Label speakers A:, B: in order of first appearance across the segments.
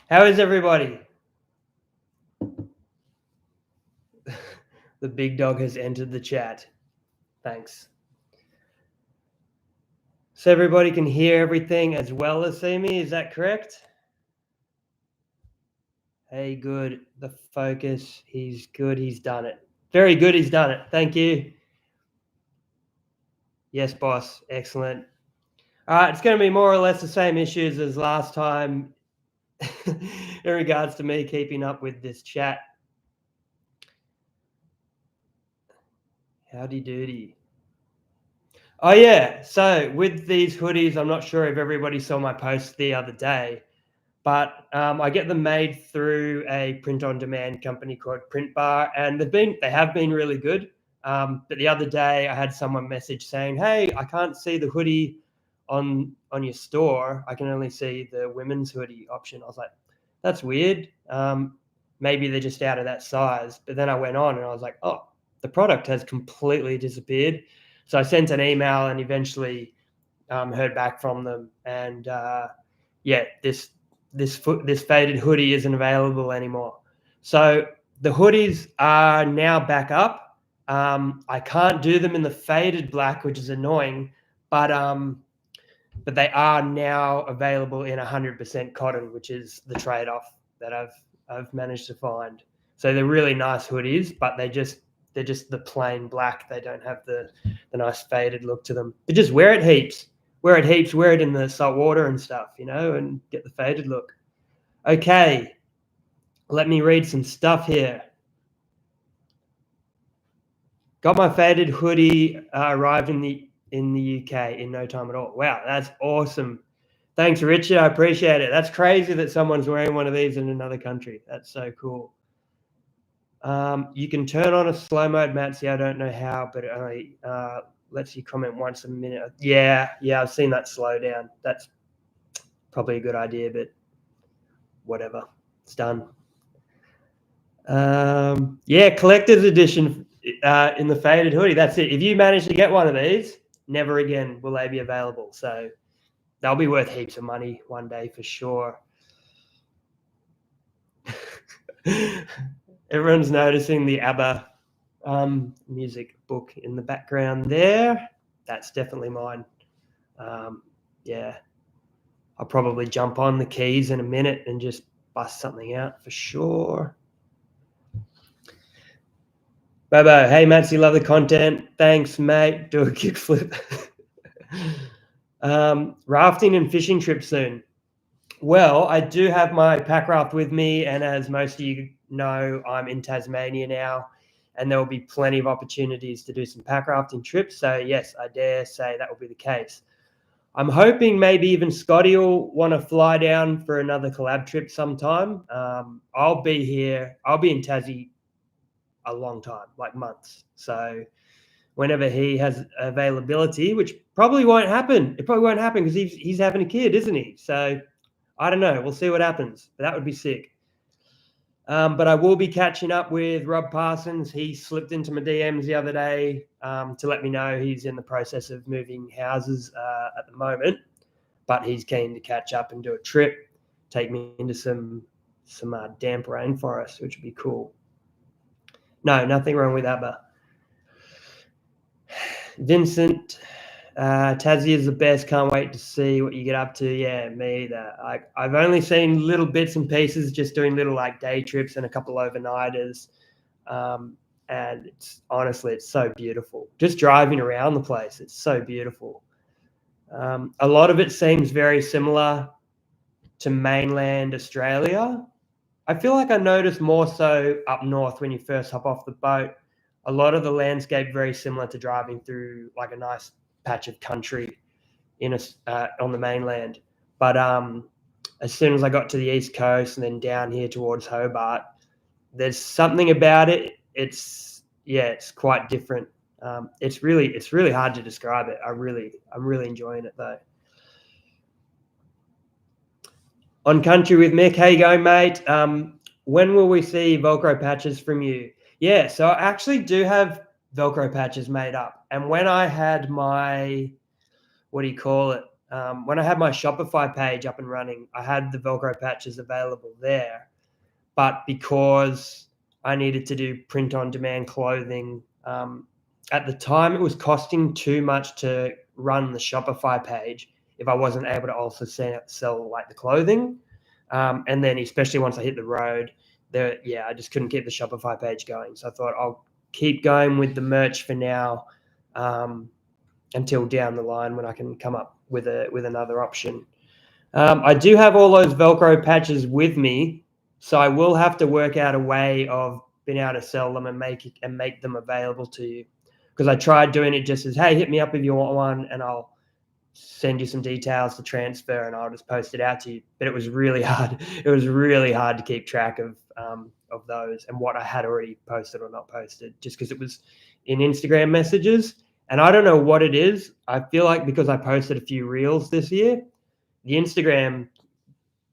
A: How is everybody? The big dog has entered the chat. Thanks. So everybody can hear everything as well as see me. Is that correct? Hey, good. The focus. He's good. He's done it. Very good. He's done it. Thank you. Yes, boss. Excellent. All right. It's going to be more or less the same issues as last time in regards to me keeping up with this chat. Howdy doody. Oh, yeah. So with these hoodies, I'm not sure if everybody saw my post the other day, but I get them made through a print-on-demand company called Print Bar, and they have been really good. But the other day, I had someone message saying, "Hey, I can't see the hoodie on your store. I can only see the women's hoodie option." I was like, "That's weird. Maybe they're just out of that size." But then I went on, and I was like, "Oh, the product has completely disappeared." So I sent an email and eventually heard back from them, and this faded hoodie isn't available anymore. So the hoodies are now back up. I can't do them in the faded black, which is annoying, but they are now available in 100% cotton, which is the trade-off that I've managed to find. So they're really nice hoodies, but they're just the plain black. They don't have the nice faded look to them. But just wear it heaps. Wear it in the salt water and stuff, and get the faded look. Okay, let me read some stuff here. Got my faded hoodie arrived in the UK in no time at all. Wow, that's awesome. Thanks, Richard. I appreciate it. That's crazy that someone's wearing one of these in another country. That's so cool. You can turn on a slow mode, Matsy. I don't know how, but it only lets you comment once a minute. Yeah, I've seen that slow down. That's probably a good idea, but whatever. It's done. Collector's edition in the faded hoodie. That's it. If you manage to get one of these, never again will they be available. So they'll be worth heaps of money one day for sure. Everyone's noticing the ABBA music book in the background there. That's definitely mine. I'll probably jump on the keys in a minute and just bust something out for sure. Bobo, hey Matsy, love the content. Thanks, mate. Do a kickflip. Rafting and fishing trip soon. Well, I do have my pack raft with me, and as most of you know, I'm in Tasmania now, and there will be plenty of opportunities to do some pack rafting trips. So yes, I dare say that will be the case. I'm hoping maybe even Scotty will want to fly down for another collab trip sometime. I'll be here. I'll be in Tassie a long time, like months. So whenever he has availability, which probably won't happen. It probably won't happen because he's having a kid, isn't he? So I don't know. We'll see what happens. But that would be sick. But I will be catching up with Rob Parsons. He slipped into my DMs the other day to let me know he's in the process of moving houses at the moment. But he's keen to catch up and do a trip, take me into some damp rainforest, which would be cool. No, nothing wrong with ABBA. Vincent, Tassie is the best. Can't wait to see what you get up to. Yeah, me either. I've only seen little bits and pieces, just doing little like day trips and a couple overnighters. And honestly, it's so beautiful. Just driving around the place, it's so beautiful. A lot of it seems very similar to mainland Australia. I feel like I noticed more so up north when you first hop off the boat. A lot of the landscape very similar to driving through like a nice patch of country on the mainland. But as soon as I got to the East Coast and then down here towards Hobart, there's something about it. It's quite different. It's really hard to describe it. I'm really enjoying it though. On Country with Mick, how you going, mate? When will we see Velcro patches from you? Yeah, so I actually do have Velcro patches made up. And when I had my, what do you call it? when I had my Shopify page up and running, I had the Velcro patches available there. But because I needed to do print on demand clothing, at the time it was costing too much to run the Shopify page if I wasn't able to also sell like the clothing. And then especially once I hit the road, I just couldn't keep the Shopify page going. So I thought I'll keep going with the merch for now, until down the line when I can come up with another option. I do have all those Velcro patches with me, so I will have to work out a way of being able to sell them and make them available to you. Because I tried doing it just as, hey, hit me up if you want one, and I'll send you some details to transfer, and I'll just post it out to you. But it was really hard. It was really hard to keep track of those and what I had already posted or not posted, just because it was in Instagram messages. And I don't know what it is. I feel like because I posted a few reels this year, the Instagram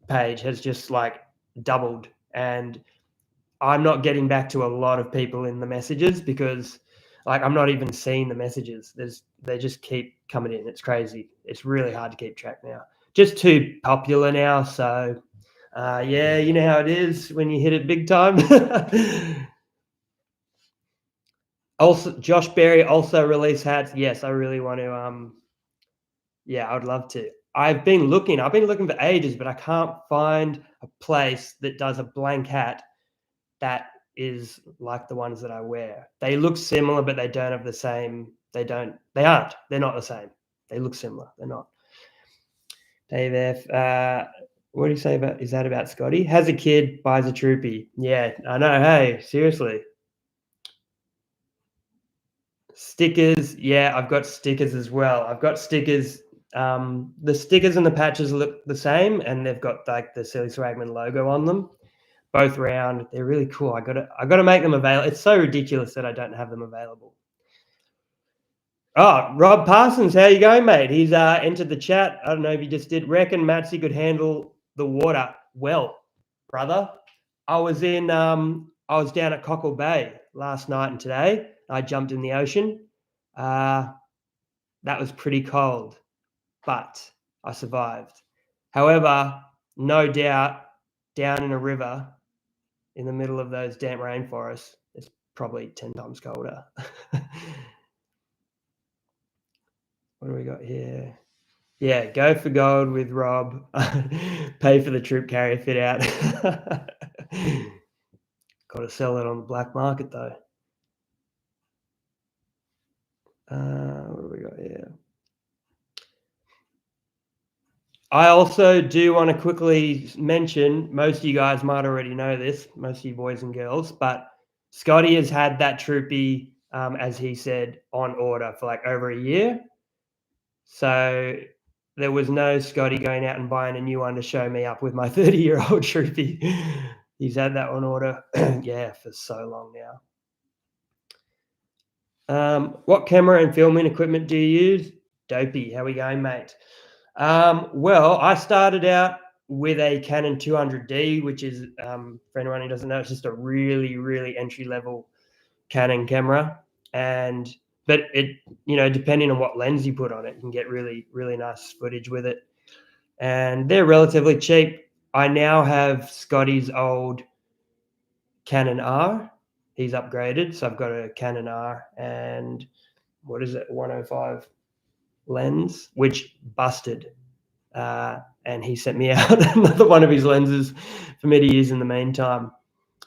A: page has just like doubled, and I'm not getting back to a lot of people in the messages because like I'm not even seeing the messages. They just keep coming in. It's crazy. It's really hard to keep track now. Just too popular now. So yeah, you know how it is when you hit it big time. Also, Josh Berry also released hats. Yes, I really want to. Yeah, I would love to. I've been looking for ages, but I can't find a place that does a blank hat that is like the ones that I wear. They look similar, but they don't have the same. They aren't. They're not the same. They look similar. They're not. Dave F. What do you say about? Is that about Scotty? Has a kid, buys a troopy. Yeah, I know. Hey, seriously. Stickers. Yeah, I've got stickers as well. I've got stickers. The stickers and the patches look the same, and they've got like the Silly Swagman logo on them. Both round. They're really cool. I gotta make them available. It's so ridiculous that I don't have them available. Oh, Rob Parsons, how you going, mate? He's entered the chat. I don't know if he just did. Reckon Matsy could handle the water well, brother. I was down at Cockle Bay last night and today. I jumped in the ocean. That was pretty cold, but I survived. However, no doubt, down in a river in the middle of those damp rainforests, it's probably 10 times colder. What do we got here? Yeah, go for gold with Rob. Pay for the troop carrier fit out. Got to sell it on the black market though. What do we got here? I also do want to quickly mention, most of you guys might already know this, most of you boys and girls, but Scotty has had that troopy, as he said, on order for like over a year. So there was no Scotty going out and buying a new one to show me up with my 30-year-old troopy. He's had that on order, yeah, for so long now. What camera and filming equipment do you use? Dopey, how we going, mate? Well, I started out with a Canon 200D, which is, for anyone who doesn't know, it's just a really, really entry-level Canon camera. But it, depending on what lens you put on it, you can get really, really nice footage with it. And they're relatively cheap. I now have Scotty's old Canon R. He's upgraded, so I've got a Canon R and 105 lens, which busted. And he sent me out another one of his lenses for me to use in the meantime.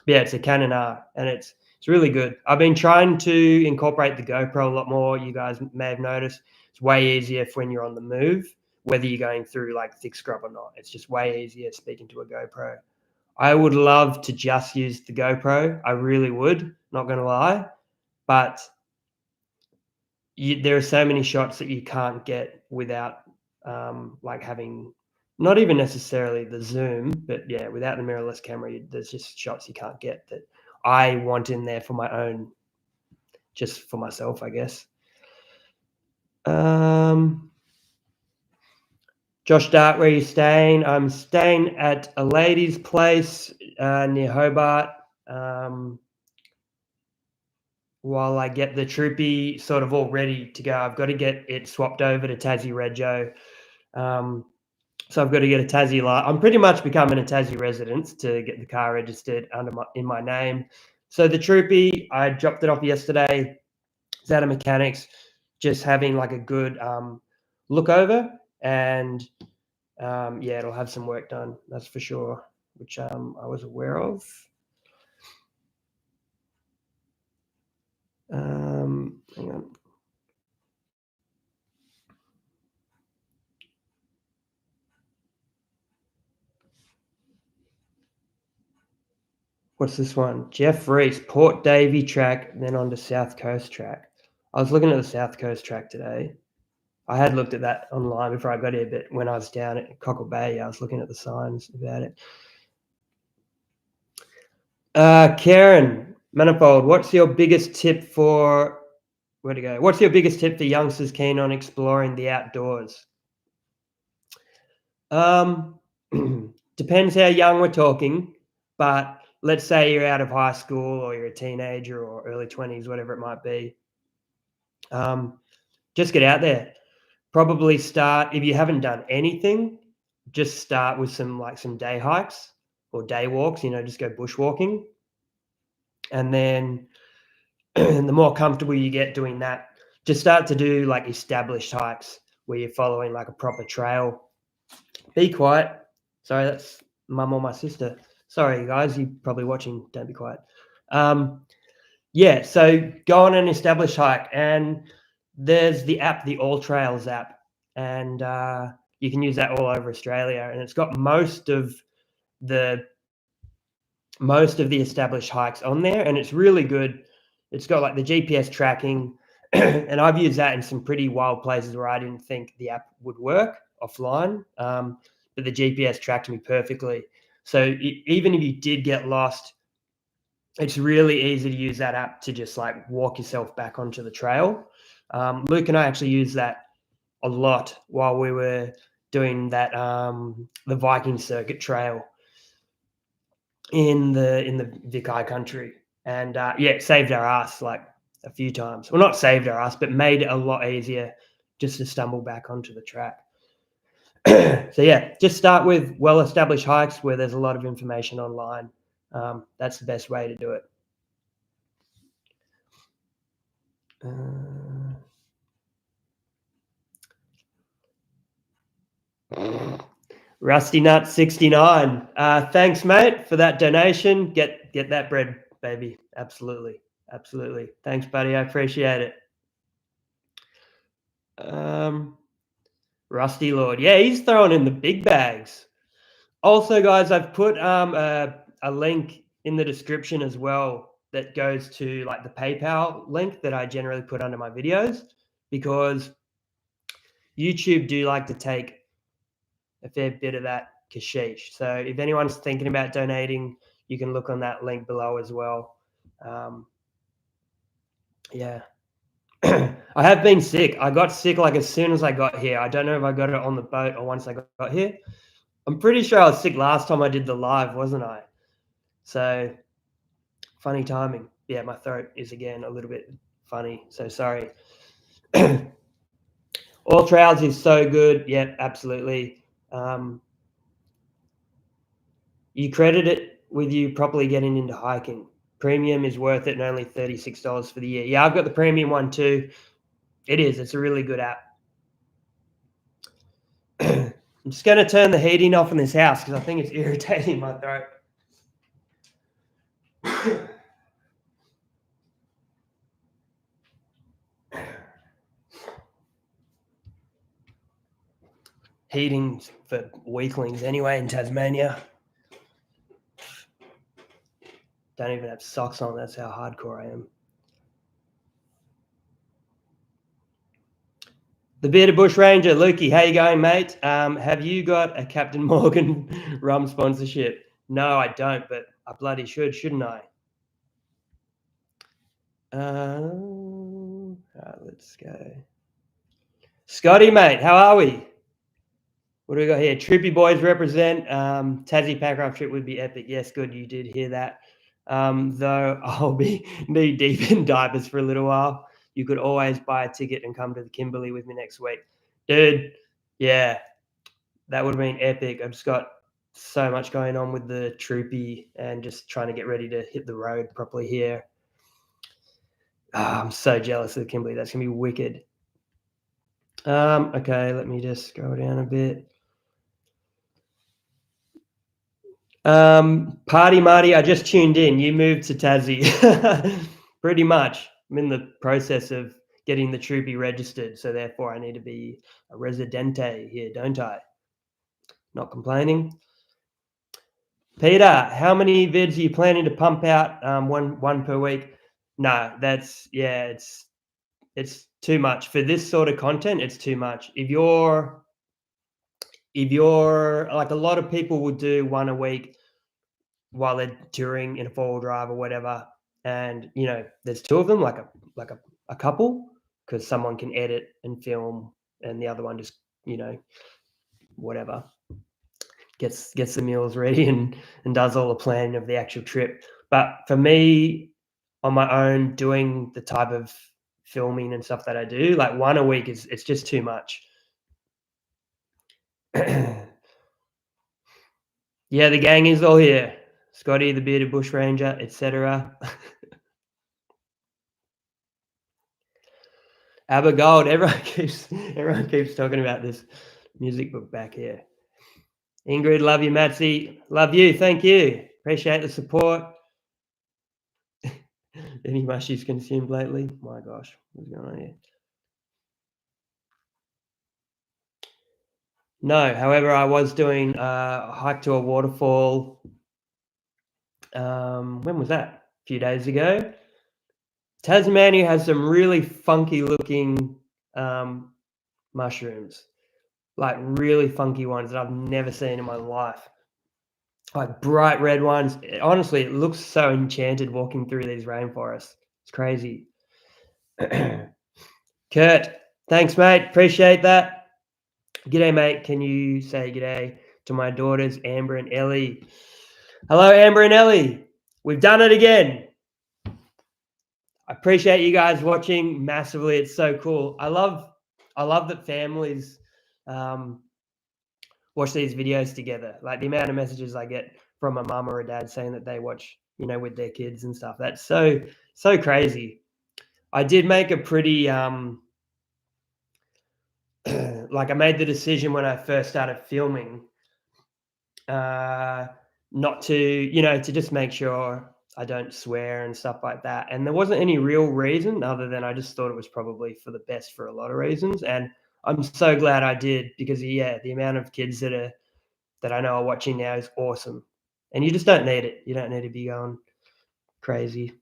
A: But yeah, it's a Canon R, and it's really good. I've been trying to incorporate the GoPro a lot more. You guys may have noticed it's way easier when you're on the move, whether you're going through like thick scrub or not. It's just way easier speaking to a GoPro. I would love to just use the GoPro. I really would, not going to lie. But there are so many shots that you can't get without like having not even necessarily the zoom, but yeah, without the mirrorless camera, there's just shots you can't get that I want in there for my own, just for myself, I guess. Josh Dart, where are you staying? I'm staying at a lady's place near Hobart. While I get the troopy sort of all ready to go, I've got to get it swapped over to Tassie Rego. So I've got to get a Tassie I'm pretty much becoming a Tassie resident to get the car registered in my name. So the Troopy, I dropped it off yesterday. It's out of mechanics, just having like a good look over, and yeah, it'll have some work done, that's for sure, which I was aware of. Hang on. What's this one? Jeff Reese, Port Davey track, then on to South Coast track. I was looking at the South Coast track today. I had looked at that online before I got here, but when I was down at Cockle Bay, I was looking at the signs about it. Karen Manifold, what's your biggest tip for What's your biggest tip for youngsters keen on exploring the outdoors? Depends how young we're talking, but let's say you're out of high school or you're a teenager or early 20s, whatever it might be. Just get out there. Probably start, if you haven't done anything, just start with some day hikes or day walks, just go bushwalking. And then the more comfortable you get doing that, just start to do like established hikes where you're following like a proper trail. Be quiet. Sorry, that's mum or my sister. Sorry, guys, you're probably watching. Don't be quiet. Yeah, so go on an established hike, and there's the app, the All Trails app, and you can use that all over Australia, and it's got most of the established hikes on there, and it's really good. It's got like the GPS tracking, and I've used that in some pretty wild places where I didn't think the app would work offline, but the GPS tracked me perfectly. So even if you did get lost, it's really easy to use that app to just like walk yourself back onto the trail. Luke and I actually used that a lot while we were doing that the Viking Circuit Trail in the Vic High country, and yeah, it saved our ass like a few times. Well, not saved our ass, but made it a lot easier just to stumble back onto the track. So yeah, just start with well-established hikes where there's a lot of information online. That's the best way to do it. Rusty Nut 69. Thanks, mate, for that donation. Get that bread, baby. Absolutely. Thanks, buddy. I appreciate it. Rusty Lord. Yeah, he's throwing in the big bags. Also, guys, I've put a link in the description as well that goes to like the PayPal link that I generally put under my videos, because YouTube do like to take a fair bit of that cashish. So if anyone's thinking about donating, you can look on that link below as well. Yeah. I have been sick. I got sick like as soon as I got here. I don't know if I got it on the boat or once I got here. I'm pretty sure I was sick last time I did the live, wasn't I? So funny timing. Yeah, my throat is again a little bit funny. So sorry. All Trails is so good. Yeah, absolutely. You credit it with you properly getting into hiking. Premium is worth it, and only $36 for the year. Yeah, I've got the premium one too. It is. It's a really good app. I'm just going to turn the heating off in this house because I think it's irritating my throat. Heating for weaklings anyway in Tasmania. Don't even have socks on. That's how hardcore I am. The Bearded Bush Ranger, Lukey, how you going, mate? Have you got a Captain Morgan rum sponsorship? No, I don't, but I bloody should, shouldn't I? Right, let's go. Scotty, mate, how are we? What do we got here? Trippy boys represent. Tassie Packraft trip would be epic. Yes, good. You did hear that. Though I'll be knee deep in diapers for a little while. You could always buy a ticket and come to the Kimberley with me next week. Dude, yeah. That would have been epic. I've just got so much going on with the troopy and just trying to get ready to hit the road properly here. I'm so jealous of Kimberley. That's going to be wicked. Okay, let me just go down a bit. Party Marty, I just tuned in. You moved to Tassie. Pretty much. I'm in the process of getting the troopy registered, so therefore I need to be a residente here, don't I? Not complaining. Peter, how many vids are you planning to pump out? One per week? No, it's too much for this sort of content. It's too much. If you're like, a lot of people will do one a week while they're touring in a four-wheel drive or whatever, and there's two of them, like a couple, because someone can edit and film, and the other one just whatever gets the meals ready and does all the planning of the actual trip. But for me, on my own, doing the type of filming and stuff that I do, like one a week it's just too much. Yeah, the gang is all here. Scotty, the bearded bushranger, etc. Abergold, everyone keeps talking about this music book back here. Ingrid, love you. Matsy, love you. Thank you. Appreciate the support. Any mushies consumed lately? My gosh, what's going on here? No, however, I was doing a hike to a waterfall. When was that? A few days ago. Tasmania has some really funky looking mushrooms, like really funky ones that I've never seen in my life. Like bright red ones. Honestly, it looks so enchanted walking through these rainforests. It's crazy. Kurt, thanks, mate. Appreciate that. G'day, mate. Can you say g'day to my daughters, Amber and Ellie? Hello, Amber and Ellie. We've done it again. I appreciate you guys watching massively. It's so cool. I love that families watch these videos together. Like the amount of messages I get from a mum or a dad saying that they watch, with their kids and stuff. That's so crazy. I did make a pretty like, I made the decision when I first started filming not to, to just make sure I don't swear and stuff like that. And there wasn't any real reason other than I just thought it was probably for the best for a lot of reasons. And I'm so glad I did, because the amount of kids that I know are watching now is awesome. And you just don't need it. You don't need to be going crazy.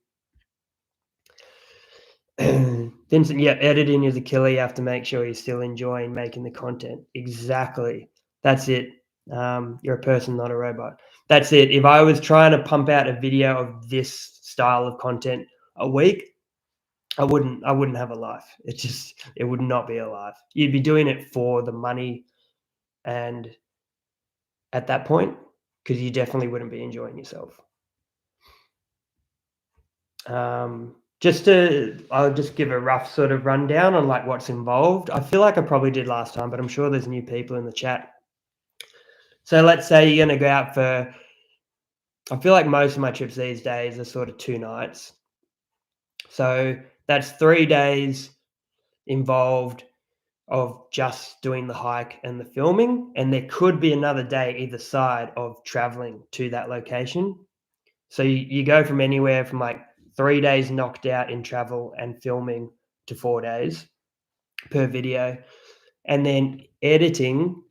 A: Vincent, yeah, editing is a killer. You have to make sure you're still enjoying making the content. Exactly. That's it. You're a person, not a robot. That's it. If I was trying to pump out a video of this style of content a week, I wouldn't have a life. It would not be a life. You'd be doing it for the money, and at that point, because you definitely wouldn't be enjoying yourself. I'll just give a rough sort of rundown on like what's involved. I feel like I probably did last time, but I'm sure there's new people in the chat. So let's say you're going to go out for, I feel like most of my trips these days are sort of 2 nights. So that's 3 days involved of just doing the hike and the filming. And there could be another day either side of traveling to that location. So you go from anywhere from like 3 days knocked out in travel and filming to 4 days per video. And then editing,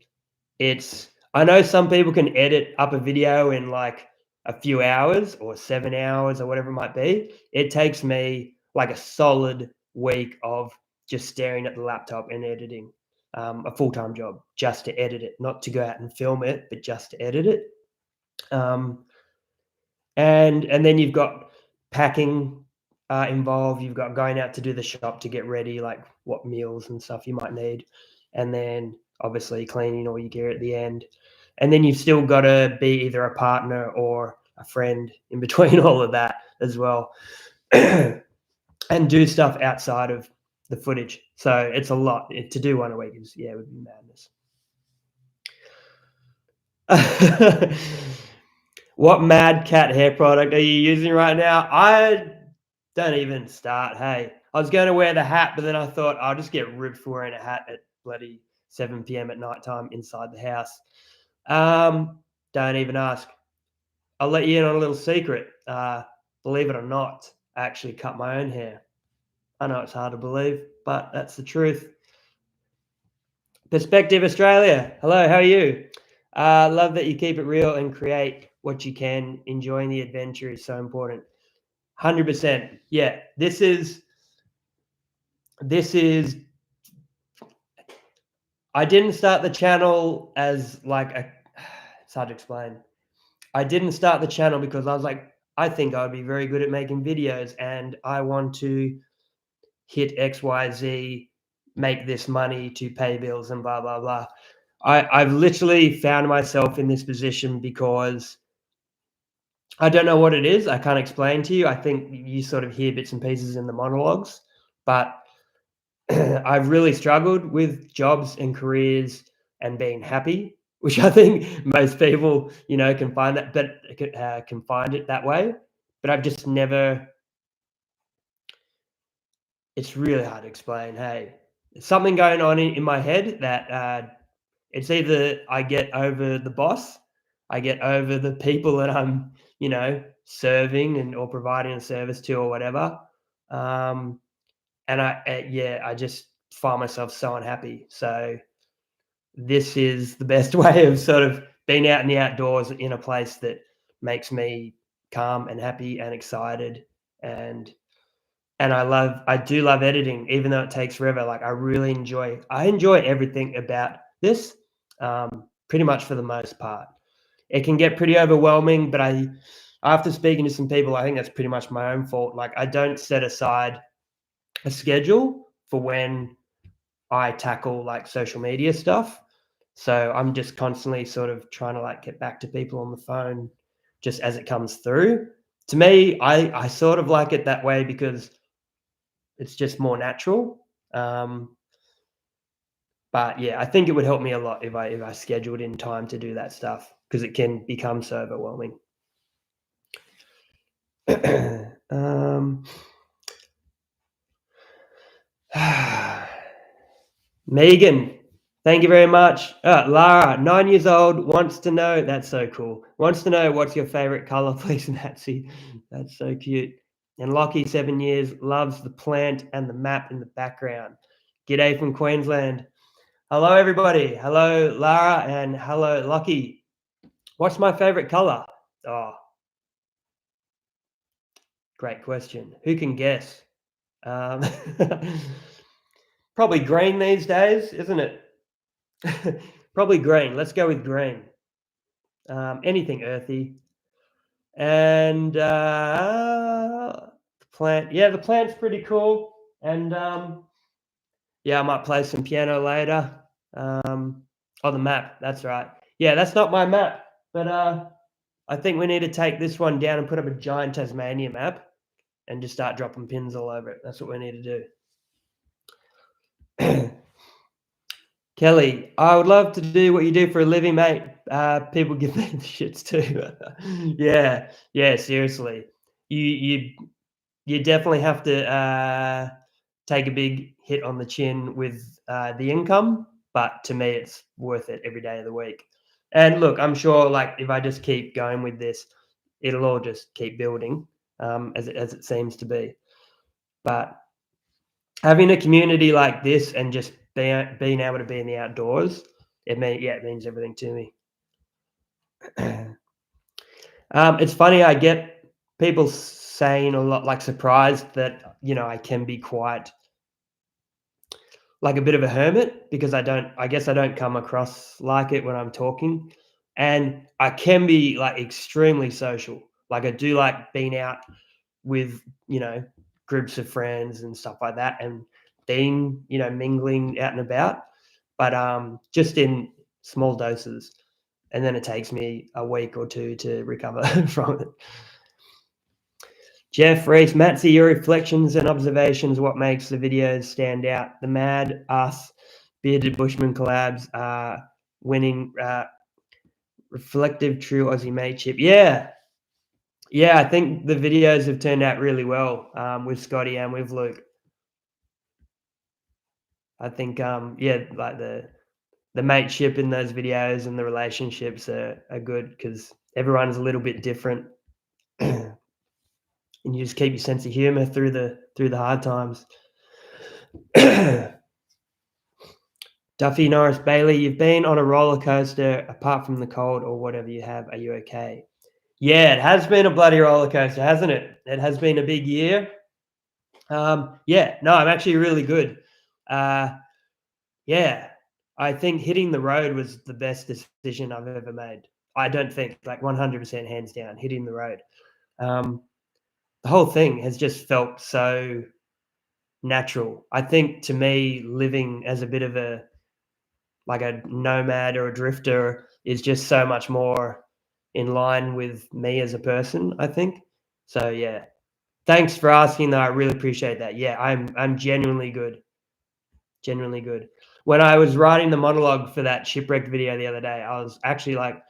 A: I know some people can edit up a video in like a few hours or 7 hours or whatever it might be. It takes me like a solid week of just staring at the laptop and editing, a full-time job just to edit it, not to go out and film it, but just to edit it. And then you've got packing involved. You've got going out to do the shop to get ready, like what meals and stuff you might need. And then obviously cleaning all your gear at the end. And then you've still got to be either a partner or a friend in between all of that as well. And do stuff outside of the footage. So it's a lot. To do one a week it would be madness. What Mad Cat hair product are you using right now? I don't even start. Hey, I was going to wear the hat, but then I thought I'll just get ripped for wearing a hat at bloody 7 p.m. at night time inside the house. Don't even ask. I'll let you in on a little secret. Believe it or not, I actually cut my own hair. I know it's hard to believe, but that's the truth. Perspective Australia. Hello, how are you? Love that you keep it real and create what you can. Enjoying the adventure is so important. 100%. Yeah, this is. I didn't start the channel as like a. It's hard to explain. I didn't start the channel because I was like, I think I would be very good at making videos, and I want to hit XYZ, make this money to pay bills, and blah blah blah. I've literally found myself in this position because I don't know what it is. I can't explain to you. I think you sort of hear bits and pieces in the monologues, but I've really struggled with jobs and careers and being happy, which I think most people, can find that, but can find it that way. But I've just never. It's really hard to explain. Hey, there's something going on in my head that it's either I get over the boss, I get over the people that I'm, serving or providing a service to or whatever. And I just find myself so unhappy. So this is the best way of sort of being out in the outdoors in a place that makes me calm and happy and excited. And I do love editing, even though it takes forever. Like I enjoy everything about this, pretty much for the most part. It can get pretty overwhelming, but after speaking to some people, I think that's pretty much my own fault. Like I don't set aside a schedule for when I tackle like social media stuff. So I'm just constantly sort of trying to like get back to people on the phone just as it comes through. To me, I sort of like it that way because it's just more natural. But yeah, I think it would help me a lot if I scheduled in time to do that stuff because it can become so overwhelming. Megan, thank you very much. Lara, 9 years old, wants to know. That's so cool. Wants to know what's your favorite color, please, Natsy. That's so cute. And Lockie, 7 years, loves the plant and the map in the background. G'day from Queensland. Hello, everybody. Hello, Lara, and hello, Lockie. What's my favorite color? Oh, great question. Who can guess? Probably green these days, isn't it? Probably green. Let's go with green. Anything earthy. And the plant. Yeah, the plant's pretty cool. And yeah, I might play some piano later. The map. That's right. Yeah, that's not my map. But I think we need to take this one down and put up a giant Tasmania map and just start dropping pins all over it. That's what we need to do. Kelly, I would love to do what you do for a living, mate. People give me the shits too. yeah, seriously. You definitely have to take a big hit on the chin with the income, but to me, it's worth it every day of the week. And look, I'm sure, like, if I just keep going with this, it'll all just keep building, as it seems to be. But having a community like this and just being able to be in the outdoors, it means everything to me. It's funny, I get people saying a lot, like surprised that I can be quite like a bit of a hermit because I guess I don't come across like it when I'm talking, and I can be like extremely social. Like I do like being out with groups of friends and stuff like that, and being mingling out and about, but just in small doses, and then it takes me a week or two to recover from it. Jeff Reese, Matsy, your reflections and observations, what makes the videos stand out? The Mad, Us, Bearded Bushman collabs, winning Reflective, true Aussie mateship. Yeah. Yeah, I think the videos have turned out really well with Scotty and with Luke. I think, yeah, like the mateship in those videos and the relationships are good because everyone's a little bit different, and you just keep your sense of humor through the hard times. Duffy Norris Bailey, you've been on a roller coaster apart from the cold or whatever you have. Are you okay? Yeah, it has been a bloody roller coaster, hasn't it? It has been a big year. Yeah, no, I'm actually really good. Yeah, I think hitting the road was the best decision I've ever made. I don't think, like 100% hands down, hitting the road. The whole thing has just felt so natural. I think to me, living as a bit of a like a nomad or a drifter is just so much more in line with me as a person, I think. So yeah. Thanks for asking though. I really appreciate that. Yeah, I'm genuinely good. Genuinely good. When I was writing the monologue for that shipwrecked video the other day, I was actually like,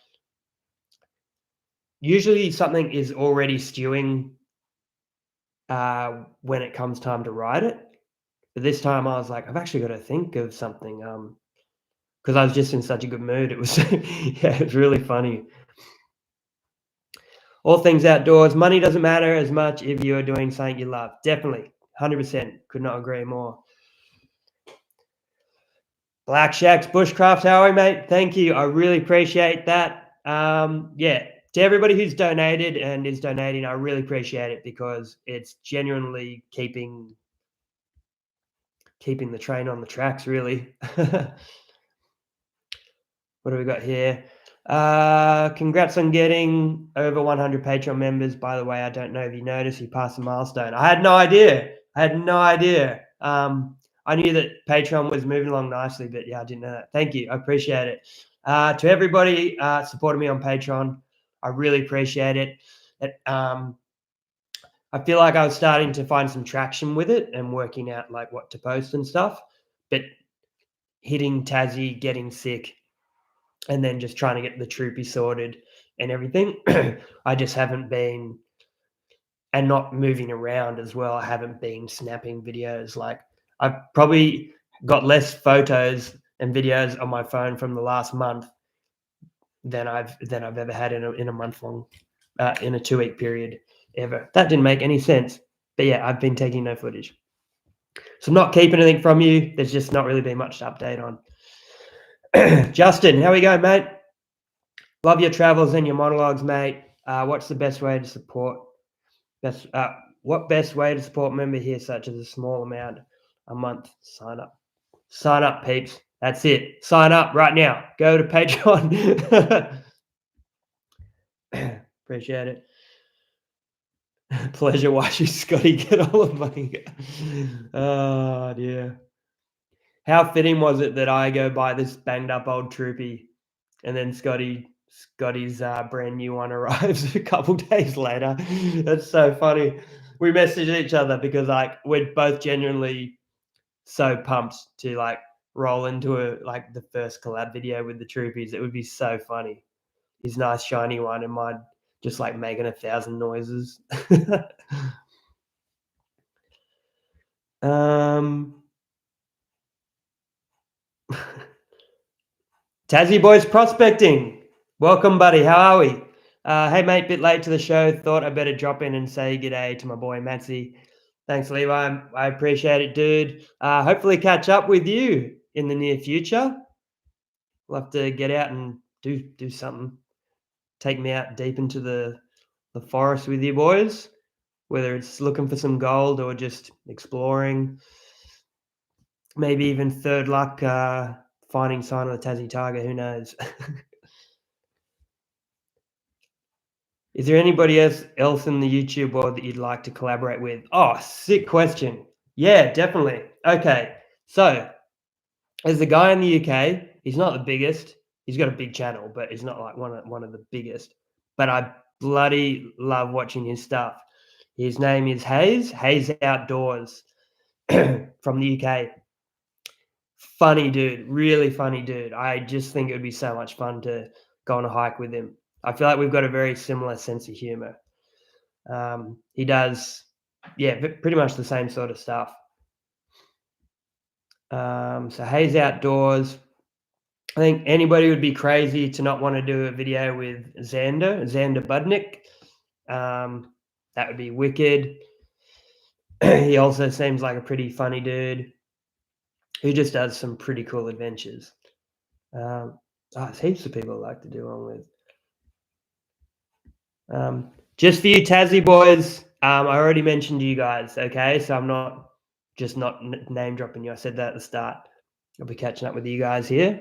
A: usually something is already stewing when it comes time to write it. But this time I was like, I've actually got to think of something because I was just in such a good mood. It was yeah, it's really funny. All things outdoors. Money doesn't matter as much if you are doing something you love. Definitely. 100%. Could not agree more. Black Shacks Bushcraft, how are you, mate? Thank you. I really appreciate that. Yeah, to everybody who's donated and is donating, I really appreciate it because it's genuinely keeping the train on the tracks, really. What do we got here? Congrats on getting over 100 Patreon members. By the way, I don't know if you noticed, you passed a milestone. I had no idea. I knew that Patreon was moving along nicely, but yeah, I didn't know that. Thank you. I appreciate it. To everybody supporting me on Patreon, I really appreciate it. I feel like I was starting to find some traction with it and working out like what to post and stuff, but hitting Tassie, getting sick, and then just trying to get the troopy sorted and everything. I just haven't been, and not moving around as well. I haven't been snapping videos. Like I've probably got less photos and videos on my phone from the last month than I've ever had in a month long, in a 2-week period ever. That didn't make any sense. But yeah, I've been taking no footage. So I'm not keeping anything from you. There's just not really been much to update on. Justin, how we going, mate? Love your travels and your monologues, mate. What's the best way to support? What best way to support member here, such as a small amount a month? Sign up, peeps. That's it. Sign up right now. Go to Patreon. Appreciate it. Pleasure watching Scotty get all the money. Oh dear. How fitting was it that I go buy this banged up old troopy, and then Scotty's brand new one arrives a couple days later. That's so funny. We messaged each other because like we're both genuinely so pumped to like roll into the first collab video with the troopies. It would be so funny. His nice shiny one and mine just like making 1,000 noises. Tassie Boys Prospecting. Welcome, buddy. How are we? Hey, mate, bit late to the show. Thought I better drop in and say g'day to my boy, Matsy. Thanks, Levi. I appreciate it, dude. Hopefully catch up with you in the near future. We'll have to get out and do something. Take me out deep into the forest with you boys, whether it's looking for some gold or just exploring. Maybe even third luck finding sign of the Tassie tiger. Who knows? Is there anybody else in the YouTube world that you'd like to collaborate with? Oh, sick question. Yeah, definitely. Okay, so there's a guy in the UK. He's not the biggest. He's got a big channel, but he's not like one of the biggest. But I bloody love watching his stuff. His name is Hayes Outdoors from the UK. Funny dude, really funny dude. I just think it would be so much fun to go on a hike with him. I feel like we've got a very similar sense of humor. He does, yeah, pretty much the same sort of stuff. So Hayes Outdoors. I think anybody would be crazy to not want to do a video with Xander Budnick. That would be wicked. He also seems like a pretty funny dude who just does some pretty cool adventures. There's heaps of people I like to do one with. Just for you Tassie boys, I already mentioned you guys, okay? So I'm not name dropping you. I said that at the start. I'll be catching up with you guys here.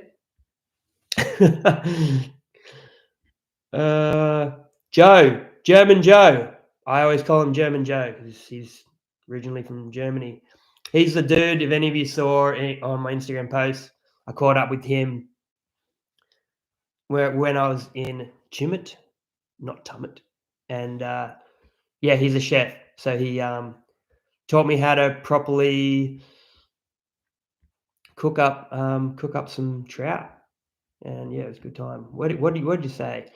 A: Joe, German Joe. I always call him German Joe because he's originally from Germany. He's the dude, if any of you saw on my Instagram post, I caught up with him when I was in Chumut, not Tumut. And yeah, he's a chef. So he taught me how to properly cook up some trout. And yeah, it was a good time. What did you say?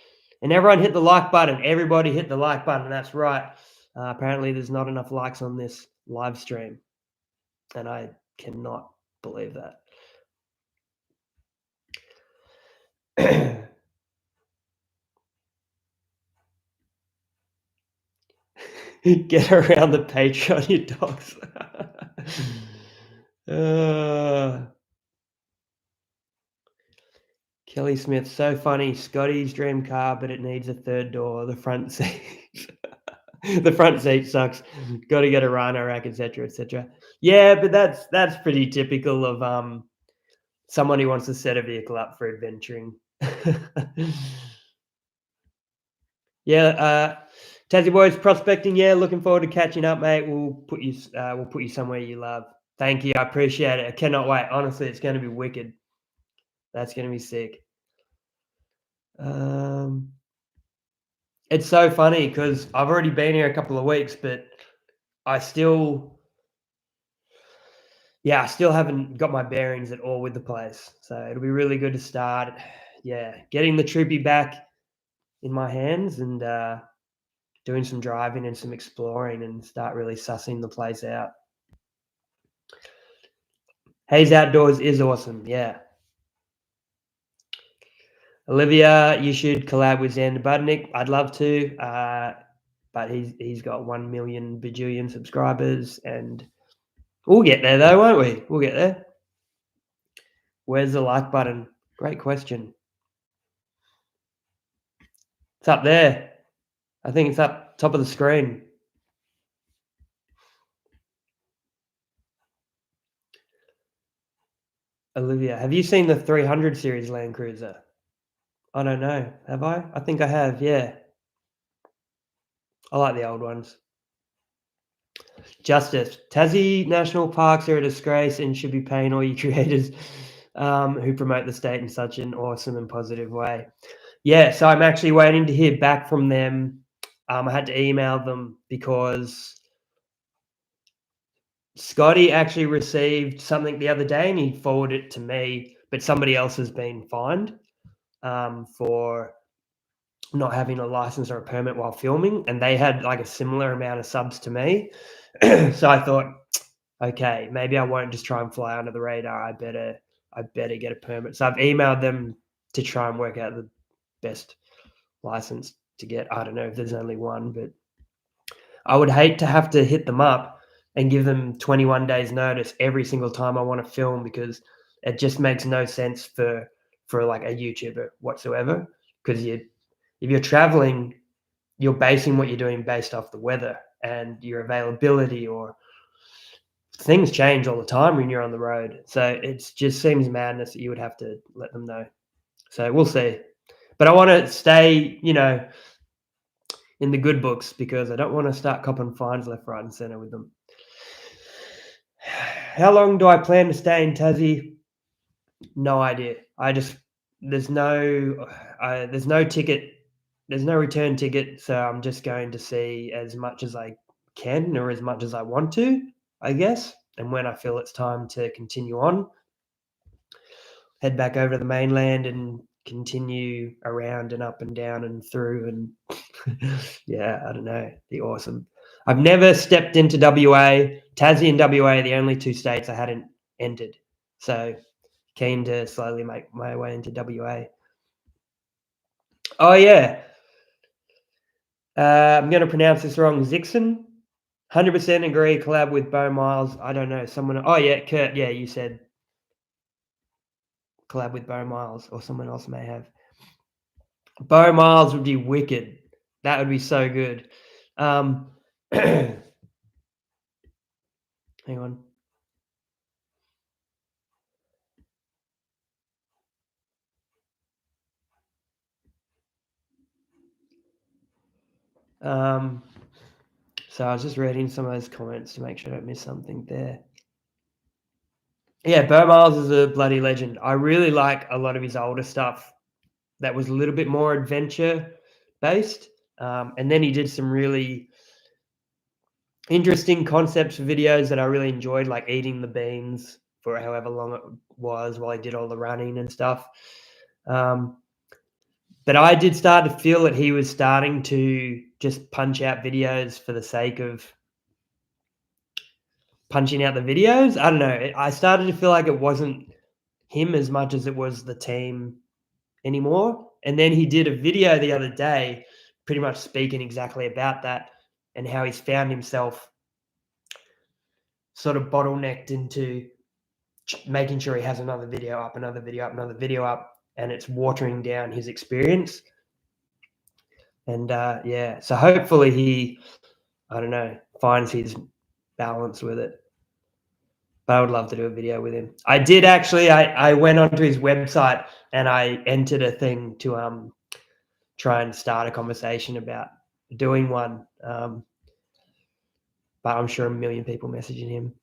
A: And everyone hit the like button. Everybody hit the like button. That's right. Apparently, there's not enough likes on this live stream, and I cannot believe that. Get around the Patreon, you dogs. Kelly Smith, so funny. Scotty's dream car, but it needs a third door. The front seat. The front seat sucks. Got to get a Rhino rack, etc., etc. Yeah, but that's pretty typical of someone who wants to set a vehicle up for adventuring. Yeah, Tassie boys prospecting. Yeah, looking forward to catching up, mate. We'll put you somewhere you love. Thank you. I appreciate it. I cannot wait. Honestly, it's going to be wicked. That's going to be sick. It's so funny because I've already been here a couple of weeks, but I still haven't got my bearings at all with the place. So it'll be really good to start. Yeah, getting the Troopy back in my hands and doing some driving and some exploring and start really sussing the place out. Hayes Outdoors is awesome. Yeah. Olivia, you should collab with Xander Budnick. I'd love to, but he's got 1 million bajillion subscribers, and we'll get there though, won't we? We'll get there. Where's the like button? Great question. It's up there. I think it's up top of the screen. Olivia, have you seen the 300 series Land Cruiser? I don't know. Have I? I think I have, yeah. I like the old ones. Justice. Tassie National Parks are a disgrace and should be paying all you creators who promote the state in such an awesome and positive way. Yeah, so I'm actually waiting to hear back from them. I had to email them because Scotty actually received something the other day and he forwarded it to me, but somebody else has been fined for not having a license or a permit while filming, and they had like a similar amount of subs to me. So I thought, okay, maybe I won't just try and fly under the radar. I better get a permit. So I've emailed them to try and work out the best license to get. I don't know if there's only one, but I would hate to have to hit them up and give them 21 days notice every single time I want to film, because it just makes no sense for like a YouTuber whatsoever. Because if you're traveling, you're basing what you're doing based off the weather and your availability, or things change all the time when you're on the road. So it just seems madness that you would have to let them know. So we'll see. But I want to stay, in the good books, because I don't want to start copping fines left, right, and center with them. How long do I plan to stay in Tassie? No idea. There's no ticket. There's no return ticket. So I'm just going to see as much as I can, or as much as I want to, I guess. And when I feel it's time to continue on, head back over to the mainland and continue around and up and down and through and yeah, I don't know, be awesome. I've never stepped into WA. Tassie and WA are the only two states I hadn't entered. So keen to slowly make my way into WA. Oh yeah. I'm going to pronounce this wrong. Zixon. 100% agree. Collab with Bo Miles. I don't know. Someone. Oh yeah, Kurt. Yeah, you said collab with Bo Miles, or someone else may have. Bo Miles would be wicked. That would be so good. Hang on. So I was just reading some of those comments to make sure I don't miss something there. Yeah, Bo Miles is a bloody legend. I really like a lot of his older stuff that was a little bit more adventure based. And then he did some really interesting concepts for videos that I really enjoyed, like eating the beans for however long it was while he did all the running and stuff. But I did start to feel that he was starting to just punch out videos for the sake of punching out the videos. I don't know. I started to feel like it wasn't him as much as it was the team anymore. And then he did a video the other day, pretty much speaking exactly about that and how he's found himself sort of bottlenecked into making sure he has another video up, another video up, another video up, and it's watering down his experience. And yeah, so hopefully he, I don't know, finds his balance with it. But I would love to do a video with him. I did actually. I went onto his website and I entered a thing to try and start a conversation about doing one. But I'm sure a million people messaging him.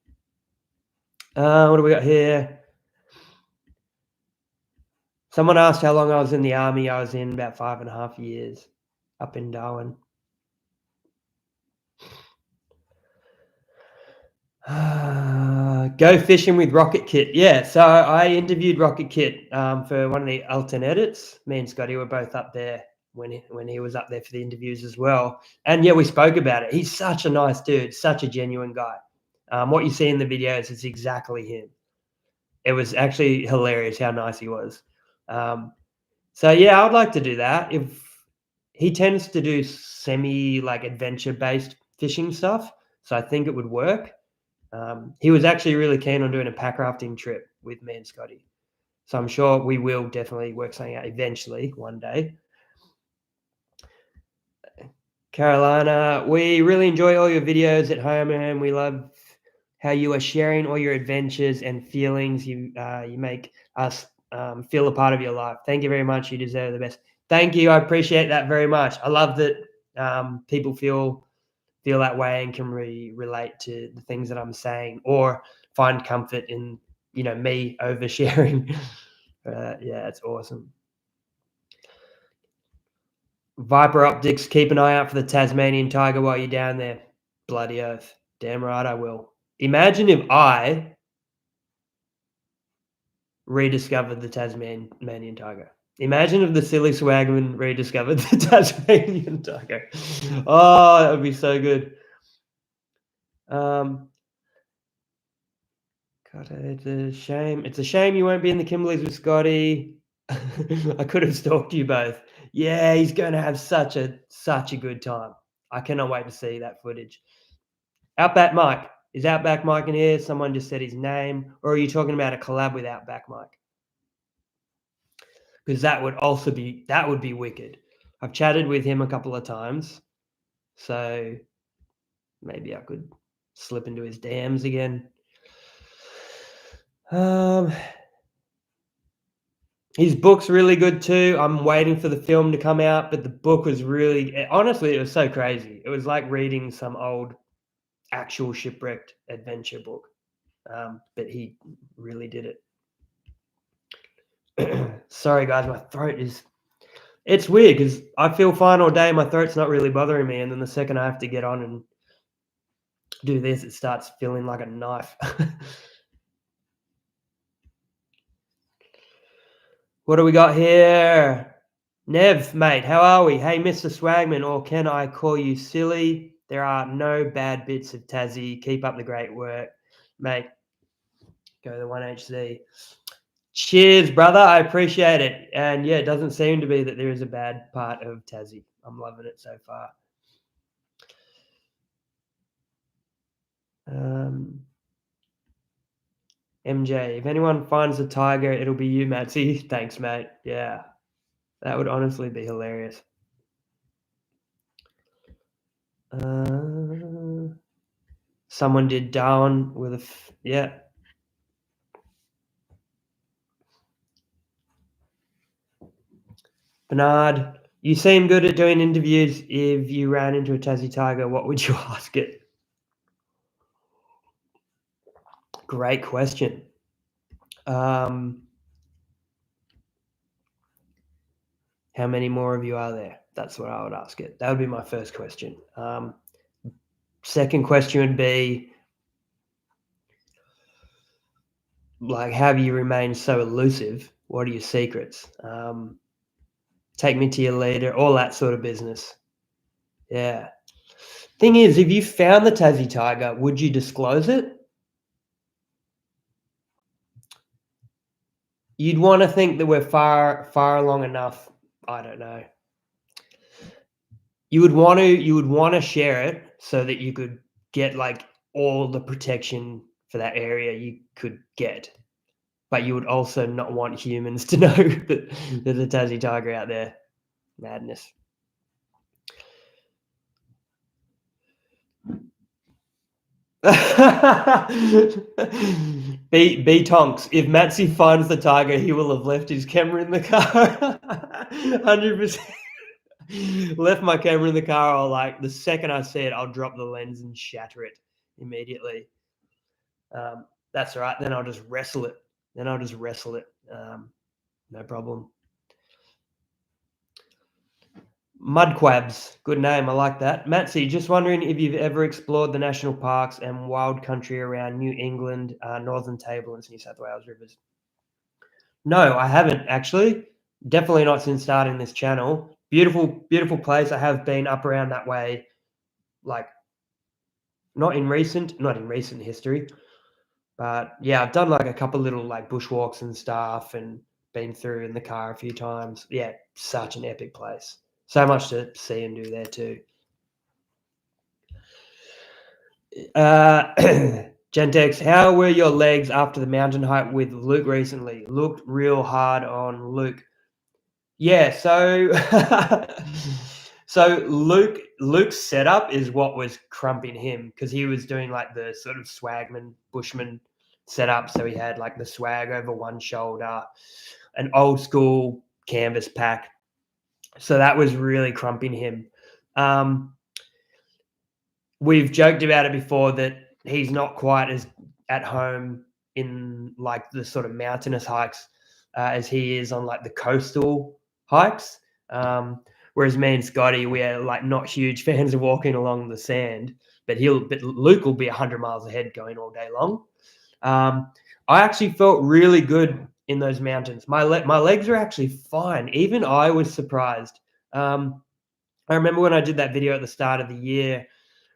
A: What do we got here? Someone asked how long I was in the army. I was in about 5.5 years up in Darwin. Go fishing with Rocket Kit. Yeah, so I interviewed Rocket Kit for one of the Elton edits. Me and Scotty were both up there when he was up there for the interviews as well. And yeah, we spoke about it. He's such a nice dude, such a genuine guy. What you see in the videos is exactly him. It was actually hilarious how nice he was. So yeah, I would like to do that. If he tends to do semi like adventure based fishing stuff, so I think it would work. He was actually really keen on doing a pack rafting trip with me and Scotty. So I'm sure we will definitely work something out eventually one day. Carolina, we really enjoy all your videos at home, and we love how you are sharing all your adventures and feelings. You make us feel a part of your life. Thank you very much. You deserve the best. Thank you. I appreciate that very much. I love that people feel that way and can relate to the things that I'm saying or find comfort in, me oversharing. Yeah, it's awesome. Viper Optics, keep an eye out for the Tasmanian tiger while you're down there. Bloody oath. Damn right I will. Imagine if I rediscovered the Tasmanian tiger. Imagine if the silly Swagman rediscovered the Tasmanian tiger. Oh, that would be so good. God, it's a shame. It's a shame you won't be in the Kimberleys with Scotty. I could have stalked you both. Yeah, he's going to have such a good time. I cannot wait to see that footage. Outback Mike. Is Outback Mike in here? Someone just said his name. Or are you talking about a collab with Outback Mike? Because that would be wicked. I've chatted with him a couple of times. So maybe I could slip into his DMs again. His book's really good too. I'm waiting for the film to come out, but the book was honestly, it was so crazy. It was like reading some old actual shipwrecked adventure book. But he really did it. Sorry guys, my throat it's weird because I feel fine all day. My throat's not really bothering me. And then the second I have to get on and do this, it starts feeling like a knife. What do we got here? Nev, mate, how are we? Hey, Mr. Swagman, or can I call you silly? There are no bad bits of Tassie. Keep up the great work, mate. Go the 1HZ. Cheers, brother. I appreciate it. And yeah, it doesn't seem to be that there is a bad part of Tassie. I'm loving it so far. MJ, if anyone finds a tiger, it'll be you, Matsy. Thanks, mate. Yeah, that would honestly be hilarious. Someone did Darwin with a yeah. Bernard, you seem good at doing interviews. If you ran into a Tassie tiger, what would you ask it? Great question. How many more of you are there? That's what I would ask it. That would be my first question. Second question would be, like, how do you remain so elusive? What are your secrets? Take me to your leader, all that sort of business. Yeah. Thing is, if you found the Tassie tiger, would you disclose it? You'd want to think that we're far along enough. I don't know. You would want to share it so that you could get like all the protection for that area you could get. But you would also not want humans to know that there's a Tassie tiger out there. Madness. B Tonks. If Matsy finds the tiger, he will have left his camera in the car. 100%. Left my camera in the car. I'll like the second I see it, I'll drop the lens and shatter it immediately. That's all right. Then I'll just wrestle it. No problem. Mudquabs, good name. I like that. Matsy, just wondering if you've ever explored the national parks and wild country around New England, Northern Tablelands, New South Wales rivers. No, I haven't actually. Definitely not since starting this channel. Beautiful, beautiful place. I have been up around that way, like not in recent history, but yeah, I've done like a couple little like bushwalks and stuff, and been through in the car a few times. Yeah, such an epic place. So much to see and do there too. Gentex, how were your legs after the mountain hike with Luke recently? Looked real hard on Luke. Yeah, so so Luke's setup is what was crumping him because he was doing like the sort of Swagman Bushman setup. So he had like the swag over one shoulder, an old school canvas pack. So that was really crumping him. We've joked about it before that he's not quite as at home in like the sort of mountainous hikes as he is on like the coastal hikes. Whereas me and Scotty, we're like not huge fans of walking along the sand, but Luke will be 100 miles ahead going all day long. I actually felt really good in those mountains. My legs are actually fine. Even I was surprised. I remember when I did that video at the start of the year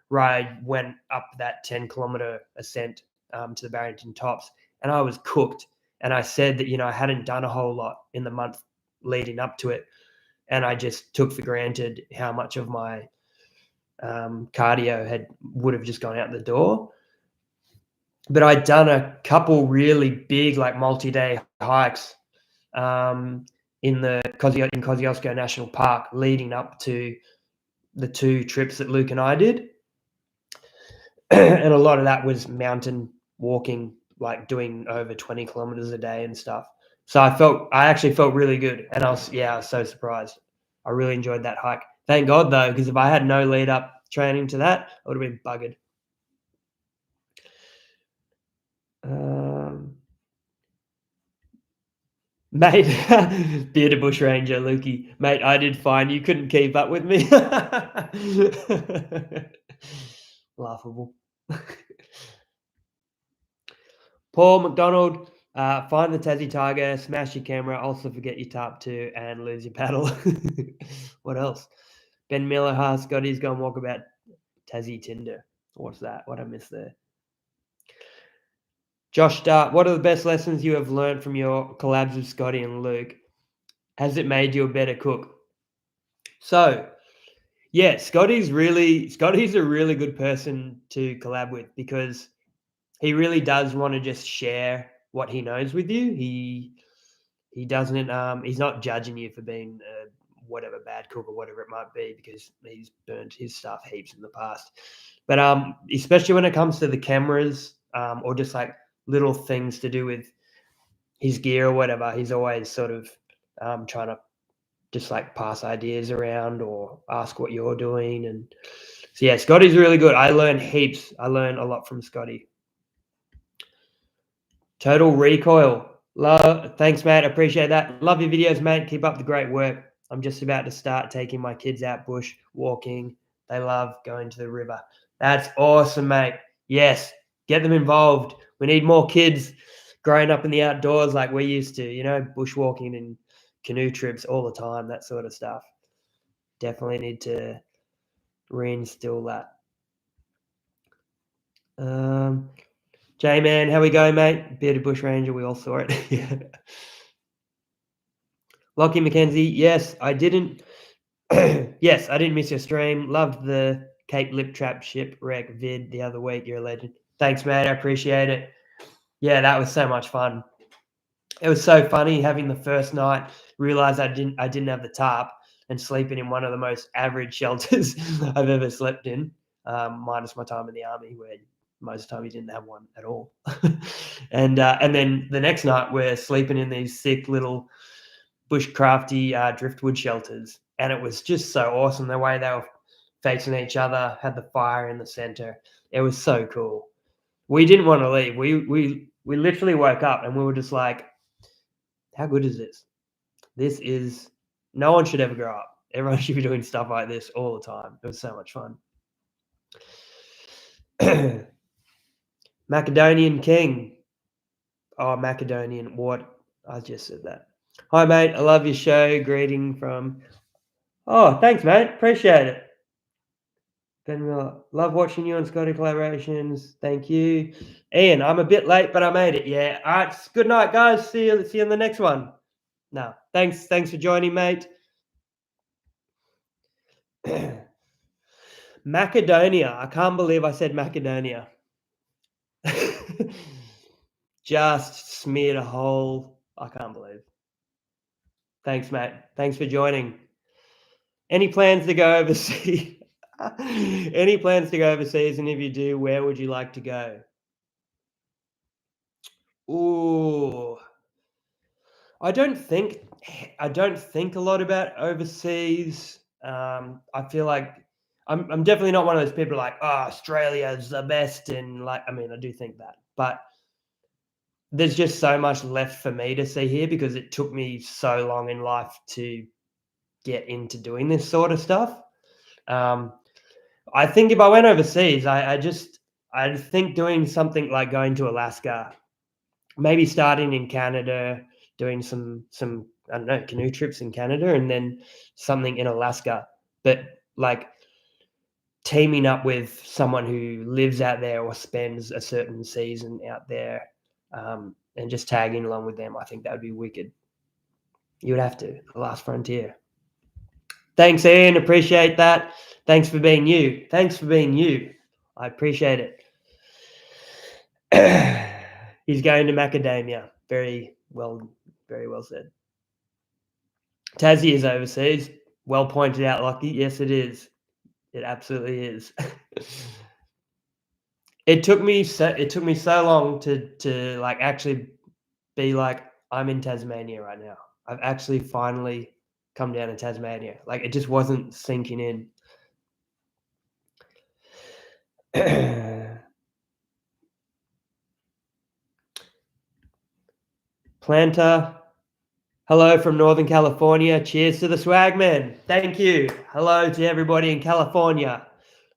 A: where I went up that 10-kilometer ascent to the Barrington Tops, and I was cooked. And I said that, I hadn't done a whole lot in the month leading up to it. And I just took for granted how much of my cardio would have just gone out the door. But I'd done a couple really big, like multi-day hikes in Kosciuszko National Park leading up to the 2 trips that Luke and I did. And a lot of that was mountain walking, like doing over 20 kilometers a day and stuff. So I actually felt really good. And I was so surprised. I really enjoyed that hike. Thank God though, because if I had no lead up training to that, I would have been buggered. Mate, bearded bush ranger, Lukey. Mate, I did fine. You couldn't keep up with me. Laughable. Paul McDonald, Find the Tassie Tiger, smash your camera, also forget your tarp too, and lose your paddle. What else? Ben Miller, Scotty's gone walk about Tassie Tinder. What's that? What I missed there? Josh Dart, what are the best lessons you have learned from your collabs with Scotty and Luke? Has it made you a better cook? So, yeah, Scotty's a really good person to collab with because he really does want to just share what he knows with you. He doesn't he's not judging you for being whatever bad cook or whatever it might be because he's burnt his stuff heaps in the past. But especially when it comes to the cameras or just like little things to do with his gear or whatever, he's always sort of trying to just like pass ideas around or ask what you're doing. And so, yeah, Scotty's really good. I learn heaps. I learn a lot from Scotty. Total Recoil. Thanks, mate. Appreciate that. Love your videos, mate. Keep up the great work. I'm just about to start taking my kids out bush walking. They love going to the river. That's awesome, mate. Yes, get them involved. We need more kids growing up in the outdoors like we used to, bushwalking and canoe trips all the time, that sort of stuff. Definitely need to reinstill that. J-Man, how we go, mate? Bearded Bushranger, we all saw it. Yeah. Lockie McKenzie, yes, I didn't. Yes, I didn't miss your stream. Loved the Cape Lip Trap shipwreck vid the other week. You're a legend. Thanks, mate. I appreciate it. Yeah, that was so much fun. It was so funny having the first night, realized I didn't have the tarp and sleeping in one of the most average shelters I've ever slept in, minus my time in the army where most of the time you didn't have one at all. And then the next night we're sleeping in these sick little bushcrafty driftwood shelters, and it was just so awesome the way they were facing each other, had the fire in the center. It was so cool. We didn't want to leave. We literally woke up and we were just like, how good is this? This is, no one should ever grow up. Everyone should be doing stuff like this all the time. It was so much fun. Macedonian King. Oh, Macedonian. What? I just said that. Hi, mate. I love your show. Greeting from... Oh, thanks, mate. Appreciate it. Ben Miller. Love watching you on Scotty collaborations. Thank you. Ian, I'm a bit late, but I made it. Yeah. All right. Good night, guys. See you in the next one. No. Thanks for joining, mate. Macedonia. I can't believe I said Macedonia. Just smeared a hole. I can't believe. Thanks, mate. Thanks for joining. Any plans to go overseas? Any plans to go overseas? And if you do, where would you like to go? Ooh. I don't think a lot about overseas. I feel like I'm definitely not one of those people like, oh, Australia's the best, and like, I mean, I do think that, but there's just so much left for me to see here because it took me so long in life to get into doing this sort of stuff. I think if I went overseas, I think doing something like going to Alaska, maybe starting in Canada, doing some I don't know, canoe trips in Canada, and then something in Alaska, but like teaming up with someone who lives out there or spends a certain season out there, and just tagging along with them. I think that would be wicked. You would have to. The last frontier. Thanks, Ian. Appreciate that. Thanks for being you. I appreciate it. He's going to macadamia. Very well said. Tassie is overseas. Well pointed out, Lockie. Yes, it is. It absolutely is. It took me so long to like actually be like, I'm in Tasmania right now. I've actually finally come down to Tasmania. Like, it just wasn't sinking in. Planter, hello from Northern California. Cheers to the Swagman. Thank you. Hello to everybody in California.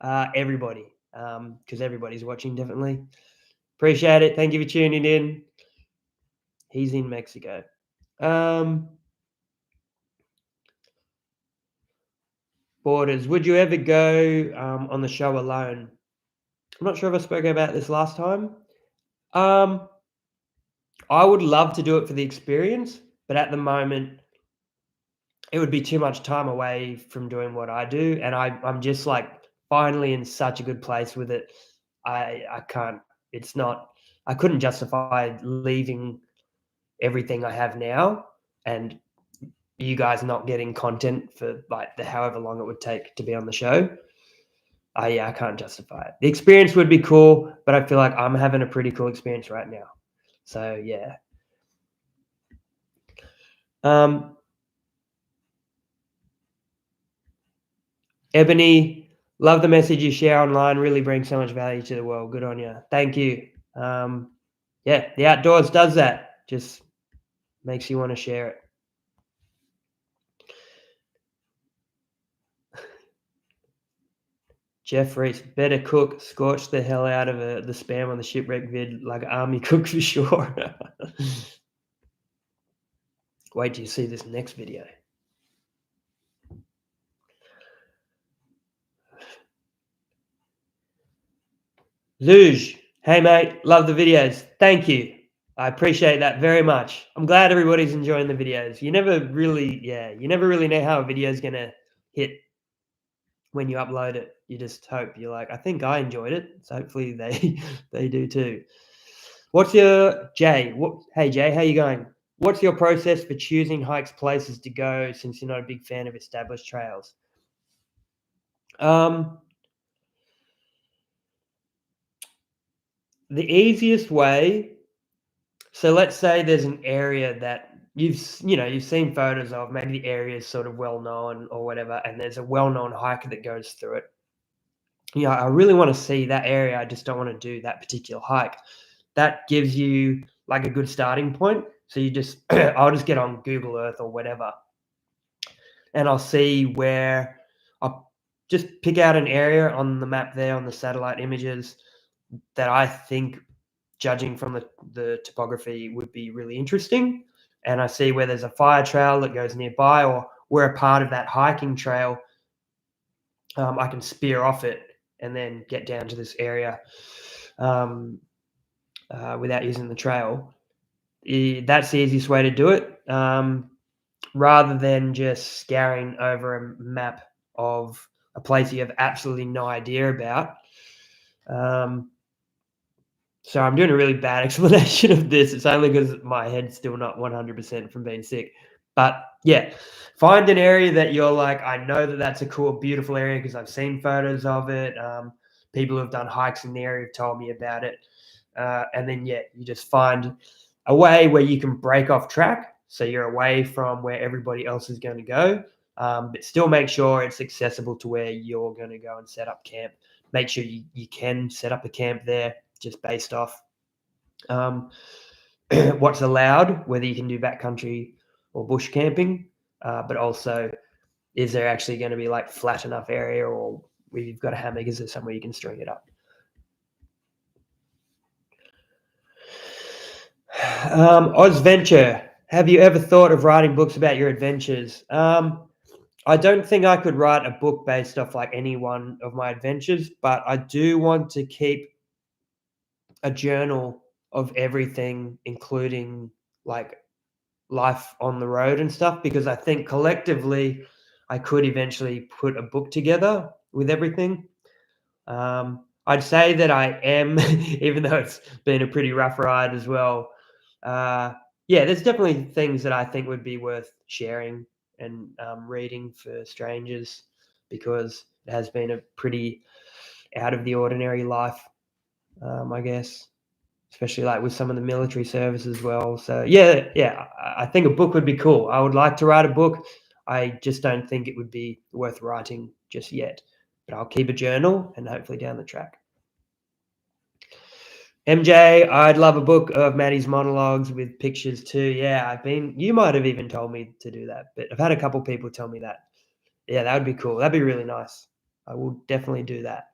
A: Everybody, because everybody's watching, definitely. Appreciate it. Thank you for tuning in. He's in Mexico. Borders. Would you ever go on the show alone? I'm not sure if I spoke about this last time. I would love to do it for the experience, but at the moment, it would be too much time away from doing what I do, and I'm just like finally in such a good place with it. I can't. It's not. I couldn't justify leaving everything I have now and you guys not getting content for like the however long it would take to be on the show. Yeah, I can't justify it. The experience would be cool, but I feel like I'm having a pretty cool experience right now. So yeah. Ebony, love the message you share online. Really brings so much value to the world. Good on you. Thank you. Yeah, the outdoors does that. Just makes you want to share it. Jeff Reese, better cook, scorch the hell out of the spam on the shipwreck vid like army cook for sure. Wait till you see this next video. Luge, hey mate, love the videos. Thank you. I appreciate that very much. I'm glad everybody's enjoying the videos. You never really know how a video is gonna hit when you upload it. You just hope. You're like, I think I enjoyed it, so hopefully they do too. What's your Jay? Hey Jay, how you going? What's your process for choosing hikes places to go since you're not a big fan of established trails? The easiest way. So let's say there's an area that you've seen photos of. Maybe the area is sort of well known or whatever, and there's a well-known hiker that goes through it. I really want to see that area. I just don't want to do that particular hike. That gives you like a good starting point. So you just, I'll just get on Google Earth or whatever, and I'll see where I'll just pick out an area on the map there on the satellite images that I think, judging from the topography, would be really interesting. And I see where there's a fire trail that goes nearby, or where a part of that hiking trail, I can spear off it and then get down to this area without using the trail. That's the easiest way to do it, rather than just scouring over a map of a place you have absolutely no idea about. So I'm doing a really bad explanation of this. It's only because my head's still not 100% from being sick. But yeah, find an area that you're like, I know that that's a cool, beautiful area because I've seen photos of it. People who have done hikes in the area have told me about it. And then, yeah, you just find a way where you can break off track. So you're away from where everybody else is going to go, but still make sure it's accessible to where you're going to go and set up camp. Make sure you can set up a camp there, just based off what's allowed, whether you can do backcountry or bush camping, but also, is there actually going to be like flat enough area, or where you've got a hammock, is there somewhere you can string it up? Ozventure, have you ever thought of writing books about your adventures? I don't think I could write a book based off like any one of my adventures, but I do want to keep a journal of everything, including like life on the road and stuff, because I think collectively I could eventually put a book together with everything. I'd say that I am, even though it's been a pretty rough ride as well. Yeah, there's definitely things that I think would be worth sharing and reading for strangers, because it has been a pretty out of the ordinary life, I guess, especially like with some of the military service as well. So yeah, I think a book would be cool. I would like to write a book. I just don't think it would be worth writing just yet, but I'll keep a journal and hopefully down the track. MJ, I'd love a book of Maddie's monologues with pictures too. Yeah, you might have even told me to do that, but I've had a couple people tell me that. Yeah, that would be cool. That'd be really nice. I will definitely do that.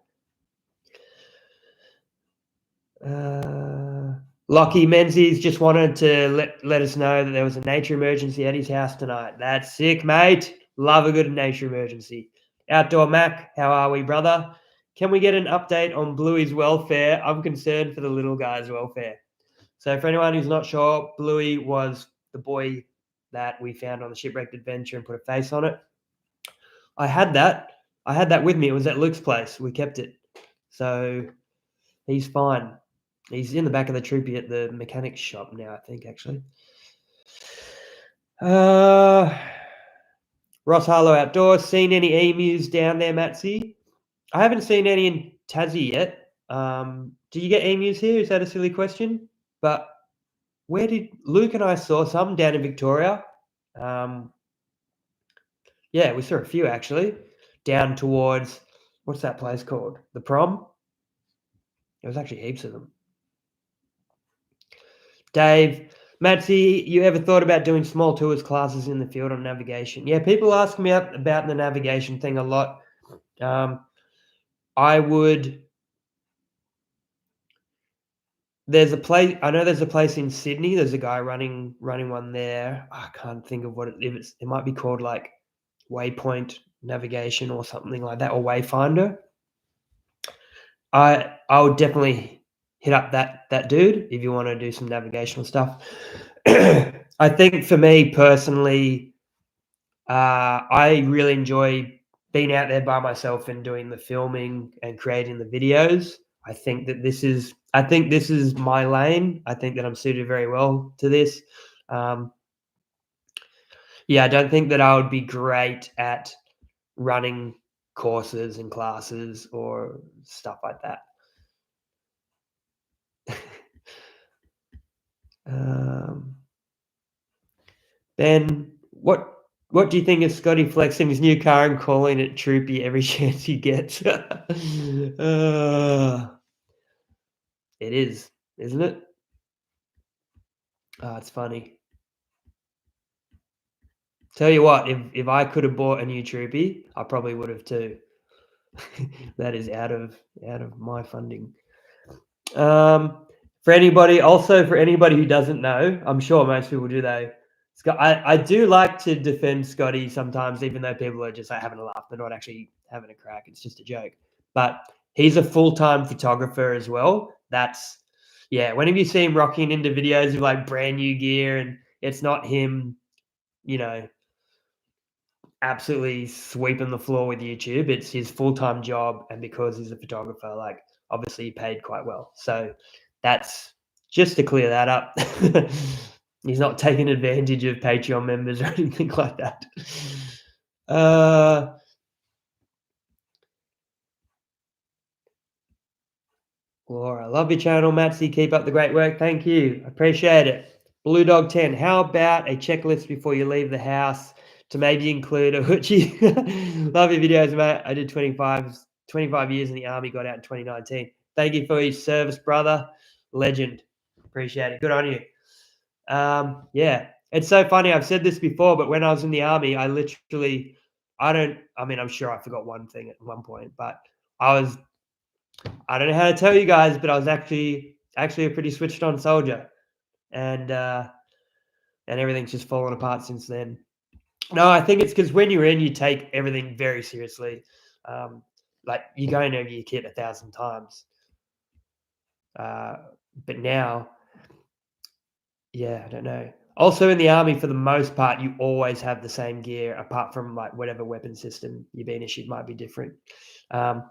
A: Lockie Menzies just wanted to let us know that there was a nature emergency at his house tonight. That's sick, mate. Love a good nature emergency. Outdoor Mac, how are we, brother? Can we get an update on Bluey's welfare? I'm concerned for the little guy's welfare. So for anyone who's not sure, Bluey was the boy that we found on the shipwrecked adventure and put a face on it. I had that. I had that with me. It was at Luke's place. We kept it. So he's fine. He's in the back of the troopy at the mechanic's shop now, I think, actually. Ross Harlow Outdoors. Seen any emus down there, Matsy? I haven't seen any in Tassie yet. Do you get emus here? Is that a silly question? But where did Luke and I saw some down in Victoria? Yeah, we saw a few actually down towards what's that place called? The Prom. There was actually heaps of them. Dave, Matsy, you ever thought about doing small tours classes in the field on navigation? Yeah, people ask me about the navigation thing a lot. I would. There's a place. I know there's a place in Sydney. There's a guy running one there. I can't think of what it might be called like Waypoint Navigation or something like that, or Wayfinder. I would definitely hit up that dude if you want to do some navigational stuff. I think for me personally, I really enjoy being out there by myself and doing the filming and creating the videos. I think this is my lane. I think that I'm suited very well to this. Yeah, I don't think that I would be great at running courses and classes or stuff like that. Ben, what do you think of Scotty flexing his new car and calling it Troopy every chance he gets? It is, isn't it? Oh, it's funny. Tell you what, if I could have bought a new Troopy, I probably would have too. That is out of my funding. For anybody who doesn't know, I'm sure most people do though. I do like to defend Scotty sometimes, even though people are just like having a laugh. They're not actually having a crack. It's just a joke. But he's a full-time photographer as well. Whenever you see him rocking into videos of like brand new gear and it's not him, absolutely sweeping the floor with YouTube. It's his full-time job. And because he's a photographer, like obviously he paid quite well. So that's just to clear that up. He's not taking advantage of Patreon members or anything like that. Laura, love your channel, Matsy. Keep up the great work. Thank you. Appreciate it. Blue Dog 10, how about a checklist before you leave the house to maybe include a hoochie? Love your videos, mate. I did 25 years in the army, got out in 2019. Thank you for your service, brother. Legend. Appreciate it. Good on you. Yeah, it's so funny. I've said this before, but when I was in the army, I'm sure I forgot one thing at one point, but I don't know how to tell you guys, but I was actually a pretty switched on soldier, and everything's just fallen apart since then. No, I think it's because when you're in, you take everything very seriously. Like you're going over your kit 1,000 times. But now, yeah, I don't know. Also in the army, for the most part, you always have the same gear, apart from like whatever weapon system you're being issued might be different. But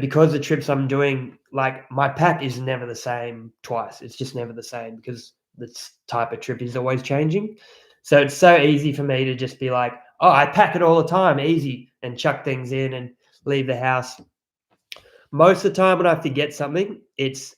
A: because the trips I'm doing, like my pack is never the same twice. It's just never the same because the type of trip is always changing. So it's so easy for me to just be like, oh, I pack it all the time, easy, and chuck things in and leave the house. Most of the time when I forget something, it's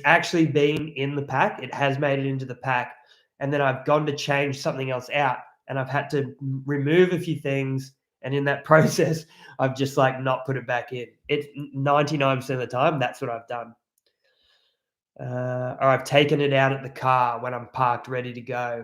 A: actually been in the pack. It has made it into the pack. And then I've gone to change something else out and I've had to remove a few things. And in that process, I've just like not put it back in. It's 99% of the time, that's what I've done. Or I've taken it out at the car when I'm parked, ready to go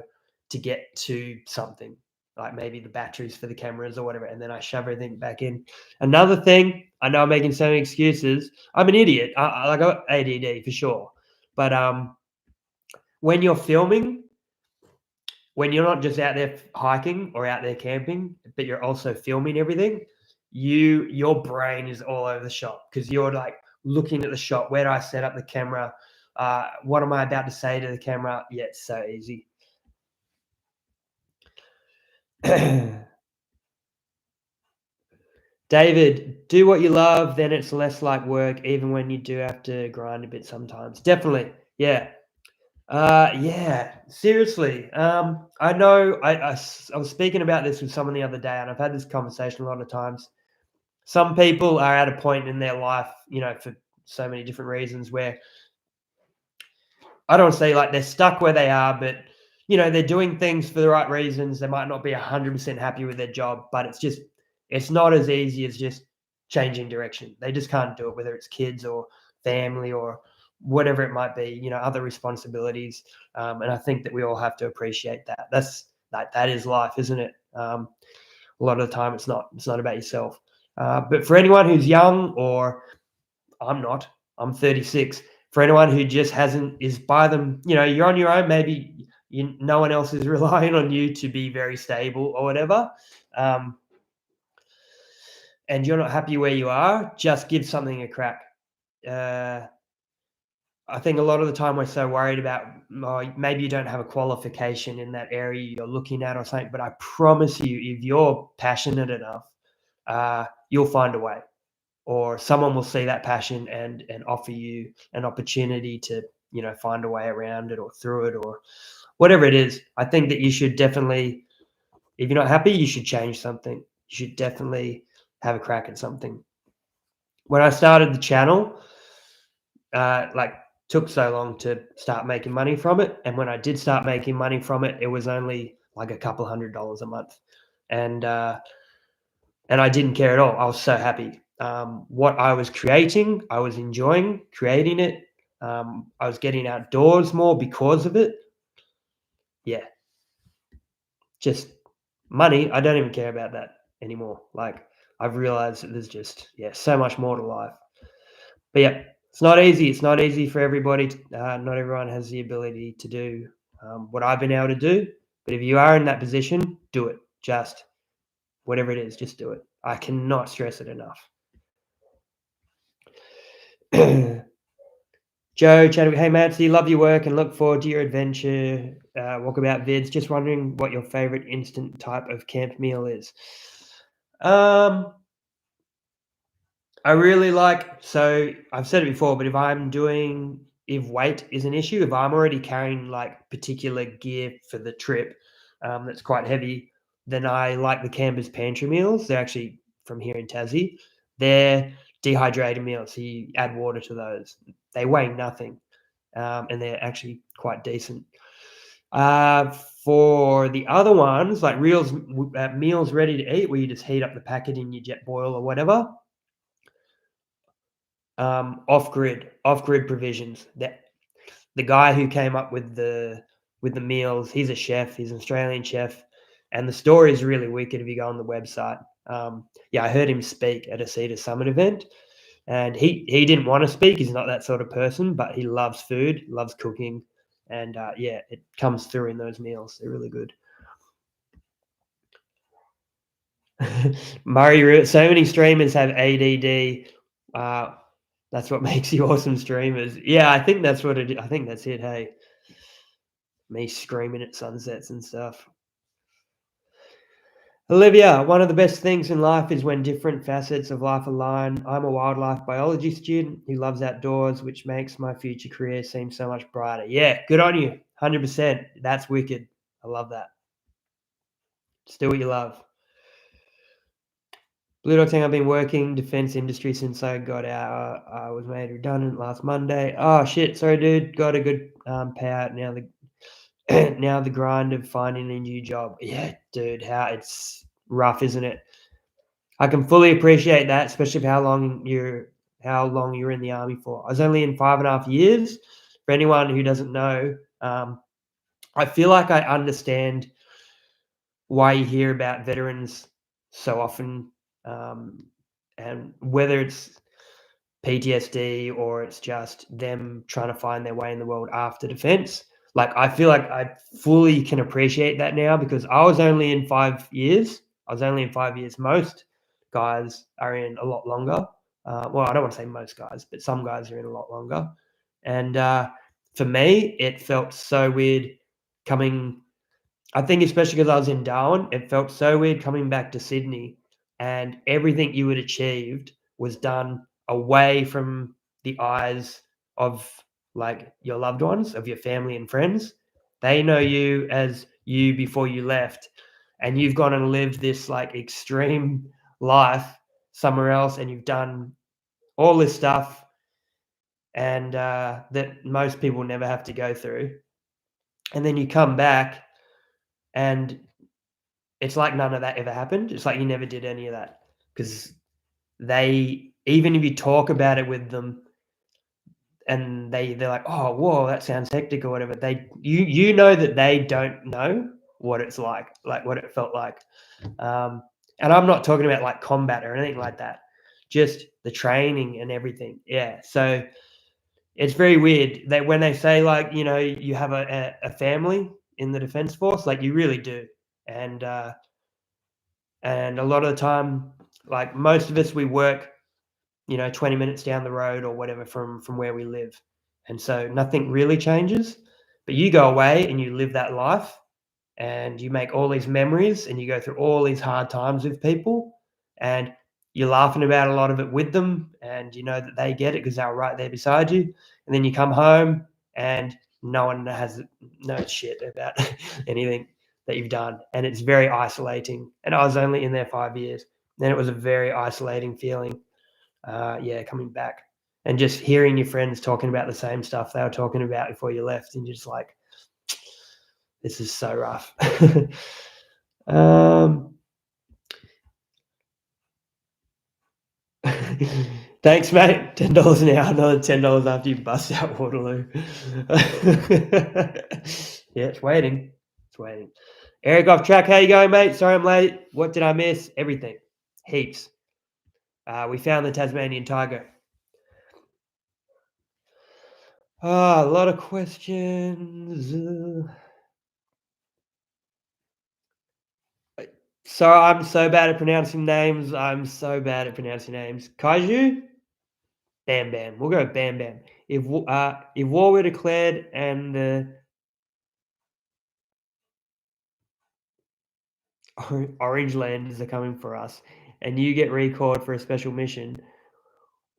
A: to get to something, like maybe the batteries for the cameras or whatever. And then I shove everything back in. Another thing, I know I'm making so many excuses. I'm an idiot. I got ADD for sure. But when you're filming, when you're not just out there hiking or out there camping, but you're also filming everything, your brain is all over the shop because you're like looking at the shot. Where do I set up the camera? What am I about to say to the camera? Yeah, it's so easy. David, do what you love, then it's less like work, even when you do have to grind a bit sometimes. Definitely. Yeah. Yeah, seriously. I know I was speaking about this with someone the other day, and I've had this conversation a lot of times. Some people are at a point in their life, for so many different reasons where I don't want to say like they're stuck where they are, but they're doing things for the right reasons. They might not be 100% happy with their job, but it's not as easy as just changing direction. They just can't do it, whether it's kids or family or whatever it might be, other responsibilities. And I think that we all have to appreciate that. That is life, isn't it? A lot of the time it's not about yourself. But for anyone who's young, or I'm 36. For anyone who just is by them, you're on your own. Maybe no one else is relying on you to be very stable or whatever. And you're not happy where you are, just give something a crack. I think a lot of the time we're so worried about maybe you don't have a qualification in that area you're looking at or something, but I promise you, if you're passionate enough, you'll find a way. Or someone will see that passion and offer you an opportunity to find a way around it or through it or whatever it is. I think that you should definitely, if you're not happy, you should change something. You should definitely have a crack at something. When I started the channel, took so long to start making money from it, and when I did start making money from it, it was only like a couple $100 a month, and I didn't care at all. I was so happy. What I was creating, I was enjoying creating it. I was getting outdoors more because of it. Yeah. Just money. I don't even care about that anymore. Like, I've realized that there's just, so much more to life. But yeah, it's not easy. It's not easy for everybody. Not everyone has the ability to do what I've been able to do. But if you are in that position, do it. Just whatever it is, just do it. I cannot stress it enough. Joe, Chadwick, hey Matsy, love your work and look forward to your adventure. Walkabout vids. Just wondering what your favorite instant type of camp meal is. I really so I've said it before, but if weight is an issue, if I'm already carrying like particular gear for the trip that's quite heavy, then I like the campers pantry meals. They're actually from here in Tassie. They're dehydrated meals, so you add water to those. They weigh nothing, and they're actually quite decent. For the other ones, like meals ready to eat, where you just heat up the packet in your jet boil or whatever, off-grid provisions. That the guy who came up with the meals, he's a chef. He's an Australian chef, and the story is really wicked if you go on the website. I heard him speak at a Cedar Summit event, and he didn't want to speak. He's not that sort of person, but he loves food, loves cooking, and it comes through in those meals. They're really good. Murray, so many streamers have ADD. That's what makes you awesome streamers. Yeah, I think that's what it is. I think that's it. Hey, me screaming at sunsets and stuff. Olivia, one of the best things in life is when different facets of life align. I'm a wildlife biology student who loves outdoors, which makes my future career seem so much brighter. Yeah, good on you. 100%. That's wicked. I love that. Just do what you love. Blue Dog saying I've been working defense industry since I got out. I was made redundant last Monday. Oh shit, sorry dude. Got a good payout now. Now the grind of finding a new job. Yeah, dude, how it's rough, isn't it? I can fully appreciate that, especially for how long you're in the army for. I was only in 5.5 years. For anyone who doesn't know, I feel like I understand why you hear about veterans so often, and whether it's PTSD or it's just them trying to find their way in the world after defense. Like, I feel like I fully can appreciate that now because I was only in 5 years. I was only in 5 years. Most guys are in a lot longer. Well, I don't want to say most guys, but some guys are in a lot longer. And for me, it felt so weird coming. I think especially because I was in Darwin, it felt so weird coming back to Sydney, and everything you had achieved was done away from the eyes of, like, your loved ones, of your family and friends. They know you as you before you left, and you've gone and lived this, like, extreme life somewhere else, and you've done all this stuff and that most people never have to go through. And then you come back and it's like none of that ever happened. It's like you never did any of that because they, even if you talk about it with them and they're like, "Oh, whoa, that sounds hectic," or whatever. You know that they don't know what it's like what it felt like. And I'm not talking about like combat or anything like that. Just the training and everything. Yeah. So it's very weird that when they say, like, you have a family in the defense force, like, you really do. And and a lot of the time, like, most of us, we work, 20 minutes down the road or whatever from where we live. And so nothing really changes. But you go away and you live that life and you make all these memories and you go through all these hard times with people and you're laughing about a lot of it with them and you know that they get it because they're right there beside you. And then you come home and no one has no shit about anything that you've done. And it's very isolating. And I was only in there 5 years. Then it was a very isolating feeling. Yeah, coming back and just hearing your friends talking about the same stuff they were talking about before you left, and you're just like, this is so rough. um, Thanks, mate. $10 an hour, another $10 after you bust out Waterloo. Yeah, it's waiting. It's waiting. Eric off track. How you going, mate? Sorry I'm late. What did I miss? Everything. Heaps. We found the Tasmanian tiger. A lot of questions. So I'm so bad at pronouncing names. I'm so bad at pronouncing names. Kaiju? Bam Bam. We'll go Bam Bam. If war were declared and the Orange Landers are coming for us, and you get recalled for a special mission,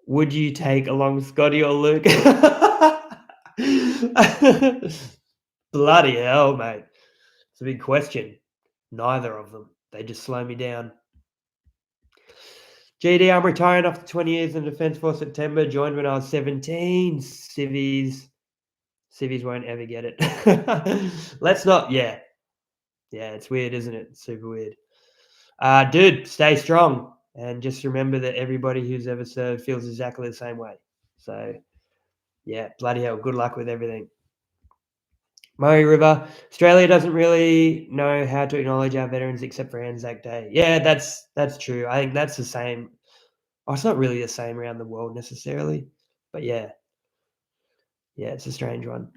A: would you take along Scotty or Luke? Bloody hell, mate. It's a big question. Neither of them. They just slow me down. GD, I'm retiring after 20 years in the Defence Force September. Joined when I was 17. Civvies won't ever get it. Let's not. Yeah. Yeah, it's weird, isn't it? It's super weird. Dude, stay strong. And just remember that everybody who's ever served feels exactly the same way. So, yeah, bloody hell. Good luck with everything. Murray River. Australia doesn't really know how to acknowledge our veterans except for Anzac Day. Yeah, that's true. I think that's the same. Oh, it's not really the same around the world necessarily. But yeah. Yeah, it's a strange one.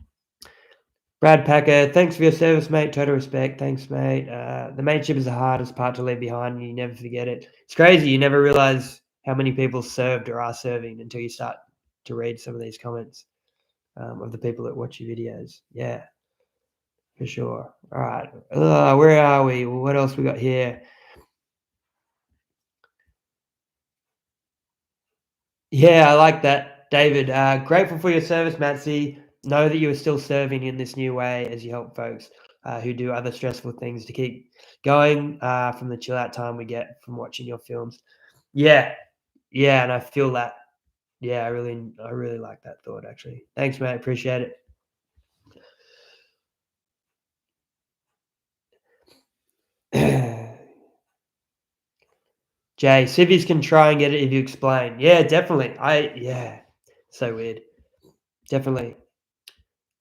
A: Brad Packer, thanks for your service, mate. Total respect. Thanks, mate. The mateship is the hardest part to leave behind. You never forget it. It's crazy. You never realize how many people served or are serving until you start to read some of these comments of the people that watch your videos. Yeah, for sure. All right. Where are we? What else we got here? Yeah, I like that, David. Grateful for your service, Matsy. Know that you are still serving in this new way as you help folks who do other stressful things to keep going from the chill out time we get from watching your films. Yeah, yeah, and I feel that. Yeah, I really like that thought actually. Thanks, mate. Appreciate it. Jay, civvies can try and get it if you explain. Yeah, definitely. Yeah, so weird. Definitely.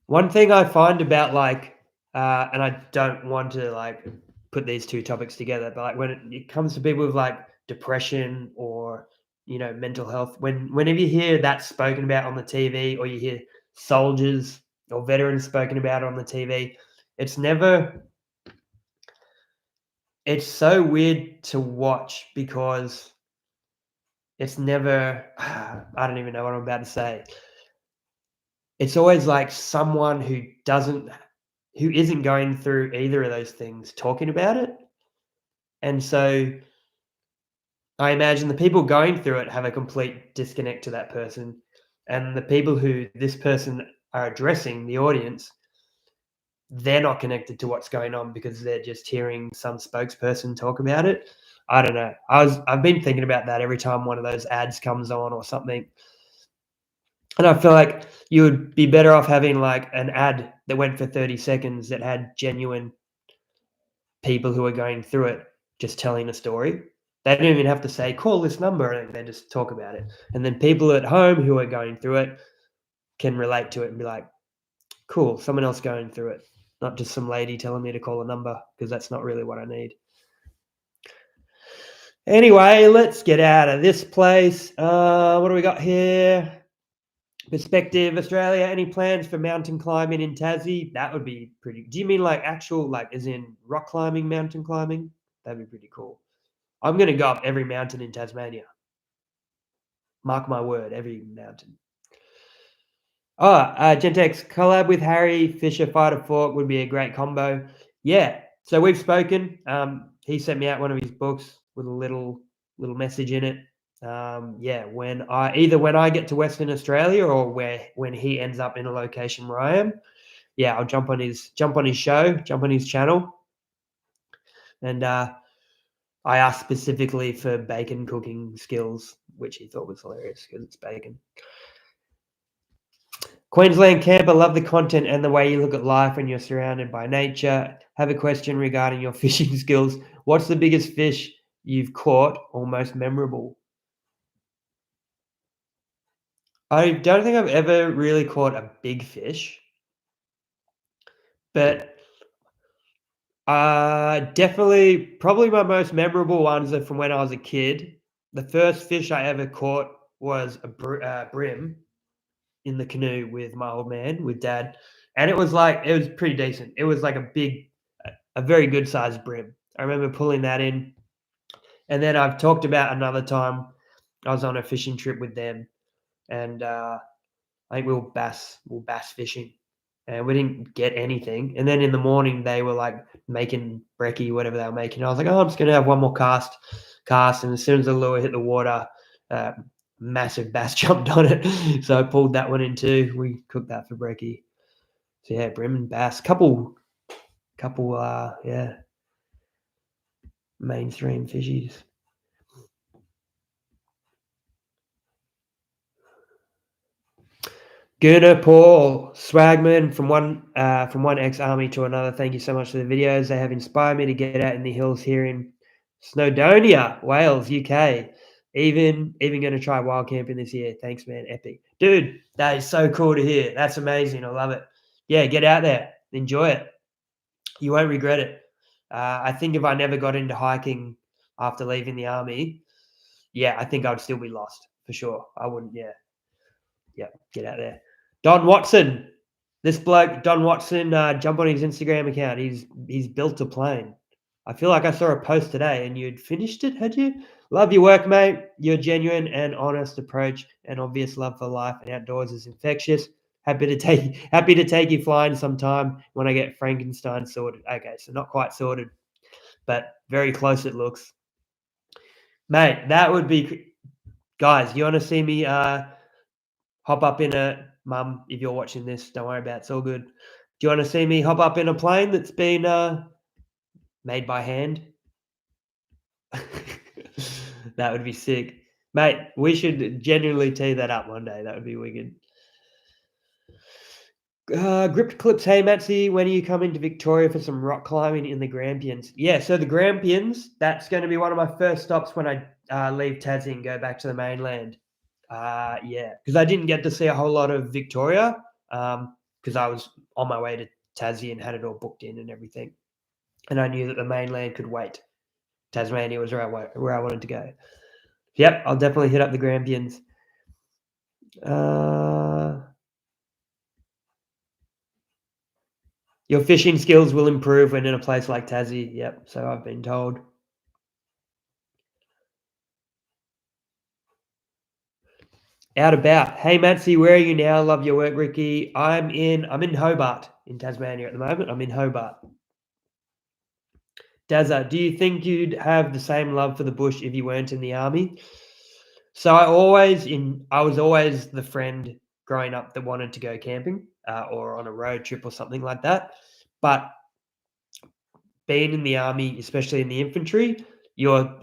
A: One thing I find about and I don't want to like put these two topics together, but like when it comes to people with like depression or mental health, whenever you hear that spoken about on the TV or you hear soldiers or veterans spoken about on the TV. It's never. It's so weird to watch because it's never. I don't even know what I'm about to say. It's always like someone who isn't going through either of those things talking about it. And so I imagine the people going through it have a complete disconnect to that person. And the people who this person are addressing, the audience, they're not connected to what's going on because they're just hearing some spokesperson talk about it. I don't know. I've been thinking about that every time one of those ads comes on or something. And I feel like you would be better off having like an ad that went for 30 seconds that had genuine people who are going through it just telling a story. They don't even have to say, call this number, and they just talk about it. And then people at home who are going through it can relate to it and be like, cool, someone else going through it, not just some lady telling me to call a number, because that's not really what I need. Anyway, let's get out of this place. What do we got here? Perspective Australia, any plans for mountain climbing in Tassie? That would be pretty. Do you mean like actual, like as in rock climbing, mountain climbing? That'd be pretty cool. I'm going to go up every mountain in Tasmania. Mark my word, every mountain. Gentex, collab with Harry Fisher Fighter Fork would be a great combo. Yeah, so we've spoken. He sent me out one of his books with a little message in it. Yeah, when I get to Western Australia or when he ends up in a location where I am, yeah, I'll jump on his show, jump on his channel, and I asked specifically for bacon cooking skills, which he thought was hilarious because it's bacon. Queensland camper, love the content and the way you look at life when you're surrounded by nature. Have a question regarding your fishing skills. What's the biggest fish you've caught or most memorable? I don't think I've ever really caught a big fish, but definitely, probably my most memorable ones are from when I was a kid. The first fish I ever caught was a brim in the canoe with my old man, with dad, and it was pretty decent. It was like a very good sized brim. I remember pulling that in, and then I've talked about another time I was on a fishing trip with them, and I think we were bass fishing, and we didn't get anything. And then in the morning they were like making brekkie, whatever they were making. I was like, oh, I'm just gonna have one more cast, and as soon as the lure hit the water, massive bass jumped on it. So I pulled that one in too. We cooked that for brekkie. So yeah, brim and bass, couple, yeah, mainstream fishies. Gunnar Paul Swagman from one ex-army to another. Thank you so much for the videos. They have inspired me to get out in the hills here in Snowdonia, Wales, UK. Even going to try wild camping this year. Thanks, man. Epic, dude. That is so cool to hear. That's amazing. I love it. Yeah, get out there, enjoy it. You won't regret it. I think if I never got into hiking after leaving the army, yeah, I think I'd still be lost for sure. I wouldn't. Yeah, get out there. Don Watson, this bloke, Don Watson, jump on his Instagram account. He's built a plane. I feel like I saw a post today and you'd finished it, had you? Love your work, mate. Your genuine and honest approach and obvious love for life and outdoors is infectious. Happy to take you flying sometime when I get Frankenstein sorted. Okay, so not quite sorted, but very close it looks. Mate, that would be, guys, you want to see me hop up in a, mum, if you're watching this, don't worry about it. It's all good. Do you want to see me hop up in a plane that's been made by hand? That would be sick. Mate, we should genuinely tee that up one day. That would be wicked. Gripped Clips, hey Matsy, when are you coming to Victoria for some rock climbing in the Grampians? Yeah, so the Grampians, that's going to be one of my first stops when I leave Tassie and go back to the mainland. Yeah, because I didn't get to see a whole lot of Victoria because I was on my way to Tassie and had it all booked in and everything. And I knew that the mainland could wait. Tasmania was where I wanted to go. Yep, I'll definitely hit up the Grampians. Your fishing skills will improve when in a place like Tassie. Yep, so I've been told. Out about. Hey Matsy, where are you now? Love your work, Ricky. I'm in Hobart in Tasmania at the moment. I'm in Hobart. Dazza, do you think you'd have the same love for the bush if you weren't in the army? So I was always the friend growing up that wanted to go camping or on a road trip or something like that. But being in the army, especially in the infantry, you're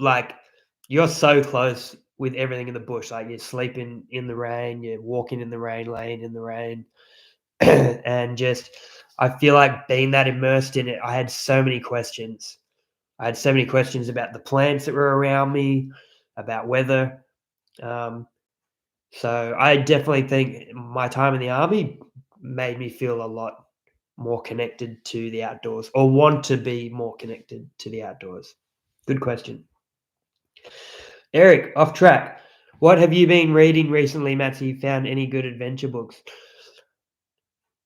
A: so close with everything in the bush. Like you're sleeping in the rain, you're walking in the rain, laying in the rain, and just I feel like being that immersed in it, I had so many questions. I had so many questions about the plants that were around me, about weather. Um, so I definitely think my time in the army made me feel a lot more connected to the outdoors or want to be more connected to the outdoors. Good question. Eric, off track. What have you been reading recently, Matty? Found any good adventure books?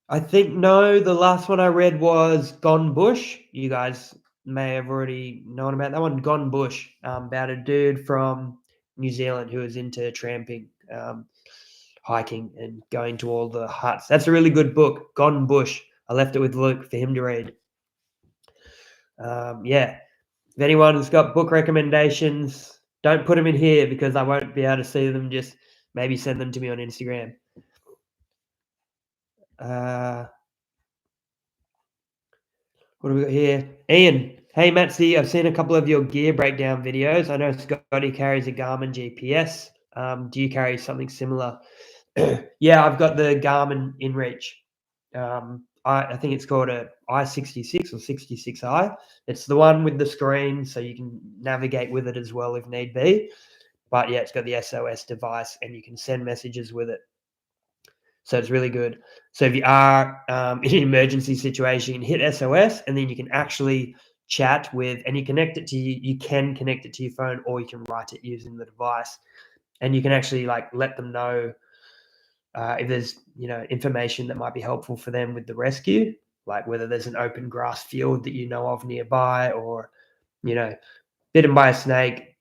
A: I think no, the last one I read was Gone Bush. You guys may have already known about that one. Gone Bush, about a dude from New Zealand who is into tramping, hiking, and going to all the huts. That's a really good book, Gone Bush. I left it with Luke for him to read. Yeah, if anyone's got book recommendations, don't put them in here because I won't be able to see them. Just maybe send them to me on Instagram. What do we got here? Ian, hey Matsy, I've seen a couple of your gear breakdown videos. I know Scotty carries a Garmin GPS. Do you carry something similar? Yeah, I've got the Garmin InReach. I think it's called a I66 or 66i. It's the one with the screen, so you can navigate with it as well if need be. But yeah, it's got the SOS device, and you can send messages with it. So it's really good. So if you are in an emergency situation, you can hit SOS, and then you can actually chat with, and you connect it to you can connect it to your phone, or you can write it using the device, and you can actually like let them know if there's information that might be helpful for them with the rescue, like whether there's an open grass field that you know of nearby, or bitten by a snake.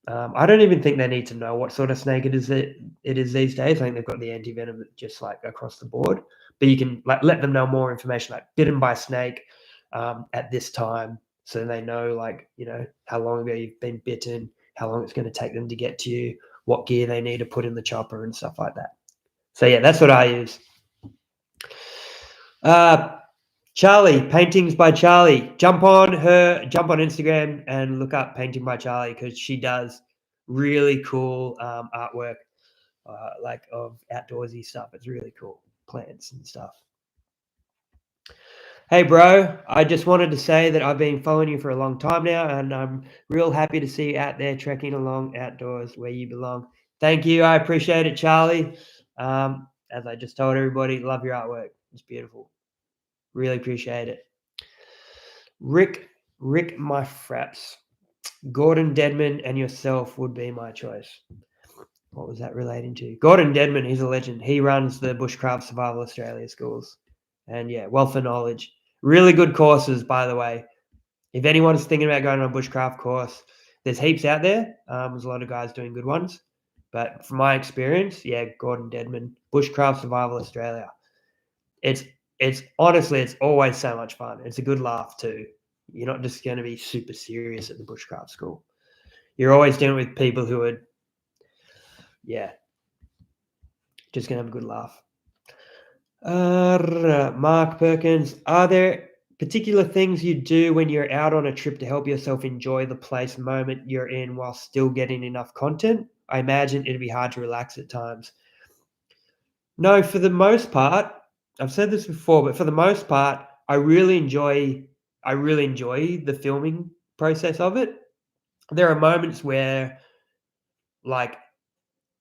A: I don't even think they need to know what sort of snake it is these days. I think they've got the anti-venom just like across the board. But you can like let them know more information, like bitten by a snake at this time, so they know how long ago you've been bitten, how long it's going to take them to get to you, what gear they need to put in the chopper and stuff like that. So yeah, that's what I use. Charlie, paintings by Charlie. Jump on Instagram and look up Painting by Charlie because she does really cool artwork, like of outdoorsy stuff. It's really cool, plants and stuff. Hey, bro, I just wanted to say that I've been following you for a long time now, and I'm real happy to see you out there trekking along outdoors where you belong. Thank you. I appreciate it, Charlie. As I just told everybody, love your artwork. It's beautiful. Really appreciate it. Rick, my fraps. Gordon Dedman and yourself would be my choice. What was that relating to? Gordon Dedman, he's a legend. He runs the Bushcraft Survival Australia schools. And yeah, wealth of knowledge. Really good courses, by the way. If anyone's thinking about going on a bushcraft course, there's heaps out there. There's a lot of guys doing good ones. But from my experience, yeah, Gordon Dedman, Bushcraft Survival Australia. It's honestly, it's always so much fun. It's a good laugh too. You're not just going to be super serious at the bushcraft school. You're always dealing with people who are, yeah, just going to have a good laugh. Mark Perkins, are there particular things you do when you're out on a trip to help yourself enjoy the place moment you're in while still getting enough content? I imagine it'd be hard to relax at times. No, for the most part, I've said this before, but for the most part, I really enjoy the filming process of it. There are moments where, like,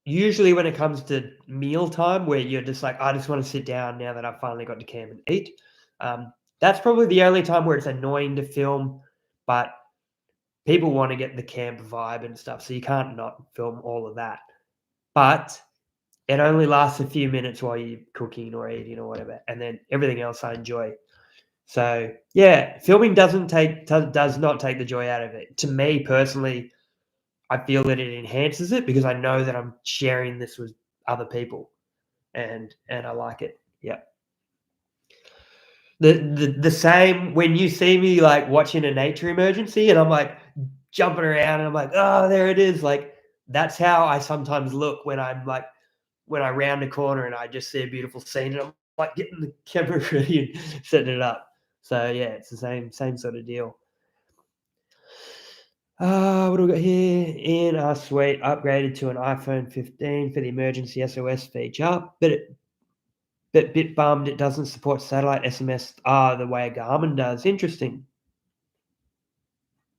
A: usually when it comes to mealtime, where you're just like, I just want to sit down now that I've finally got to camp and eat. That's probably the only time where it's annoying to film, but people want to get the camp vibe and stuff, so you can't not film all of that. But it only lasts a few minutes while you're cooking or eating or whatever, and then everything else I enjoy. So yeah, filming does not take the joy out of it. To me personally, I feel that it enhances it because I know that I'm sharing this with other people, and I like it. Yeah. The same when you see me like watching a nature emergency and I'm like jumping around and I'm like, oh, there it is. Like that's how I sometimes look when I'm like when I round a corner and I just see a beautiful scene and I'm like getting the camera ready and setting it up. So yeah, it's the same sort of deal. What do we got here? In our suite, upgraded to an iPhone 15 for the emergency SOS feature, but bit bummed it doesn't support satellite SMS the way a Garmin does. Interesting.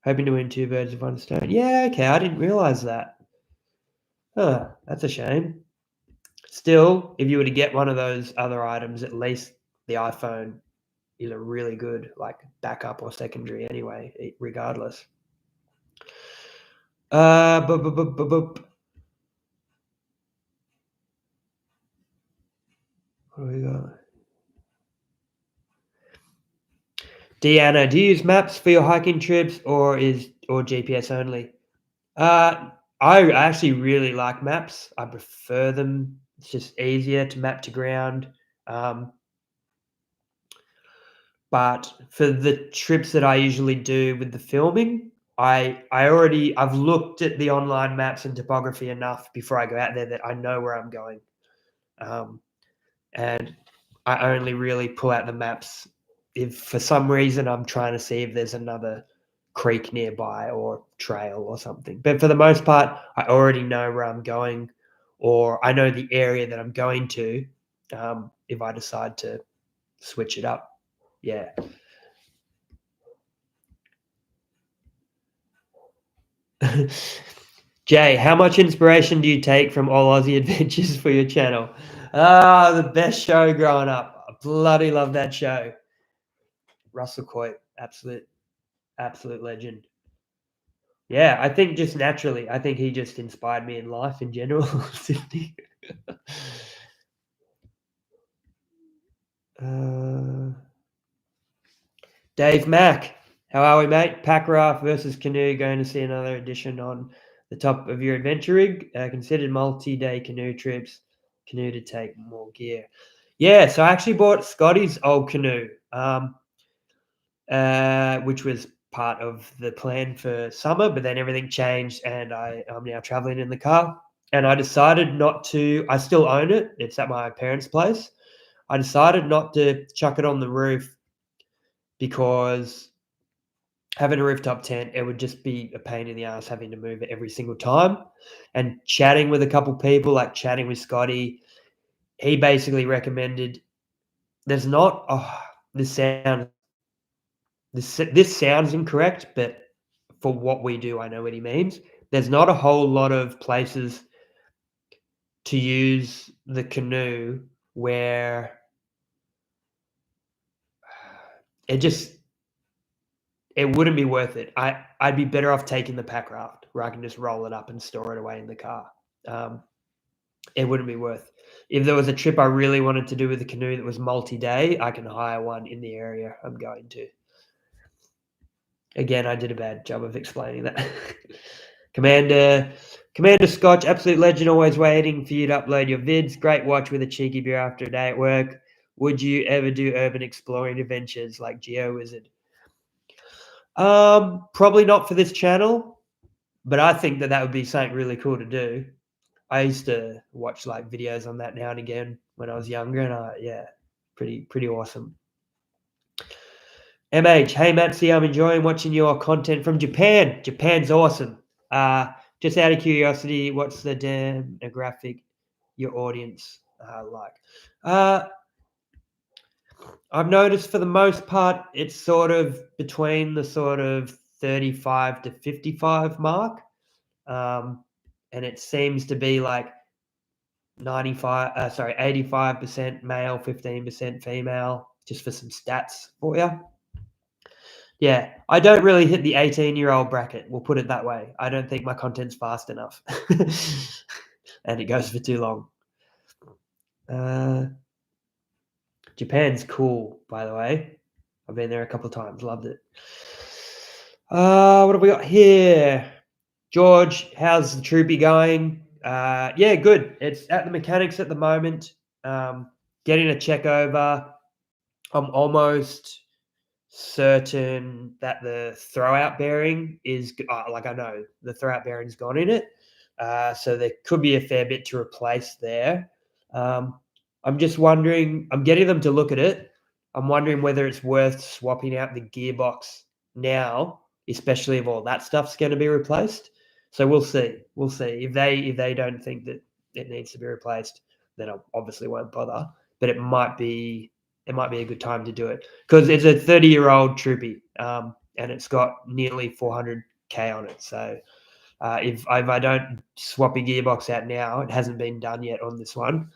A: Hoping to win 2 birds with 1 stone. Yeah, okay, I didn't realize that. Huh, that's a shame. Still, if you were to get one of those other items, at least the iPhone is a really good like backup or secondary anyway, regardless. What do we got? Deanna, do you use maps for your hiking trips or GPS only? I actually really like maps. I prefer them. It's just easier to map to ground. Um, but for the trips that I usually do with the filming, I've looked at the online maps and topography enough before I go out there that I know where I'm going. Um, and I only really pull out the maps if for some reason I'm trying to see if there's another creek nearby or trail or something. But for the most part, I already know where I'm going, or I know the area that I'm going to. If I decide to switch it up, yeah. Jay, how much inspiration do you take from All Aussie Adventures for your channel? The best show growing up. I bloody love that show. Russell Coit, absolute legend. Yeah, I think just naturally, I think he just inspired me in life in general. Sydney. uh, Dave Mack, how are we, mate? Pack raft versus canoe. Going to see another edition on the top of your adventure rig. Considered multi-day canoe trips. Canoe to take more gear. Yeah, so I actually bought Scotty's old canoe, which was part of the plan for summer, but then everything changed and I'm now traveling in the car. And I decided not to, I still own it. It's at my parents' place. I decided not to chuck it on the roof because having a rooftop tent, it would just be a pain in the ass having to move it every single time. And chatting with a couple people, like chatting with Scotty, he basically recommended there's not, this sounds incorrect, but for what we do, I know what he means. There's not a whole lot of places to use the canoe where it just it wouldn't be worth it. I'd be better off taking the pack raft where I can just roll it up and store it away in the car. It wouldn't be worth. If there was a trip I really wanted to do with a canoe that was multi-day, I can hire one in the area I'm going to. Again, I did a bad job of explaining that. Commander Scotch, absolute legend, always waiting for you to upload your vids. Great watch with a cheeky beer after a day at work. Would you ever do urban exploring adventures like GeoWizard? Probably not for this channel, but I think that would be something really cool to do. I used to watch like videos on that now and again when I was younger, and yeah, pretty awesome. MH, hey Matsy, I'm enjoying watching your content from Japan. Japan's awesome. Just out of curiosity, what's the demographic your audience like? I've noticed for the most part, it's sort of between the sort of 35 to 55 mark. And it seems to be like 85% male, 15% female, just for some stats for you. Yeah, I don't really hit the 18-year-old bracket. We'll put it that way. I don't think my content's fast enough. And it goes for too long. Japan's cool, by the way. I've been there a couple of times. Loved it. What have we got here? George, how's the troopy going? Yeah, good. It's at the mechanics at the moment. Getting a check over. I'm almost certain that the throwout bearing is I know the throwout bearing's gone in it, so there could be a fair bit to replace there. I'm just wondering. I'm getting them to look at it. I'm wondering whether it's worth swapping out the gearbox now, especially if all that stuff's going to be replaced. So we'll see. We'll see if they don't think that it needs to be replaced, then I obviously won't bother. But it might be a good time to do it because it's a 30-year-old troopy, and it's got nearly 400k on it. So if I don't swap a gearbox out now, it hasn't been done yet on this one.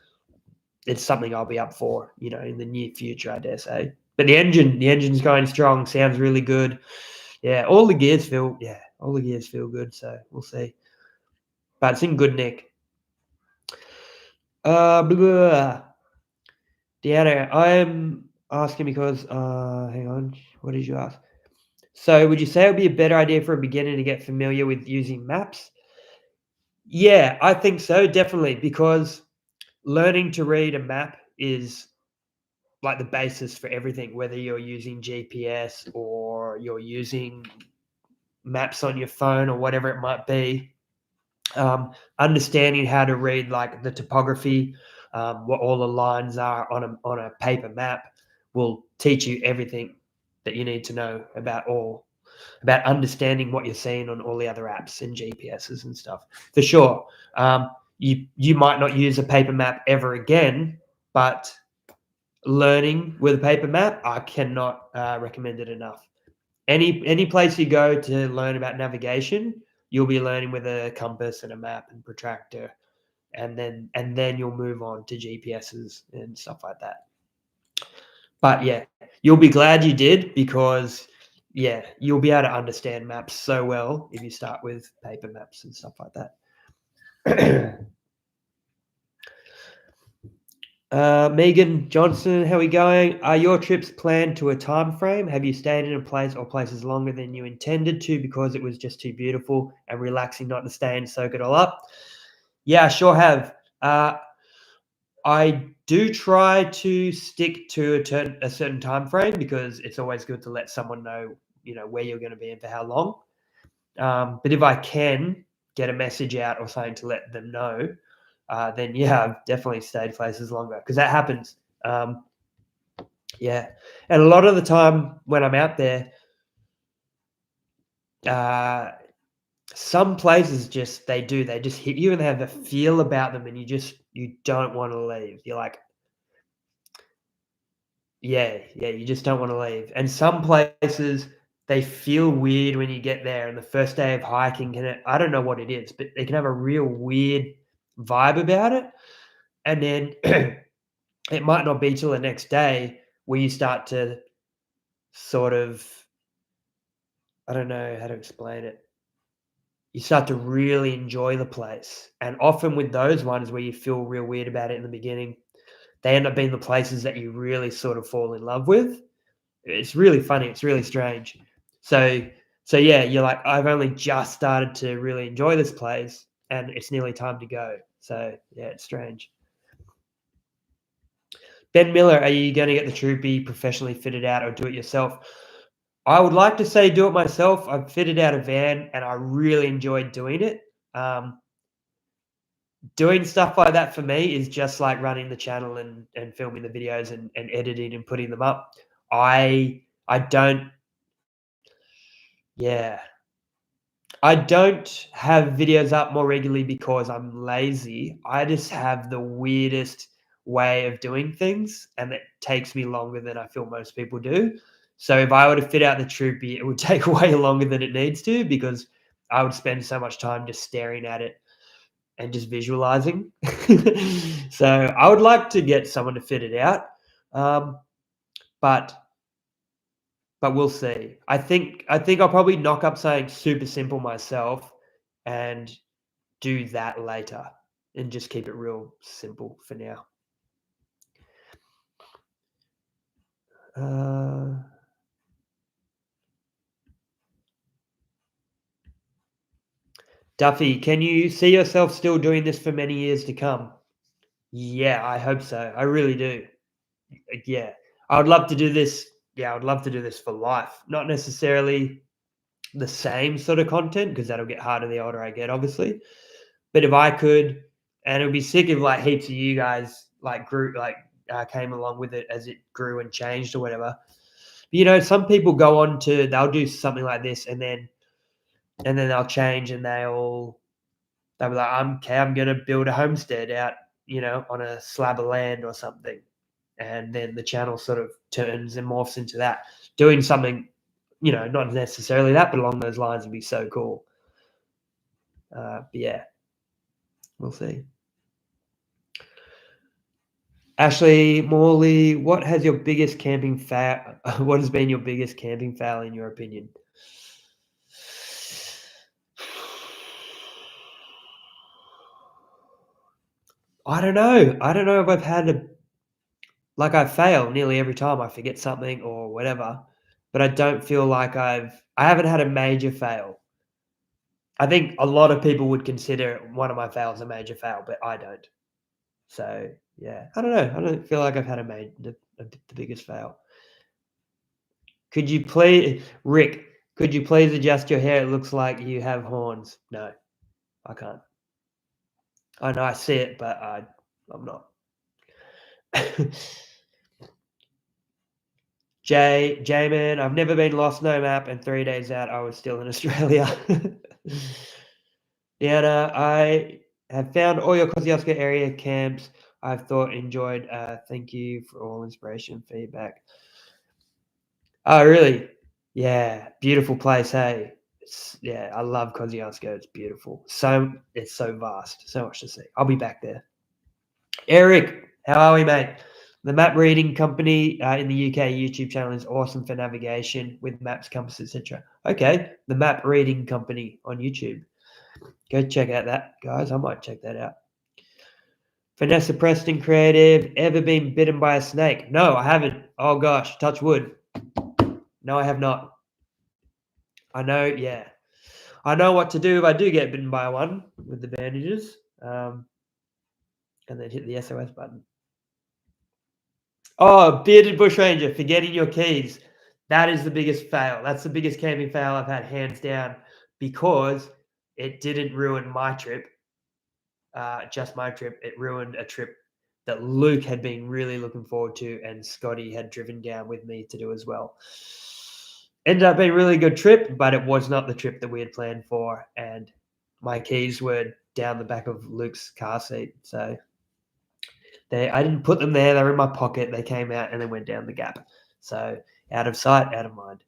A: It's something I'll be up for, in the near future, I dare say. But the engine's going strong. Sounds really good. Yeah, all the gears feel good. So we'll see. But it's in good nick. Deanna, I'm asking because hang on, what did you ask? So would you say it would be a better idea for a beginner to get familiar with using maps? Yeah, I think so, definitely, because learning to read a map is like the basis for everything, whether you're using GPS or you're using maps on your phone or whatever it might be. Understanding how to read like the topography, what all the lines are on a paper map will teach you everything that you need to know about understanding what you're seeing on all the other apps and GPSs and stuff. For sure. You might not use a paper map ever again, but learning with a paper map, I cannot recommend it enough. Any place you go to learn about navigation, you'll be learning with a compass and a map and protractor, and then you'll move on to GPSs and stuff like that. But yeah, you'll be glad you did because you'll be able to understand maps so well if you start with paper maps and stuff like that. Megan Johnson, how are we going? Are your trips planned to a time frame? Have you stayed in a place or places longer than you intended to because it was just too beautiful and relaxing not to stay and soak it all up? Yeah, I sure have. I do try to stick to a certain time frame because it's always good to let someone know, where you're going to be and for how long. But if I can get a message out or something to let them know, then yeah, I've definitely stayed places longer because that happens. Yeah, and a lot of the time when I'm out there, some places they just hit you and they have a feel about them, and you don't want to leave. You're like, yeah, you just don't want to leave. And some places they feel weird when you get there, and the first day of hiking I don't know what it is, but they can have a real weird vibe about it, and then it might not be till the next day where you start to sort of, I don't know how to explain it. You start to really enjoy the place. And often with those ones where you feel real weird about it in the beginning, they end up being the places that you really sort of fall in love with. It's really funny. It's really strange. So, yeah, you're like, I've only just started to really enjoy this place and it's nearly time to go. So yeah, it's strange. Ben Miller, are you going to get the Troopy professionally fitted out or do it yourself? I would like to say do it myself. I've fitted out a van and I really enjoyed doing it. Doing stuff like that for me is just like running the channel and filming the videos and editing and putting them up. I don't, yeah. I don't have videos up more regularly because I'm lazy. I just have the weirdest way of doing things, and it takes me longer than I feel most people do. So if I were to fit out the Troopy, it would take way longer than it needs to because I would spend so much time just staring at it and just visualizing. So I would like to get someone to fit it out, but we'll see. I think I'll probably knock up something super simple myself and do that later and just keep it real simple for now. Duffy, can you see yourself still doing this for many years to come? Yeah, I hope so. I really do. Yeah. I would love to do this. Yeah, I would love to do this for life. Not necessarily the same sort of content because that'll get harder the older I get, obviously. But if I could, and it would be sick if like heaps of you guys like grew, like came along with it as it grew and changed or whatever. But, some people go on to they'll do something like this and then they'll change and they'll be like, I'm gonna build a homestead out, on a slab of land or something. And then the channel sort of turns and morphs into that. Doing something, not necessarily that, but along those lines would be so cool. But yeah, we'll see. Ashley Morley, what has your biggest camping fail? What has been your biggest camping fail in your opinion? I don't know. I don't know if I've had I fail nearly every time. I forget something or whatever, but I don't feel like I haven't had a major fail. I think a lot of people would consider one of my fails a major fail, but I don't. So yeah, I don't know. I don't feel like I've had the biggest fail. Could you please, Rick? Could you please adjust your hair? It looks like you have horns. No, I can't. I know I see it, but I'm not. J-Man, I've never been lost, no map, and 3 days out, I was still in Australia. Deanna, I have found all your Kosciuszko area camps I've thought enjoyed. Thank you for all inspiration feedback. Oh, really? Yeah, beautiful place, hey? Yeah, I love Kosciuszko. It's beautiful. It's so vast. So much to see. I'll be back there. Eric, how are we, mate? The map reading company in the UK YouTube channel is awesome for navigation with maps, compass, etc. Okay, the map reading company on YouTube. Go check out that, guys. I might check that out. Vanessa Preston Creative. Ever been bitten by a snake? No, I haven't. Oh gosh, touch wood. No, I have not. I know, yeah. I know what to do if I do get bitten by one with the bandages. And then hit the SOS button. Oh, bearded bushranger, forgetting your keys. That is the biggest fail. That's the biggest camping fail I've had, hands down, because it didn't ruin my trip, just my trip. It ruined a trip that Luke had been really looking forward to, and Scotty had driven down with me to do as well. Ended up being a really good trip, but it was not the trip that we had planned for, and my keys were down the back of Luke's car seat. So I didn't put them there. They were in my pocket. They came out and then went down the gap. So out of sight, out of mind.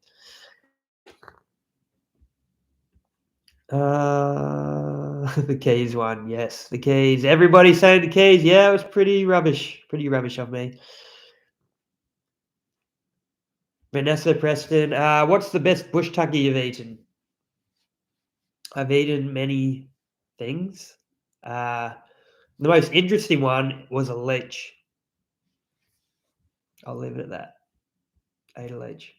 A: The keys one. Yes, the keys. Everybody's saying the keys. Yeah, it was pretty rubbish. Pretty rubbish of me. Vanessa Preston. What's the best bush tucker you've eaten? I've eaten many things. The most interesting one was a leech. I'll leave it at that. Ate a leech.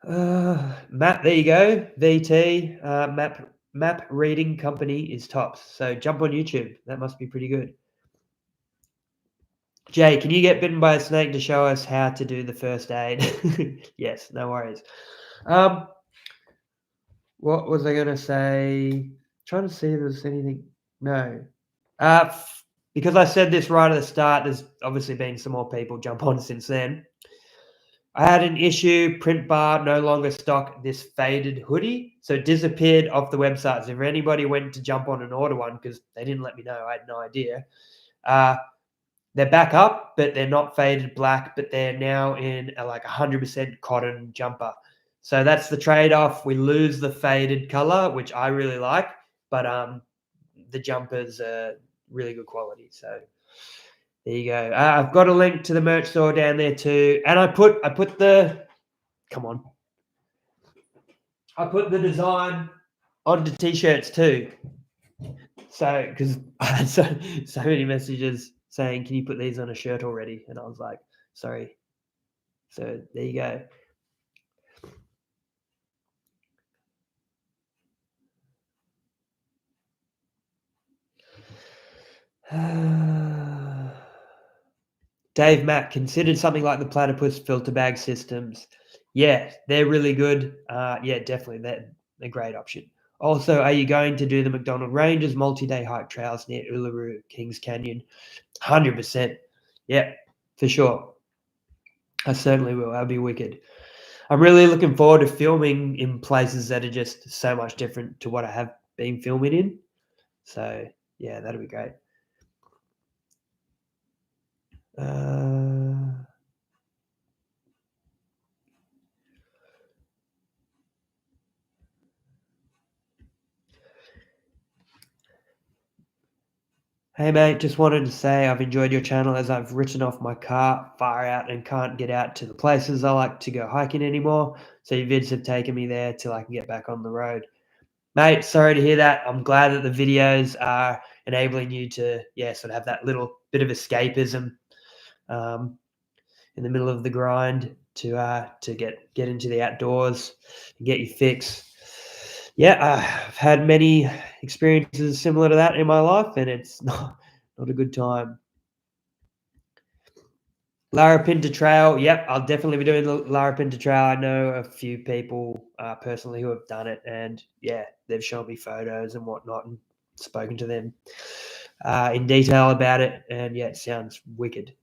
A: Map, there you go. VT map reading company is tops. So jump on YouTube. That must be pretty good. Jay, can you get bitten by a snake to show us how to do the first aid? Yes, no worries. What was I gonna say? Trying to see if there's anything. No. Because I said this right at the start, there's obviously been some more people jump on since then. I had an issue, print bar no longer stock this faded hoodie. So it disappeared off the website. So if anybody went to jump on and order one, because they didn't let me know, I had no idea. They're back up, but they're not faded black, but they're now in a 100% cotton jumper. So that's the trade-off. We lose the faded color, which I really like, but the jumper's really good quality. So there you go. I've got a link to the merch store down there too, and I put the I put the design onto t-shirts too. So because I had so many messages saying, "Can you put these on a shirt already?" And I was like, "Sorry." So there you go. Dave Mack considered something like the platypus filter bag systems. Yeah, they're really good. Yeah, definitely. They're a great option. Also, are you going to do the McDonald Ranges multi-day hike trails near Uluru, Kings Canyon? 100%. Yeah, for sure. I certainly will. That'll be wicked. I'm really looking forward to filming in places that are just so much different to what I have been filming in. So, yeah, that'll be great. Hey mate, just wanted to say I've enjoyed your channel as I've written off my car far out and can't get out to the places I like to go hiking anymore. So your vids have taken me there till I can get back on the road. Mate, sorry to hear that. I'm glad that the videos are enabling you to, yeah, sort of have that little bit of escapism in the middle of the grind to get into the outdoors and get your fix. Yeah, I've had many experiences similar to that in my life, and it's not a good time. Larapinta Trail, yep, I'll definitely be doing the Larapinta Trail. I know a few people personally who have done it, and yeah, they've shown me photos and whatnot, and spoken to them in detail about it, and yeah, it sounds wicked.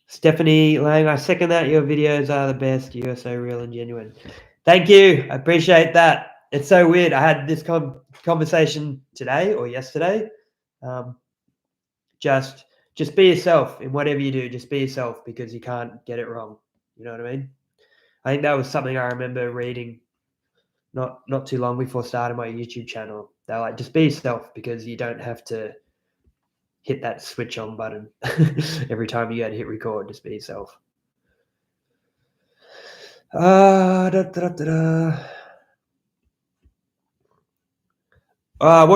A: Stephanie Lang, I second that. Your videos are the best. You are so real and genuine. Thank you. I appreciate that. It's so weird. I had this conversation today or yesterday. Just be yourself in whatever you do. Just be yourself because you can't get it wrong. You know what I mean? I think that was something I remember reading not too long before starting my YouTube channel. They're like, just be yourself because you don't have to hit that switch on button every time you go to hit record. Just be yourself. What's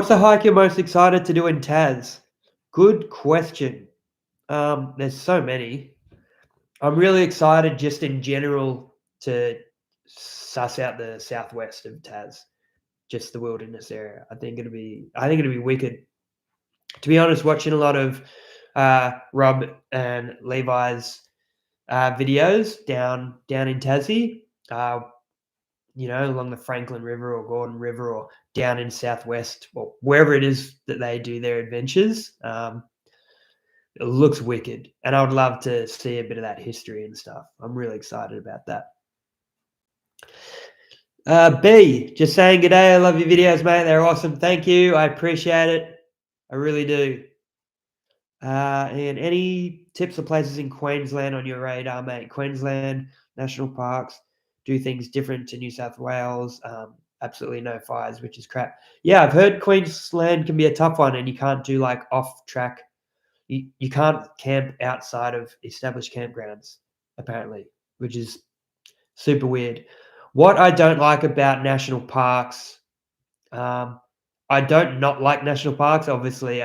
A: the hike you're most excited to do in Tas? Good question. There's so many. I'm really excited just in general to suss out the southwest of Tas, just the wilderness area. I think it'll be wicked. To be honest, watching a lot of Rob and Levi's videos down in Tassie, along the Franklin River or Gordon River or down in southwest or wherever it is that they do their adventures. It looks wicked, and I would love to see a bit of that history and stuff. I'm really excited about that. B, just saying good day. I love your videos, mate. They're awesome. Thank you. I appreciate it. I really do. And any tips or places in Queensland on your radar, mate? Queensland national parks do things different to New South Wales. Absolutely no fires, which is crap. Yeah, I've heard Queensland can be a tough one, and you can't do like off track. You can't camp outside of established campgrounds, apparently, which is super weird. What I don't like about national parks, I don't not like national parks. Obviously,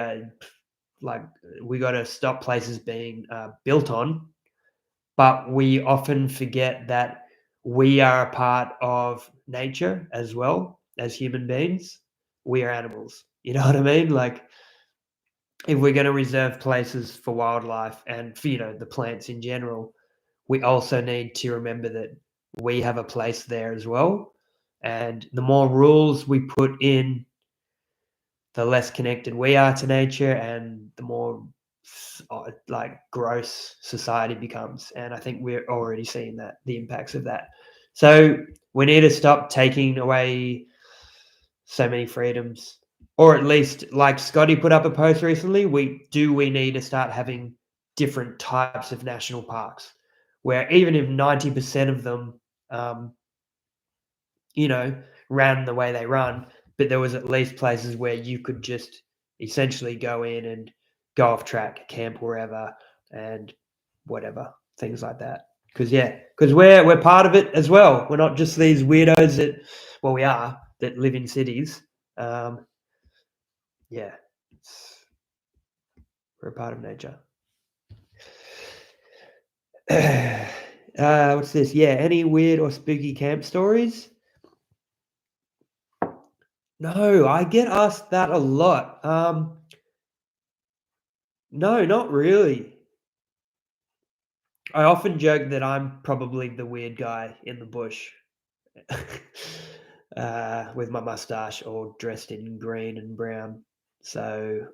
A: like we got to stop places being built on, but we often forget that we are a part of nature as well as human beings. We are animals. You know what I mean? Like, if we're going to reserve places for wildlife and for the plants in general, we also need to remember that we have a place there as well. And the more rules we put in, the less connected we are to nature, and the more like gross society becomes. And I think we're already seeing the impacts of that. So we need to stop taking away so many freedoms, or at least, like Scotty put up a post recently, we need to start having different types of national parks where even if 90% of them ran the way they run, but there was at least places where you could just essentially go in and go off track, camp wherever, and whatever, things like that. Because we're part of it as well. We're not just these weirdos we are, that live in cities. Yeah, we're a part of nature. What's this? Yeah, any weird or spooky camp stories? No, I get asked that a lot. No, not really. I often joke that I'm probably the weird guy in the bush, with my mustache all dressed in green and brown. So,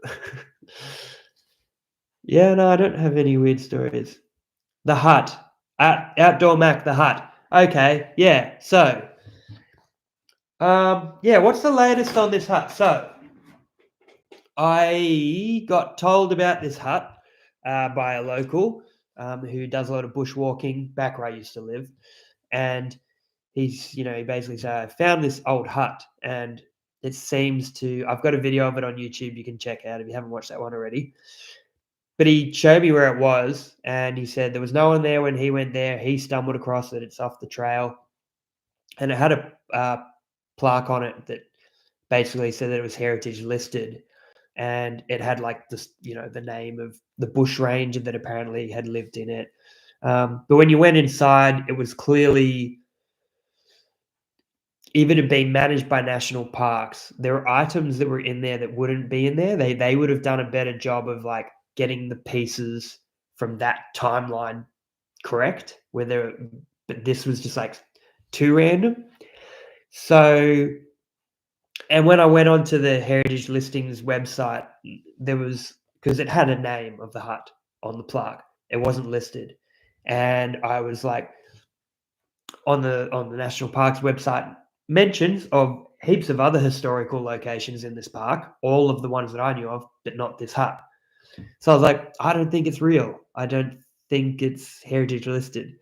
A: yeah, no, I don't have any weird stories. The hut. Outdoor Mac, the hut. Okay, yeah. So, yeah, what's the latest on this hut? So, I got told about this hut by a local who does a lot of bushwalking back where I used to live. And he basically said, I found this old hut and it seems to, I've got a video of it on YouTube you can check out if you haven't watched that one already. But he showed me where it was and he said there was no one there when he went there. He stumbled across it. It's off the trail. And it had a plaque on it that basically said that it was heritage listed. And it had like this, the name of the bush ranger that apparently had lived in it. But when you went inside, it was clearly, even it being managed by national parks, there were items that were in there that wouldn't be in there. They would have done a better job of like getting the pieces from that timeline correct. But this was just like too random. So, and when I went onto the Heritage Listings website, there was, because it had a name of the hut on the plaque, it wasn't listed, and I was like, on the national parks website, mentions of heaps of other historical locations in this park, all of the ones that I knew of, but not this hut. So I was like, I don't think it's real. I don't think it's heritage listed.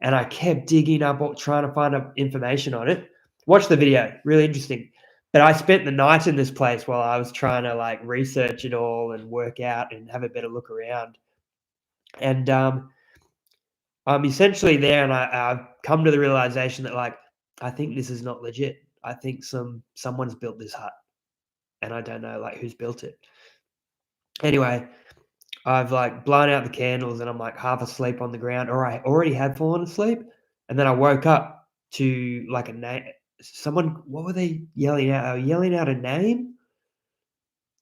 A: And I kept digging up, trying to find out information on it. Watch the video, really interesting. But I spent the night in this place while I was trying to like research it all and work out and have a better look around. And I'm essentially there, and I've come to the realization that like I think this is not legit. I think someone's built this hut, and I don't know like who's built it. Anyway, I've like blown out the candles, and I'm like half asleep on the ground, or I already had fallen asleep, and then I woke up to like a name. Someone, what were they yelling out? They were yelling out a name.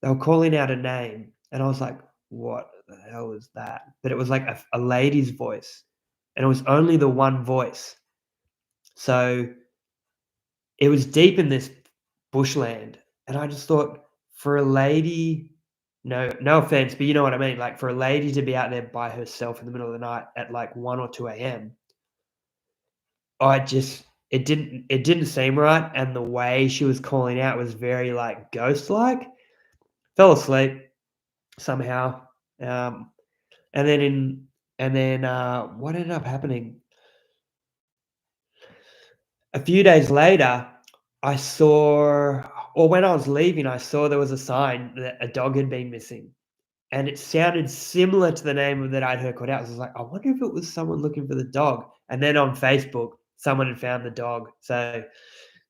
A: They were calling out a name, and I was like, "What the hell is that?" But it was like a lady's voice, and it was only the one voice. So it was deep in this bushland, and I just thought, for a lady, no offense, but you know what I mean, like, for a lady to be out there by herself in the middle of the night at, like, 1 or 2 AM, I just it didn't seem right, and the way she was calling out was very, like, ghost-like. Fell asleep somehow, um, what ended up happening? A few days later, I saw or when I was leaving, I saw there was a sign that a dog had been missing, and it sounded similar to the name that I'd heard called out. So I was like, "I wonder if it was someone looking for the dog." And then on Facebook, someone had found the dog. So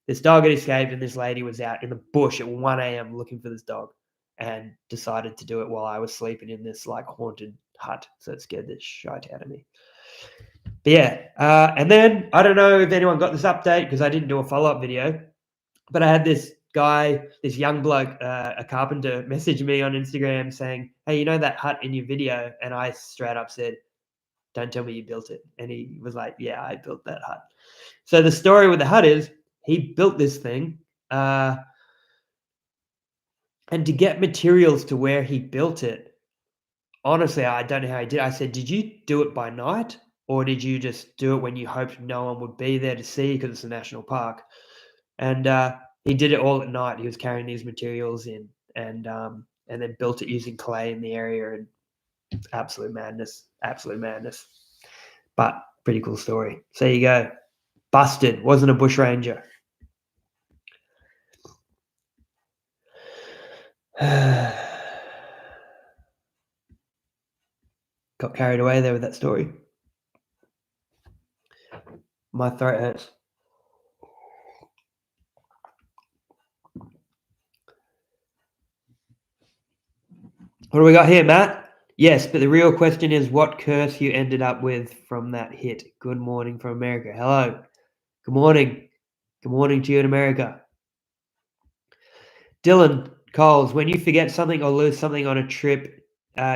A: this dog had escaped, and this lady was out in the bush at 1 AM looking for this dog and decided to do it while I was sleeping in this, like, haunted hut. So it scared the shite out of me. But yeah, and then I don't know if anyone got this update because I didn't do a follow-up video, but I had this guy, this young bloke, a carpenter, message me on Instagram saying, "Hey, you know that hut in your video?" And I straight up said, "Don't tell me you built it." And he was like, "Yeah, I built that hut." So the story with the hut is he built this thing, and to get materials to where he built it, honestly, I don't know how he did it. I said, "Did you do it by night, or did you just do it when you hoped no one would be there to see because it's a national park?" And he did it all at night. He was carrying these materials in, and then built it using clay in the area, and absolute madness, absolute madness. But pretty cool story. So there you go. Busted. Wasn't a bushranger. Got carried away there with that story. My throat hurts. What do we got here, Matt? Yes, but the real question is what curse you ended up with from that hit. Good morning from America. Hello. Good morning. Good morning to you in America. Dylan Coles, when you forget something or lose something on a trip,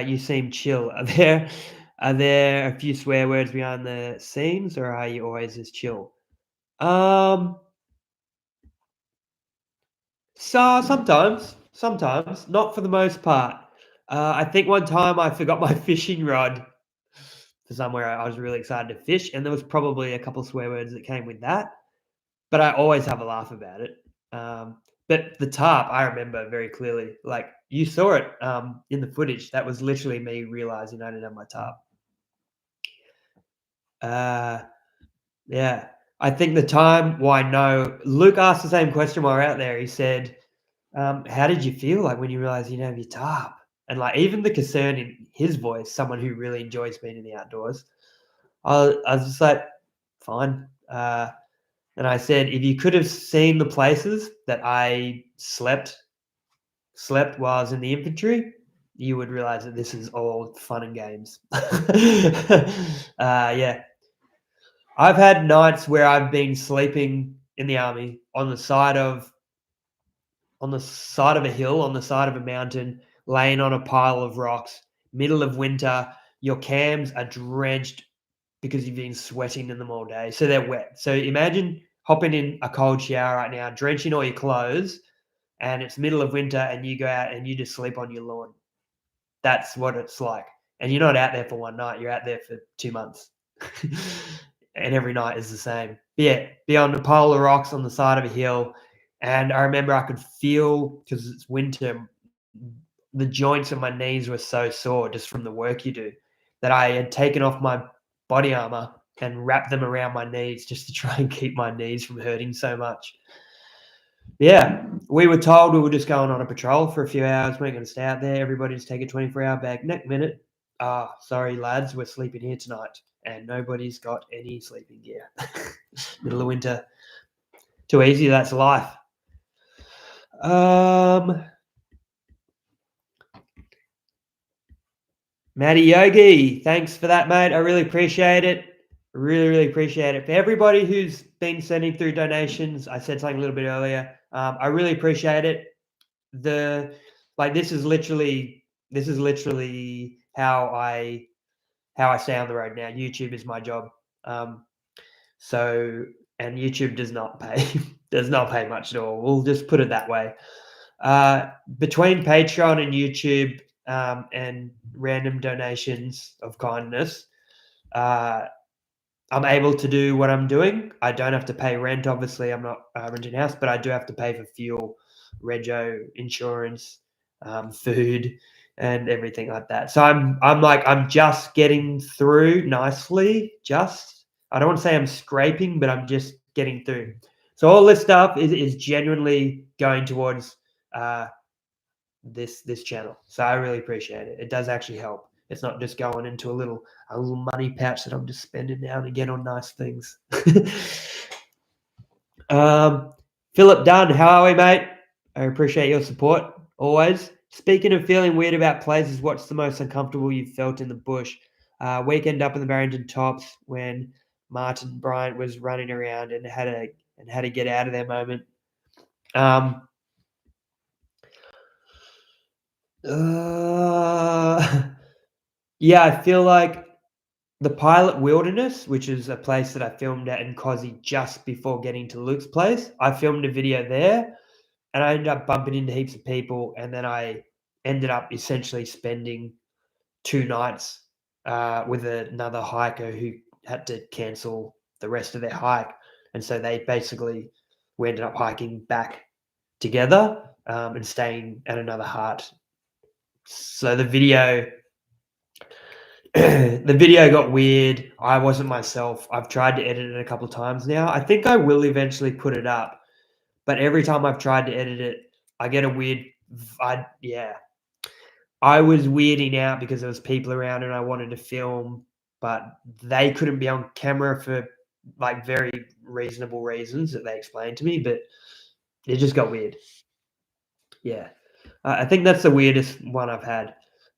A: you seem chill. Are there a few swear words behind the scenes, or are you always as chill? Um, sometimes, not for the most part. I think one time I forgot my fishing rod for somewhere I was really excited to fish, and there was probably a couple swear words that came with that. But I always have a laugh about it. Um, but the tarp, I remember very clearly. Like you saw it in the footage. That was literally me realizing I didn't have my tarp. Uh, yeah, I think the time. Why no? Luke asked the same question while we're out there. He said, "How did you feel like when you realized you didn't have your tarp?" And like even the concern in his voice, someone who really enjoys being in the outdoors, I was just like, fine. And I said, if you could have seen the places that I slept while I was in the infantry, you would realize that this is all fun and games. Yeah, I've had nights where I've been sleeping in the army on the side of a hill, on the side of a mountain, laying on a pile of rocks, middle of winter. Your cams are drenched because you've been sweating in them all day. So they're wet. So imagine hopping in a cold shower right now, drenching all your clothes, and it's middle of winter and you go out and you just sleep on your lawn. That's what it's like. And you're not out there for one night, you're out there for 2 months. And every night is the same. But yeah, be on a pile of rocks on the side of a hill. And I remember I could feel, because it's winter, the joints of my knees were so sore just from the work you do, that I had taken off my body armor and wrapped them around my knees just to try and keep my knees from hurting so much. Yeah, we were told we were just going on a patrol for a few hours. We weren't going to stay out there. Everybody just take a 24-hour bag. Next minute, sorry, lads, we're sleeping here tonight. And nobody's got any sleeping gear. Middle of winter. Too easy, that's life. Matty Yogi, thanks for that, mate. I really appreciate it. Really, really appreciate it. For everybody who's been sending through donations, I said something a little bit earlier. I really appreciate it. This is literally how I stay on the road now. YouTube is my job. So and YouTube does not pay does not pay much at all. We'll just put it that way. Between Patreon and YouTube and random donations of kindness, I'm able to do what I'm doing. I don't have to pay rent. Obviously, I'm not renting a house, but I do have to pay for fuel, rego, insurance, food, and everything like that. So I'm just getting through nicely. I don't want to say I'm scraping, but I'm just getting through. So all this stuff is genuinely going towards this channel. So I really appreciate it. It does actually help. It's not just going into a little money pouch that I'm just spending now and again on nice things. Philip Dunn, how are we, mate? I appreciate your support always. Speaking of feeling weird about places, what's the most uncomfortable you've felt in the bush? Weekend up in the Barrington Tops when Martin Bryant was running around and had to get out of their moment. Yeah, I feel like the Pilot Wilderness, which is a place that I filmed at in Cozzy just before getting to Luke's place. I filmed a video there and I ended up bumping into heaps of people. And then I ended up essentially spending 2 nights with another hiker who had to cancel the rest of their hike. And so we ended up hiking back together and staying at another hut. So the video got weird. I wasn't myself. I've tried to edit it a couple of times now. I think I will eventually put it up, but every time I've tried to edit it, I get a weird. I was weirding out because there was people around and I wanted to film, but they couldn't be on camera for like very reasonable reasons that they explained to me. But it just got weird. Yeah, I think that's the weirdest one I've had.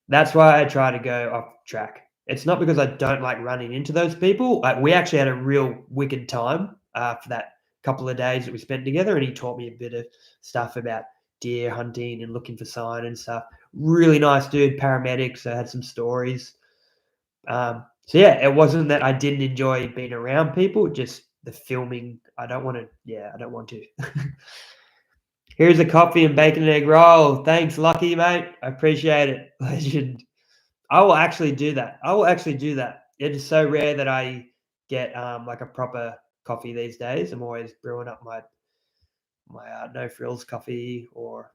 A: That's why I try to go off track. It's not because I don't like running into those people. We actually had a real wicked time for that couple of days that we spent together, and he taught me a bit of stuff about deer hunting and looking for sign and stuff. Really nice dude, paramedic, so had some stories. So yeah, it wasn't that I didn't enjoy being around people, just the filming. I don't want to. Here's a coffee and bacon and egg roll. Thanks, Lucky, mate. I appreciate it. Legend. I will actually do that. It is so rare that I get like a proper coffee these days. I'm always brewing up my no frills coffee or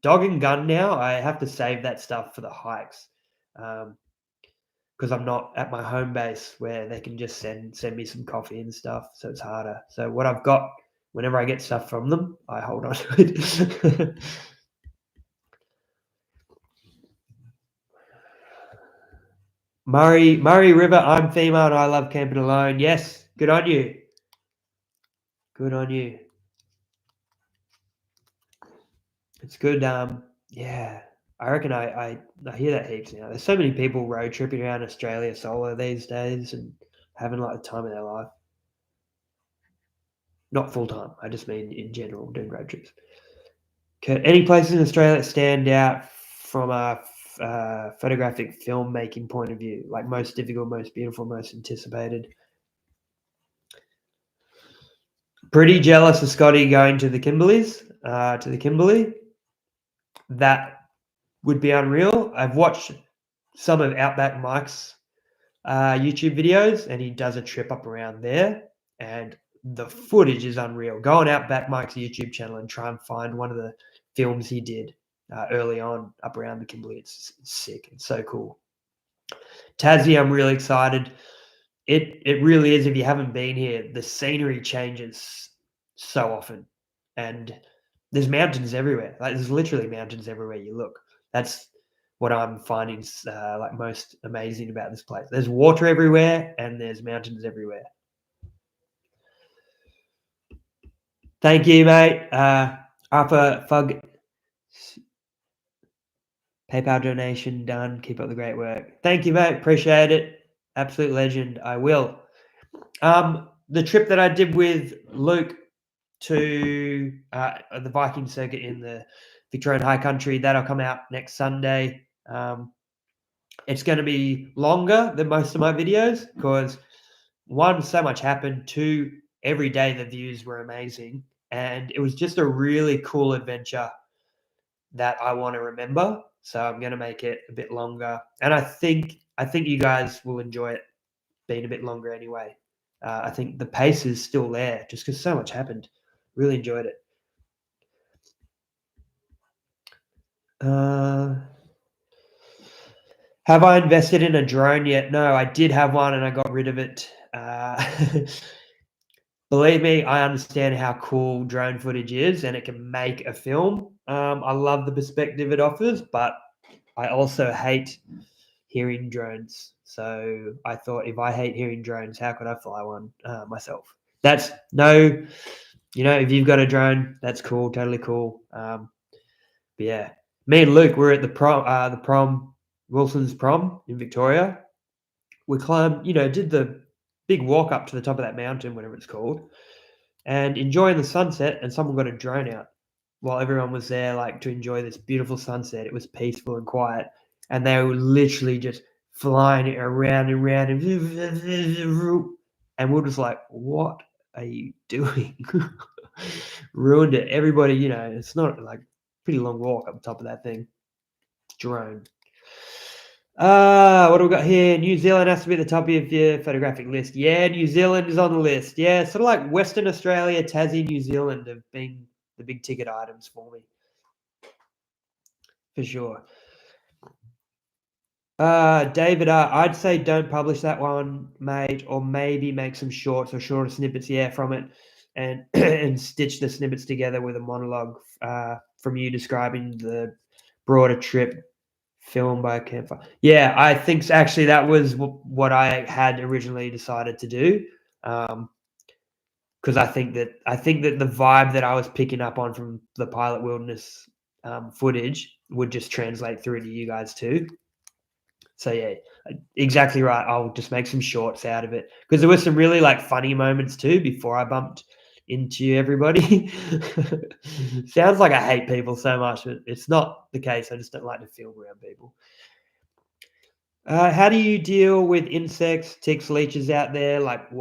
A: dog and gun now. I have to save that stuff for the hikes. Because I'm not at my home base where they can just send me some coffee and stuff, so it's harder. So what I've got, whenever I get stuff from them, I hold on to it. Murray River, I'm female and I love camping alone. Yes, good on you. Good on you. It's good. Yeah, I reckon I hear that heaps now. There's so many people road tripping around Australia solo these days and having like the time of their life. Not full time. I just mean in general doing road trips. Okay. Any places in Australia that stand out from a photographic filmmaking point of view, like most difficult, most beautiful, most anticipated? Pretty jealous of Scotty going to the Kimberleys, to the Kimberley. That would be unreal. I've watched some of Outback Mike's YouTube videos, and he does a trip up around there, and the footage is unreal. Go on Outback Mike's YouTube channel and try and find one of the films he did early on up around the Kimberley. It's sick. It's so cool. Tassie, I'm really excited. It really is. If you haven't been here, the scenery changes so often, and there's mountains everywhere. Like there's literally mountains everywhere you look. That's what I'm finding like most amazing about this place. There's water everywhere, and there's mountains everywhere. Thank you, mate. Arthur Fug. PayPal donation done. Keep up the great work. Thank you, mate. Appreciate it. Absolute legend. I will. The trip that I did with Luke to the Viking circuit in the Victorian High Country, that'll come out next Sunday. It's going to be longer than most of my videos because one, so much happened. Two, every day the views were amazing, and it was just a really cool adventure that I want to remember. So I'm going to make it a bit longer, and I think you guys will enjoy it being a bit longer anyway. I think the pace is still there just because so much happened. Really enjoyed it. Have I invested in a drone yet? No, I did have one and I got rid of it. Believe me, I understand how cool drone footage is and it can make a film. I love the perspective it offers, but I also hate hearing drones. So I thought, if I hate hearing drones, how could I fly one myself? That's no, if you've got a drone, that's cool, totally cool. But yeah, me and Luke were at the prom, Wilson's prom in Victoria. We climbed, did the big walk up to the top of that mountain, whatever it's called, and enjoying the sunset. And someone got a drone out while everyone was there, like to enjoy this beautiful sunset. It was peaceful and quiet, and they were literally just flying it around and around, and we're just like, "What are you doing?" Ruined it. Everybody, it's not like pretty long walk up the top of that thing. Drone. What do we got here? New Zealand has to be at the top of your photographic list. Yeah, New Zealand is on the list. Yeah, sort of like Western Australia, Tassie, New Zealand have been the big ticket items for me. For sure. David, I'd say don't publish that one, mate, or maybe make some shorts or shorter snippets, from it, and and stitch the snippets together with a monologue from you describing the broader trip filmed by a campfire. Yeah, I think actually that was what I had originally decided to do, because I think that the vibe that I was picking up on from the Pilot Wilderness footage would just translate through to you guys too. So yeah, exactly right. I'll just make some shorts out of it because there were some really like funny moments too before I bumped into everybody. Sounds like I hate people so much, but it's not the case. I just don't like to film around people. How do you deal with insects, ticks, leeches out there, like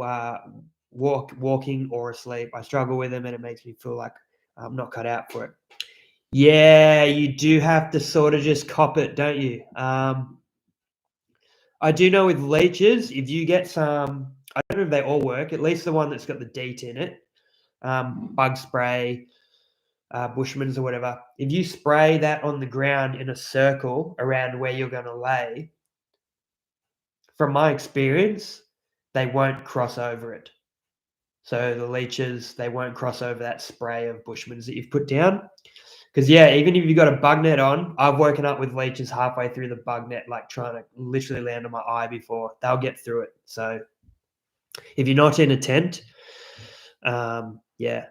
A: walking or asleep? I struggle with them, and it makes me feel like I'm not cut out for it. Yeah, you do have to sort of just cop it, don't you? I do know with leeches, if you get some, I don't know if they all work, at least the one that's got the DEET in it, bug spray, Bushman's or whatever. If you spray that on the ground in a circle around where you're going to lay, from my experience, they won't cross over it. So the leeches, they won't cross over that spray of Bushman's that you've put down. Because, yeah, even if you've got a bug net on, I've woken up with leeches halfway through the bug net, like trying to literally land on my eye before. They'll get through it. So if you're not in a tent, yeah.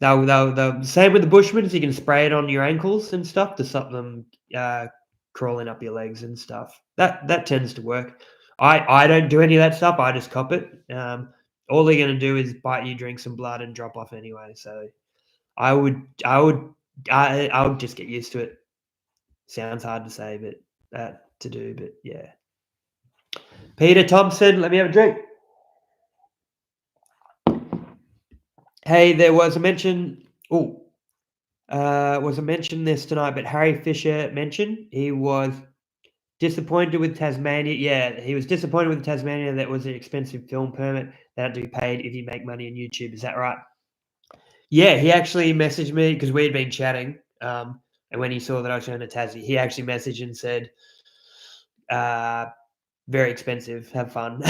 A: They'll same with the Bushmans. You can spray it on your ankles and stuff to stop them crawling up your legs and stuff. That tends to work. I don't do any of that stuff. I just cop it. All they're going to do is bite you, drink some blood, and drop off anyway. So I would just get used to it. Sounds hard to say, but to do. But yeah. Peter Thompson, let me have a drink. Hey, there was a mention. Was a mention this tonight, but Harry Fisher mentioned he was disappointed with Tasmania. Yeah, he was disappointed with Tasmania. That was an expensive film permit that had to be paid if you make money on YouTube. Is that right? Yeah, he actually messaged me because we'd been chatting. And when he saw that I was going to Tassie, he actually messaged and said, very expensive. Have fun.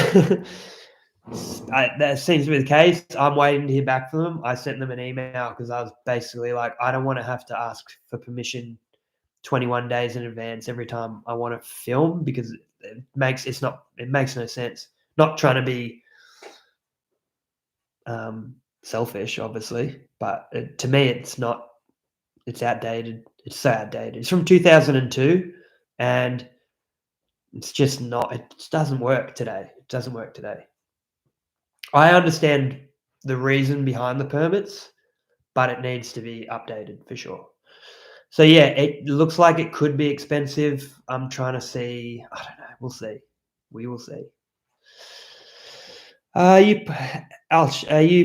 A: That seems to be the case. I'm waiting to hear back from them. I sent them an email because I was basically like, I don't want to have to ask for permission 21 days in advance every time I want to film because it makes no sense. Not trying to be selfish, obviously, but to me, it's not. It's outdated. It's so outdated. It's from 2002, and it's just not. It just doesn't work today. It doesn't work today. I understand the reason behind the permits, but it needs to be updated for sure. So yeah, it looks like it could be expensive. I'm trying to see. I don't know. We'll see. We will see. Are you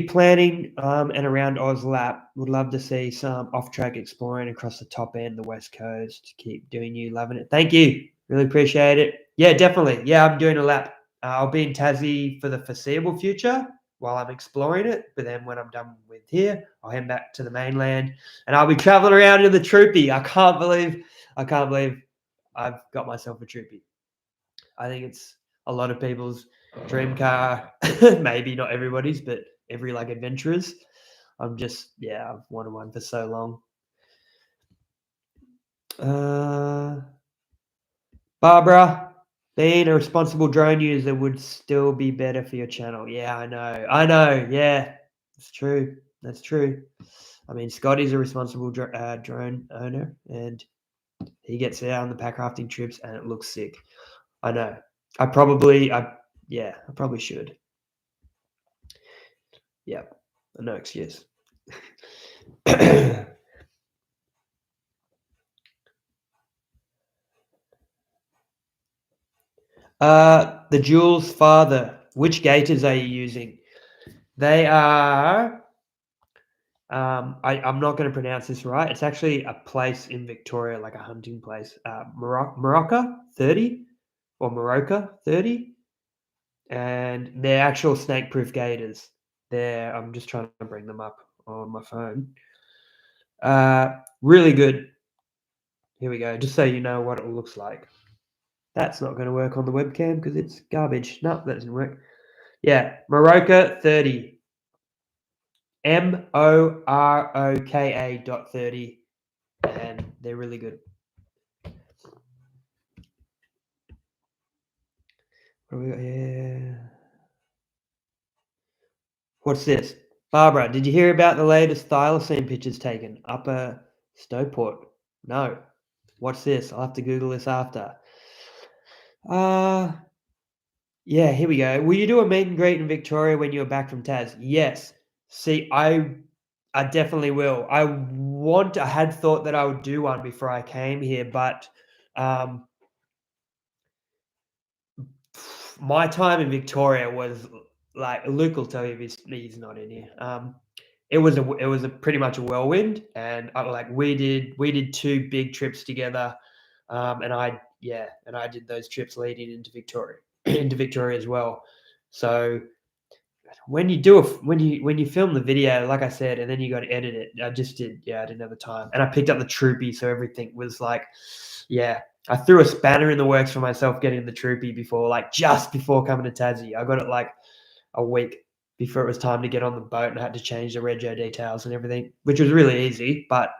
A: planning and around OzLap? Would love to see some off-track exploring across the top end, the West Coast. Keep doing you, loving it. Thank you. Really appreciate it. Yeah, definitely. Yeah, I'm doing a lap. I'll be in Tassie for the foreseeable future while I'm exploring it. But then when I'm done with here, I'll head back to the mainland and I'll be traveling around in the Troopy. I can't believe I've got myself a Troopy. I think it's a lot of people's dream car. Maybe not everybody's, but every adventurers. I've wanted one for so long. Barbara, being a responsible drone user would still be better for your channel. Yeah, I know. Yeah, it's true. That's true. I mean, Scotty's a responsible drone owner, and he gets out on the pack rafting trips, and it looks sick. I know. I probably should. Yeah, no excuse. The Jules father. Which gators are you using? They are. I'm not going to pronounce this right. It's actually a place in Victoria, like a hunting place. Morocco 30 or Morocco 30, and they're actual snake-proof gators. I'm just trying to bring them up on my phone. Really good. Here we go. Just so you know what it looks like. That's not going to work on the webcam because it's garbage. No, that doesn't work. Yeah, Moroka 30. MOROKA.30. And they're really good. What do we got here? What's this? Barbara, did you hear about the latest thylacine pictures taken? Upper Stowport. No. What's this? I'll have to Google this after. Yeah, here we go. Will you do a meet and greet in Victoria when you're back from Tas? Yes. See, I definitely will. I had thought that I would do one before I came here, but, um, my time in Victoria was like Luke will tell you if he's not in here. It was a pretty much a whirlwind, and we did 2 big trips together, and I did those trips leading into Victoria into Victoria as well. So when you film the video, like I said, and then you got to edit it, I didn't have the time, and I picked up the troopy, so everything was like, yeah, I threw a spanner in the works for myself getting the troopy before, like just before coming to Tassie. I got it like a week before it was time to get on the boat, and I had to change the rego details and everything, which was really easy. But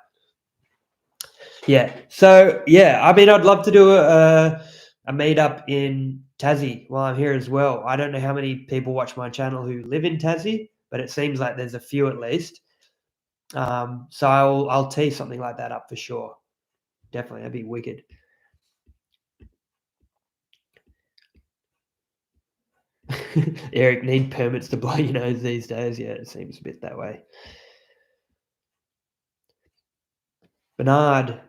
A: yeah, so yeah, I mean, I'd love to do a meetup in Tassie while I'm here as well. I don't know how many people watch my channel who live in Tassie, but it seems like there's a few at least. So I'll tee something like that up for sure. Definitely, that'd be wicked. Eric, need permits to blow your nose these days. Yeah, it seems a bit that way. Bernard,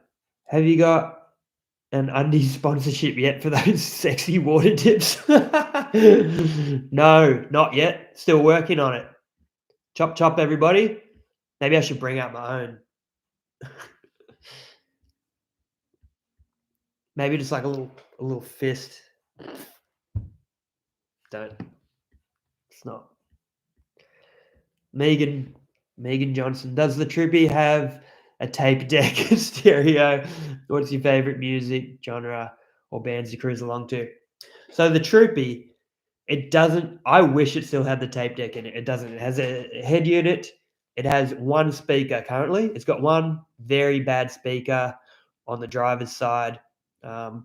A: have you got an undies sponsorship yet for those sexy water tips? No, not yet. Still working on it. Chop chop, everybody. Maybe I should bring out my own. Maybe just like a little fist. Don't. It's not. Megan Johnson. Does the Troopy have a tape deck stereo? What's your favorite music genre or bands you cruise along to? So the Troopy, it doesn't. I wish it still had the tape deck in it. It doesn't. It has a head unit. It has one speaker currently. It's got one very bad speaker on the driver's side. But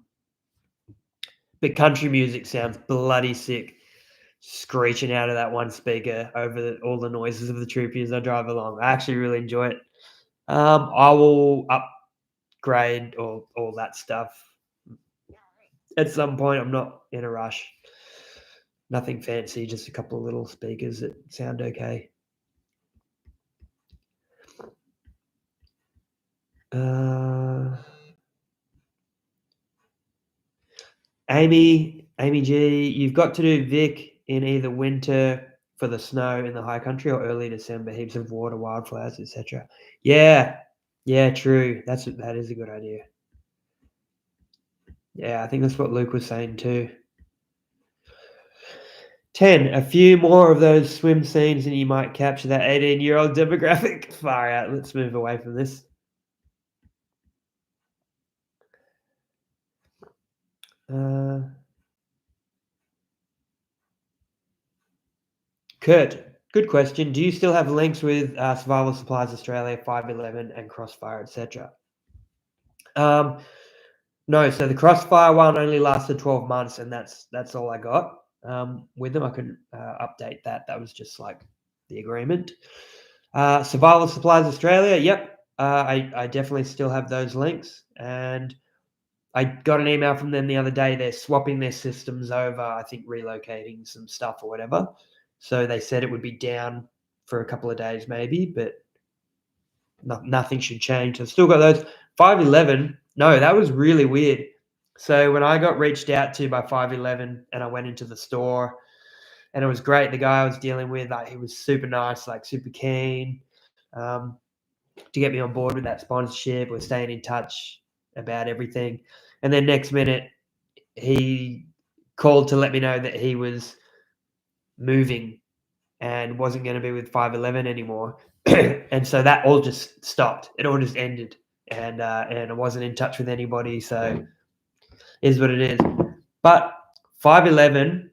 A: country music sounds bloody sick, screeching out of that one speaker over all the noises of the Troopy as I drive along. I actually really enjoy it. I will upgrade all that stuff at some point. I'm not in a rush. Nothing fancy, just a couple of little speakers that sound okay. Amy G, you've got to do Vic in either winter for the snow in the high country or early December, heaps of water, wildflowers, etc. Yeah, yeah, true. That is a good idea. Yeah, I think that's what Luke was saying too. 10, a few more of those swim scenes and you might capture that 18-year-old demographic. Far out. Let's move away from this. Kurt, good question. Do you still have links with Survival Supplies Australia, 511, and Crossfire, etc.? No. So the Crossfire one only lasted 12 months, and that's all I got with them. I couldn't update that. That was just like the agreement. Survival Supplies Australia. Yep. I definitely still have those links, and I got an email from them the other day. They're swapping their systems over. I think relocating some stuff or whatever. So they said it would be down for a couple of days, maybe, but nothing should change. I've still got those. 511. No, that was really weird. So when I got reached out to by 511 and I went into the store, and it was great. The guy I was dealing with, he was super nice, like super keen to get me on board with that sponsorship. We're staying in touch about everything. And then next minute, he called to let me know that he was moving and wasn't going to be with 511 anymore. And so that all just stopped. It all just ended. And I wasn't in touch with anybody. So is what it is. But 511,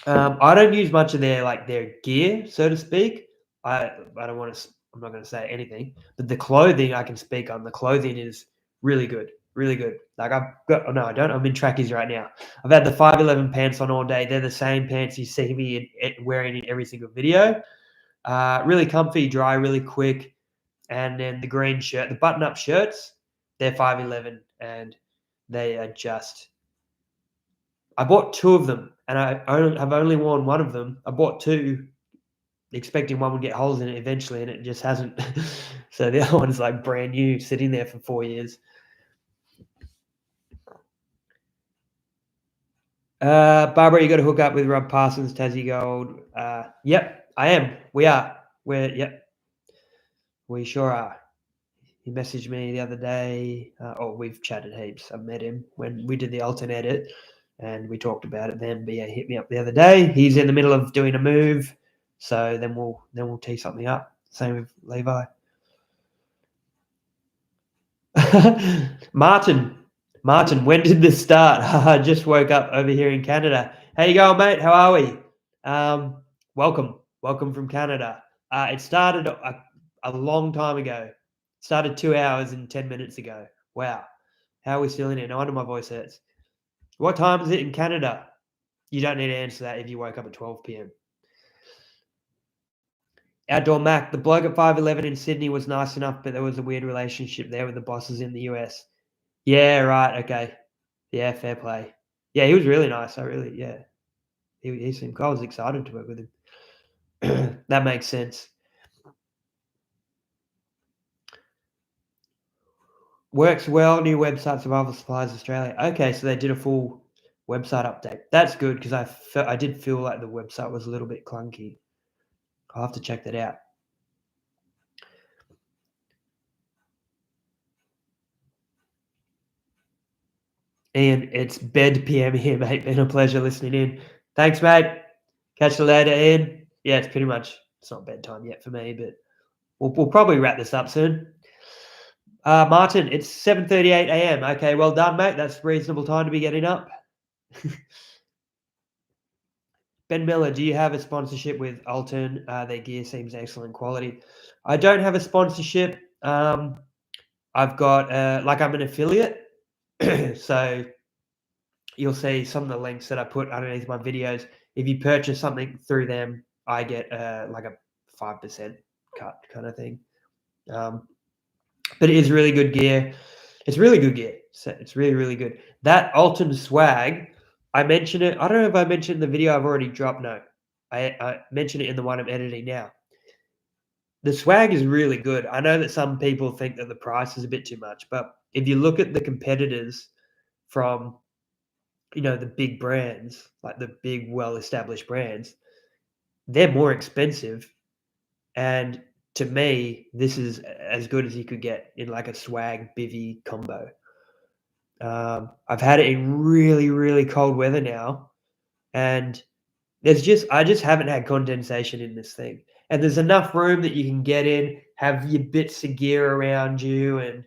A: I don't use much of their gear, so to speak. I don't want to. I'm not going to say anything, but the clothing I can speak on. The clothing is really good, really good. Like I've got. Oh, no, I don't. I'm in trackies right now. I've had the 511 pants on all day. They're the same pants you see me wearing in every single video. Really comfy, dry, really quick. And then the green shirt, the button-up shirts, they're 511, and they are just. I bought 2 of them, and I've only worn one of them. I bought 2 expecting one would get holes in it eventually, and it just hasn't. So the other one's like brand new, sitting there for 4 years. Barbara, you got to hook up with Rob Parsons, Tassie Gold. Yep, I am. We are. Yep, we sure are. He messaged me the other day. We've chatted heaps. I've met him when we did the alternate edit, and we talked about it then. But yeah, he hit me up the other day. He's in the middle of doing a move, so then we'll tee something up. Same with Levi. Martin, when did this start? I just woke up over here in Canada. How you going, mate? How are we? Welcome from Canada. It started a long time ago. It started 2 hours and 10 minutes ago. Wow. How are we still in it? No wonder my voice hurts. What time is it in Canada? You don't need to answer that if you woke up at 12 p.m. Outdoor Mac, the bloke at 5'11 in Sydney was nice enough, but there was a weird relationship there with the bosses in the US. Yeah, right. Okay. Yeah, fair play. Yeah, he was really nice. He seemed cool. I was excited to work with him. That makes sense. Works well. New website, Survival Supplies Australia. Okay, so they did a full website update. That's good because I did feel like the website was a little bit clunky. I'll have to check that out. Ian, it's bed PM here, mate. Been a pleasure listening in. Thanks, mate. Catch you later, Ian. Yeah, it's not bedtime yet for me, but we'll probably wrap this up soon. Martin, it's 7:38 a.m. Okay, well done, mate. That's reasonable time to be getting up. Ben Miller, do you have a sponsorship with Alton? Their gear seems excellent quality. I don't have a sponsorship. I've got I'm an affiliate, so you'll see some of the links that I put underneath my videos. If you purchase something through them, I get like a 5% cut kind of thing. But it is really good gear. It's really good gear. So it's really, really good. That Alton swag, I mentioned it. I don't know if I mentioned the video I've already dropped. No, I mentioned it in the one I'm editing now. The swag is really good. I know that some people think that the price is a bit too much, but if you look at the competitors from, the big brands, like the big, well-established brands, they're more expensive. And to me, this is as good as you could get in like a swag bivvy combo. I've had it in really, really cold weather now, and I just haven't had condensation in this thing. And there's enough room that you can get in, have your bits of gear around you, and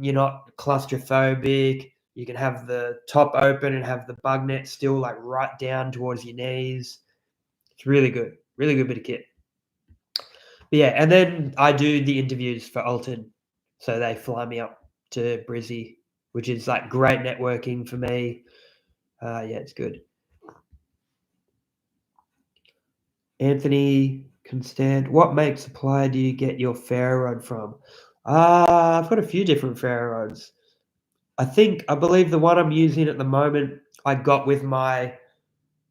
A: you're not claustrophobic. You can have the top open and have the bug net still like right down towards your knees. It's really good bit of kit. But yeah, and then I do the interviews for Alton, so they fly me up to Brizzy, which is like great networking for me. Yeah, it's good. Anthony Constant, what make supplier do you get your ferro rod from? I've got a few different ferro rods. I believe the one I'm using at the moment, I got with I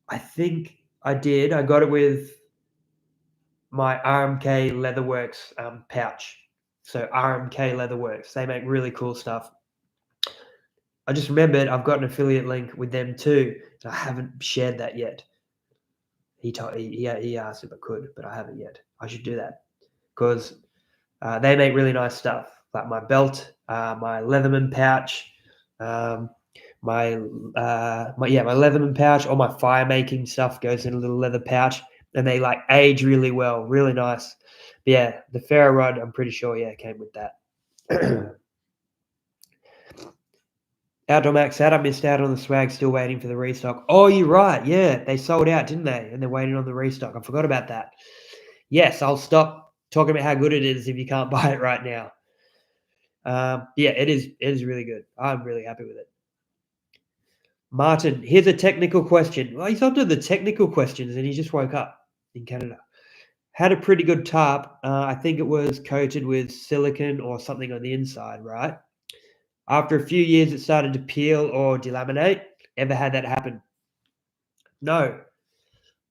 A: got it with my RMK Leatherworks pouch. So RMK Leatherworks, they make really cool stuff. I just remembered I've got an affiliate link with them too. I haven't shared that yet. He asked if I could, but I haven't yet. I should do that because they make really nice stuff, like my belt, my Leatherman pouch, my Leatherman pouch. All my fire making stuff goes in a little leather pouch, and they like age really well, really nice. But yeah, the ferro rod, I'm pretty sure, came with that. Outdoor Max out. I missed out on the swag. Still waiting for the restock. Oh, you're right. Yeah, they sold out, didn't they? And they're waiting on the restock. I forgot about that. Yes, I'll stop talking about how good it is if you can't buy it right now. Yeah, it is. It is really good. I'm really happy with it. Martin, here's a technical question. Well, he's onto the technical questions, and he just woke up in Canada. Had a pretty good tarp. I think it was coated with silicone or something on the inside, right? After a few years, it started to peel or delaminate. Ever had that happen? No.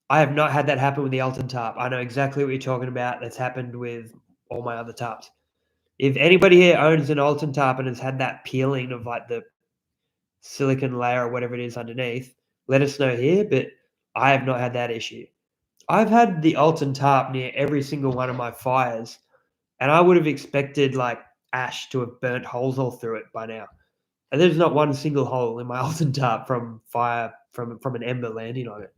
A: I have not had that happen with the Alton tarp. I know exactly what you're talking about. That's happened with all my other tarps. If anybody here owns an Alton tarp and has had that peeling of like the silicon layer or whatever it is underneath, let us know here. But I have not had that issue. I've had the Alton tarp near every single one of my fires, and I would have expected like ash to have burnt holes all through it by now. And there's not one single hole in my Alton tarp from fire from an ember landing on it.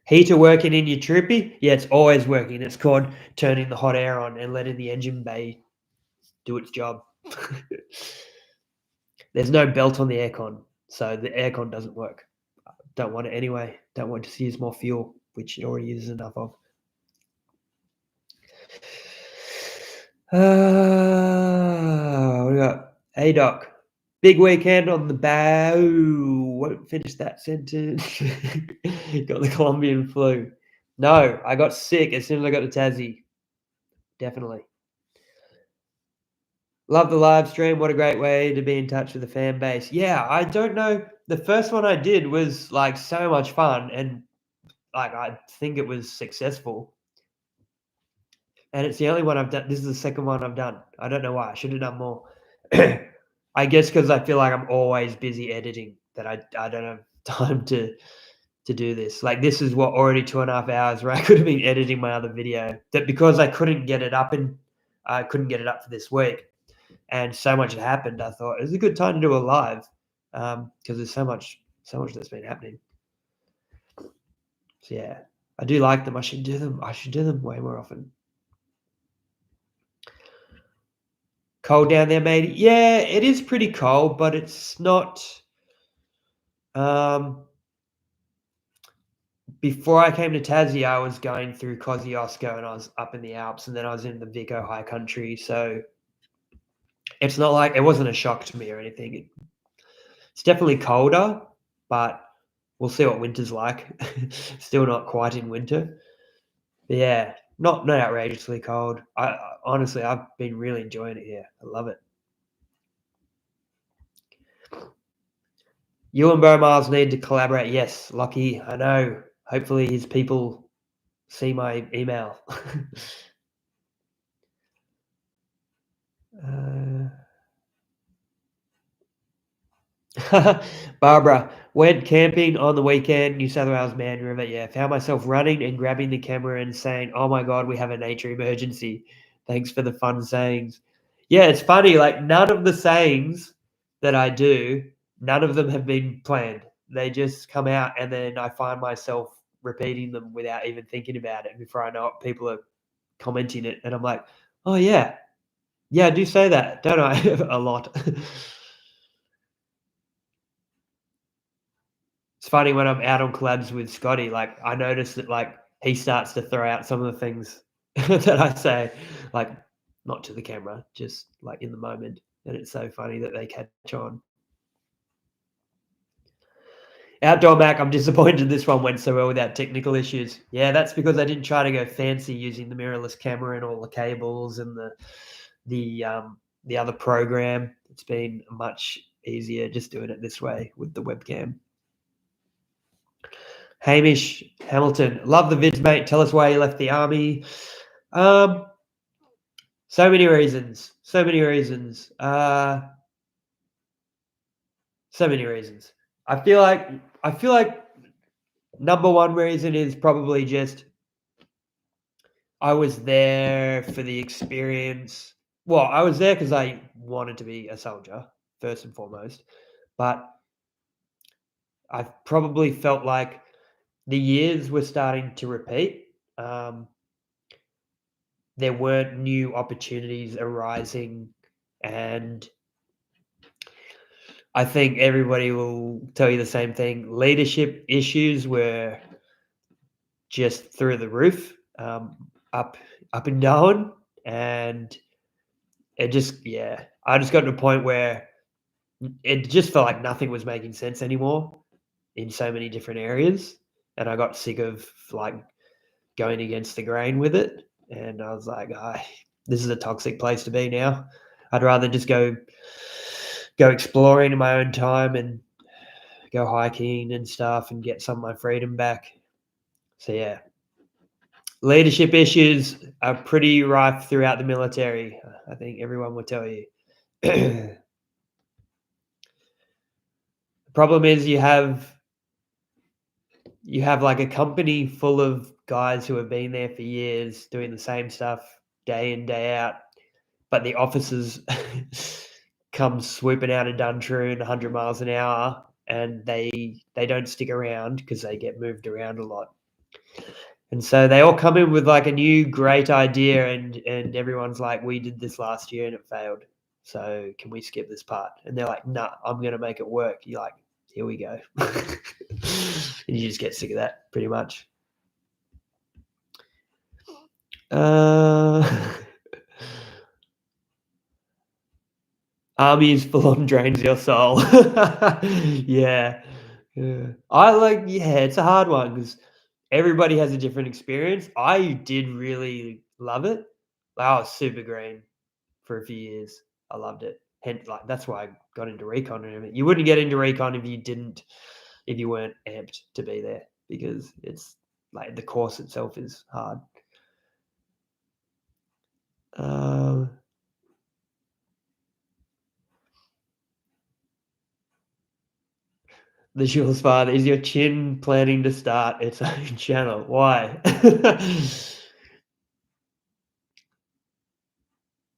A: Heater working in your trippy? Yeah, it's always working. It's called turning the hot air on and letting the engine bay do its job. There's no belt on the aircon, so the aircon doesn't work. Don't want it anyway. Don't want to use more fuel, which it already uses enough of. We got ADOC. Big weekend on the bow. Won't finish that sentence. Got the Colombian flu. No, I got sick as soon as I got to Tassie. Definitely. Love the live stream. What a great way to be in touch with the fan base. Yeah, I don't know. The first one I did was like so much fun and like I think it was successful. And it's the only one I've done. This is the second one I've done. I don't know why. I should have done more. I guess because I feel like I'm always busy editing that I don't have time to do this. Like this is what already 2.5 hours where I could have been editing my other video. That because I couldn't get it up and I couldn't get it up for this week, and so much had happened. I thought it was a good time to do a live because there's so much that's been happening. So yeah, I do like them. I should do them. I should do them way more often. Cold down there, mate. Yeah, it is pretty cold, but it's not. Before I came to Tassie, I was going through Kosciuszko and I was up in the Alps, and then I was in the Vico High Country. So it's not like it wasn't a shock to me or anything. It's definitely colder, but we'll see what winter's like. Still not quite in winter. But yeah, not outrageously cold. Honestly, I've been really enjoying it here. I love it. You and Bo Miles need to collaborate. Yes, Lockie, I know. Hopefully his people see my email. Barbara, went camping on the weekend, New South Wales Man River. Yeah, found myself running and grabbing the camera and saying, "Oh my God, we have a nature emergency." Thanks for the fun sayings. Yeah, it's funny. Like none of the sayings that I do, none of them have been planned. They just come out, and then I find myself repeating them without even thinking about it. Before I know it, people are commenting it, and I'm like, "Oh yeah, yeah, I do say that, don't I?" A lot. It's funny when I'm out on collabs with Scotty, like I notice that like he starts to throw out some of the things that I say, like not to the camera, just like in the moment. And it's so funny that they catch on. Outdoor Mac, I'm disappointed this one went so well without technical issues. Yeah, that's because I didn't try to go fancy using the mirrorless camera and all the cables and the other program. It's been much easier just doing it this way with the webcam. Hamish Hamilton, love the vids, mate. Tell us why you left the army. So many reasons. So many reasons. I feel like number one reason is probably just I was there for the experience. Well, I was there because I wanted to be a soldier, first and foremost. But I probably felt like the years were starting to repeat. There weren't new opportunities arising, and I think everybody will tell you the same thing. Leadership issues were just through the roof, up and down, and I just got to a point where it just felt like nothing was making sense anymore in so many different areas, and I got sick of like going against the grain with it. And I was like, this is a toxic place to be now. I'd rather just go exploring in my own time and go hiking and stuff and get some of my freedom back. So yeah, leadership issues are pretty rife throughout the military. I think everyone will tell you. The problem is you have like a company full of guys who have been there for years doing the same stuff day in, day out, but the officers come swooping out of Duntroon 100 miles an hour, and they don't stick around because they get moved around a lot. And so they all come in with like a new great idea, and everyone's like, we did this last year and it failed. So can we skip this part? And they're like, nah, I'm going to make it work. You're like, here we go. And you just get sick of that pretty much. Armies full on drains your soul. Yeah. It's a hard one because everybody has a different experience. I did really love it. I was super green for a few years. I loved it. Hence, like that's why I got into recon and everything. You wouldn't get into recon if you weren't amped to be there, because it's like the course itself is hard. The Jules father, is your chin planning to start its own channel? Why?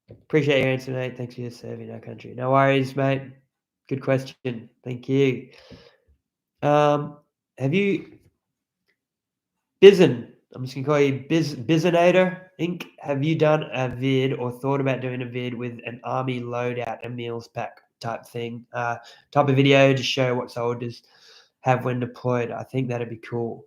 A: Appreciate your answer, mate. Thanks for your serving our country. No worries, mate. Good question. Thank you. Have you Bizen? I'm just gonna call you Bizinator Inc. Have you done a vid or thought about doing a vid with an army loadout and meals pack type thing? Type of video to show what soldiers have when deployed. I think that'd be cool.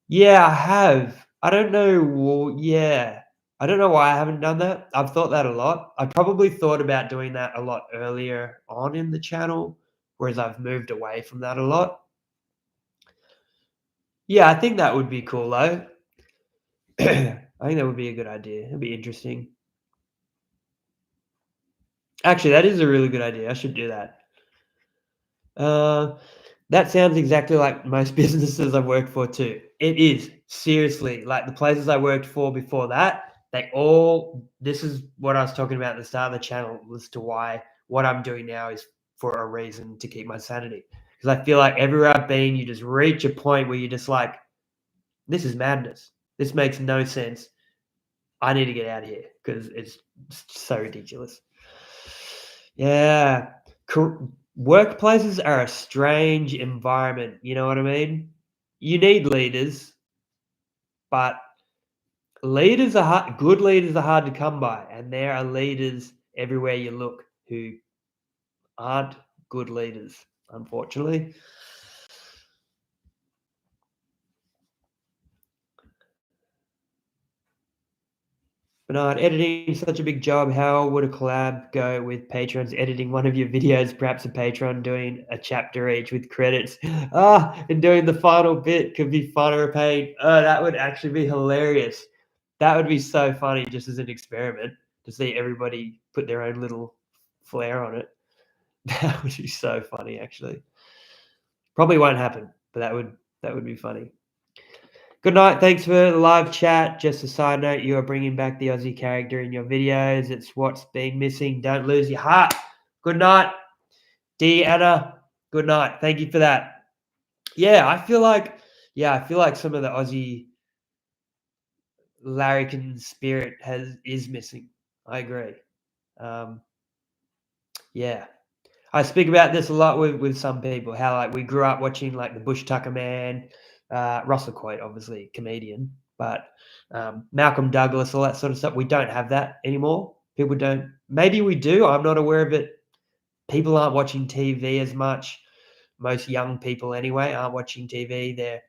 A: Yeah, I have. I don't know. Well, yeah. I don't know why I haven't done that. I've thought that a lot. I probably thought about doing that a lot earlier on in the channel, whereas I've moved away from that a lot. Yeah, I think that would be cool though. I think that would be a good idea. It'd be interesting. Actually, that is a really good idea. I should do that. That sounds exactly like most businesses I've worked for too. It is, seriously, like the places I worked for before that, this is what I was talking about at the start of the channel as to why what I'm doing now is for a reason to keep my sanity. Because I feel like everywhere I've been, you just reach a point where you're just like, this is madness. This makes no sense. I need to get out of here because it's so ridiculous. Yeah. Workplaces are a strange environment. You know what I mean? You need leaders, but good leaders are hard to come by, and there are leaders everywhere you look who aren't good leaders, unfortunately. Bernard, editing is such a big job. How would a collab go with patrons editing one of your videos, perhaps a patron doing a chapter each with credits? And doing the final bit could be fun or a pain. That would actually be hilarious. That would be so funny just as an experiment to see everybody put their own little flair on it. That would be so funny, actually. Probably won't happen, but that would be funny. Good night. Thanks for the live chat. Just a side note, you are bringing back the Aussie character in your videos. It's what's been missing. Don't lose your heart. Good night. Anna. Good night. Thank you for that. Yeah, I feel like some of the Aussie larrikin spirit is missing. I agree. Yeah. I speak about this a lot with some people, how like we grew up watching like the Bush Tucker Man, Russell Coight, obviously comedian, but Malcolm Douglas, all that sort of stuff. We don't have that anymore. People don't. Maybe we do. I'm not aware of it. People aren't watching TV as much. Most young people, anyway, aren't watching TV. They're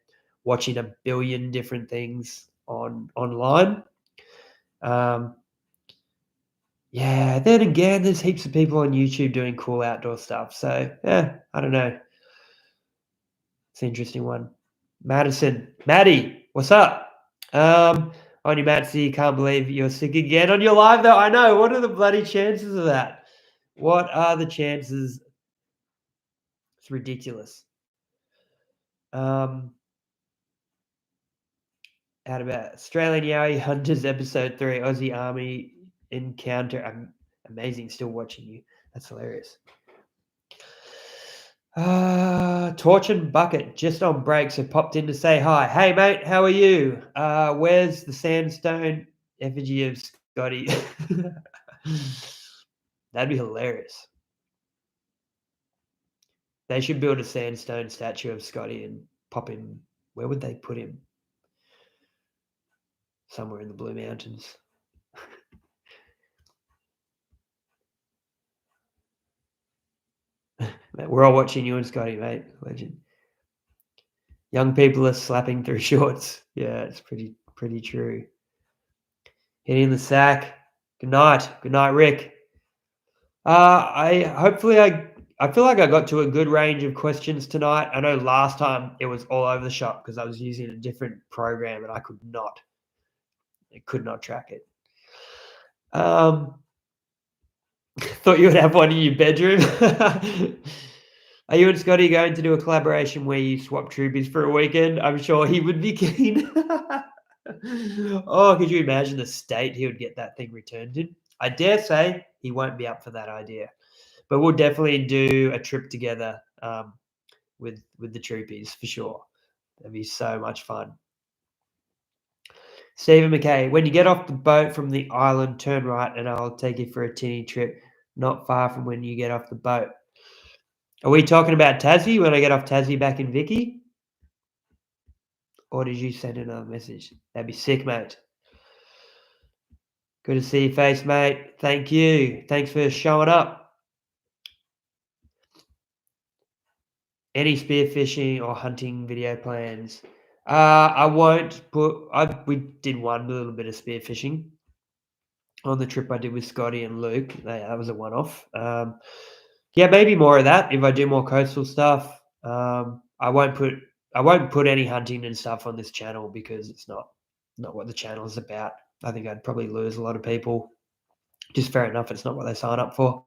A: watching a billion different things online. Yeah, then again, there's heaps of people on YouTube doing cool outdoor stuff. So, yeah, I don't know. It's an interesting one. Maddie, what's up? Only Matsy, can't believe you're sick again on your live though. I know. What are the bloody chances of that? What are the chances? It's ridiculous. Out about Australian Yowie Hunters episode 3, Aussie Army encounter. Amazing, still watching you. That's hilarious. Torch and Bucket just on break, so popped in to say hi. Hey mate, how are you? Where's the sandstone effigy of Scotty? That'd be hilarious. They should build a sandstone statue of Scotty and pop him. Where would they put him? Somewhere in the Blue Mountains. We're all watching you and Scotty, mate. Legend. Young people are slapping through shorts. Yeah, it's pretty true. Hitting the sack. Good night, Rick. I feel like I got to a good range of questions tonight. I know last time it was all over the shop because I was using a different program and I could not track it. Thought you would have one in your bedroom. Are you and Scotty going to do a collaboration where you swap troopies for a weekend? I'm sure he would be keen. Oh, could you imagine the state he would get that thing returned in? I dare say he won't be up for that idea. But we'll definitely do a trip together with the troopies for sure. That'd be so much fun. Stephen McKay, when you get off the boat from the island, turn right and I'll take you for a tinny trip not far from when you get off the boat. Are we talking about Tassie when I get off Tassie back in Vicky? Or did you send another message? That'd be sick, mate. Good to see your face, mate. Thank you. Thanks for showing up. Any spearfishing or hunting video plans? I won't put. We did one little bit of spearfishing on the trip I did with Scotty and Luke. That was a one-off. Yeah, maybe more of that if I do more coastal stuff. I won't put any hunting and stuff on this channel because it's not what the channel is about. I think I'd probably lose a lot of people. Just fair enough. It's not what they sign up for.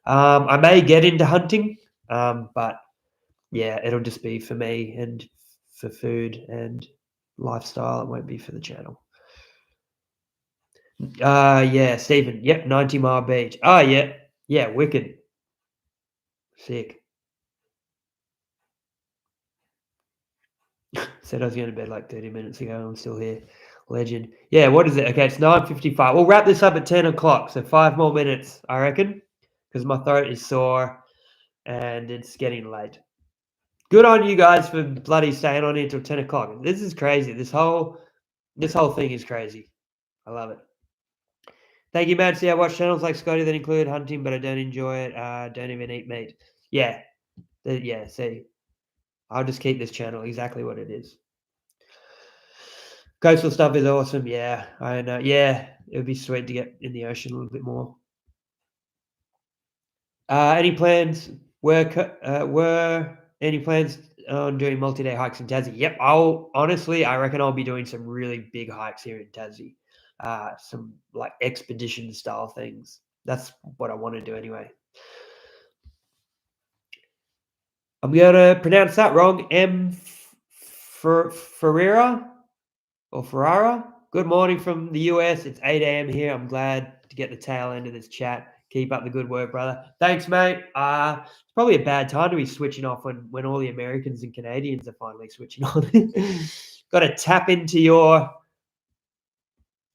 A: I may get into hunting, but yeah, it'll just be for me and for food and lifestyle. It won't be for the channel. Yeah, Stephen. Yep, 90 Mile Beach. Oh, yeah. Yeah, wicked. Sick. Said I was going to bed like 30 minutes ago. I'm still here. Legend. Yeah, what is it? Okay, it's 9:55. We'll wrap this up at 10 o'clock. So 5 more minutes, I reckon, because my throat is sore and it's getting late. Good on you guys for bloody staying on here till 10 o'clock. This is crazy. This whole thing is crazy. I love it. Thank you, man. See, I watch channels like Scotty that include hunting, but I don't enjoy it. Don't even eat meat. Yeah. Yeah, see. I'll just keep this channel exactly what it is. Coastal stuff is awesome. Yeah, I know. Yeah, it would be sweet to get in the ocean a little bit more. Any plans? Were any plans on doing multi-day hikes in Tassie? Yep. I reckon I'll be doing some really big hikes here in Tassie. Some like expedition style things. That's what I want to do anyway. I'm gonna pronounce that wrong. Ferreira or Ferrara. Good morning from the US. It's 8 a.m. here. I'm glad to get the tail end of this chat. Keep up the good work, brother. Thanks, mate. It's probably a bad time to be switching off when all the Americans and Canadians are finally switching on. Got to tap into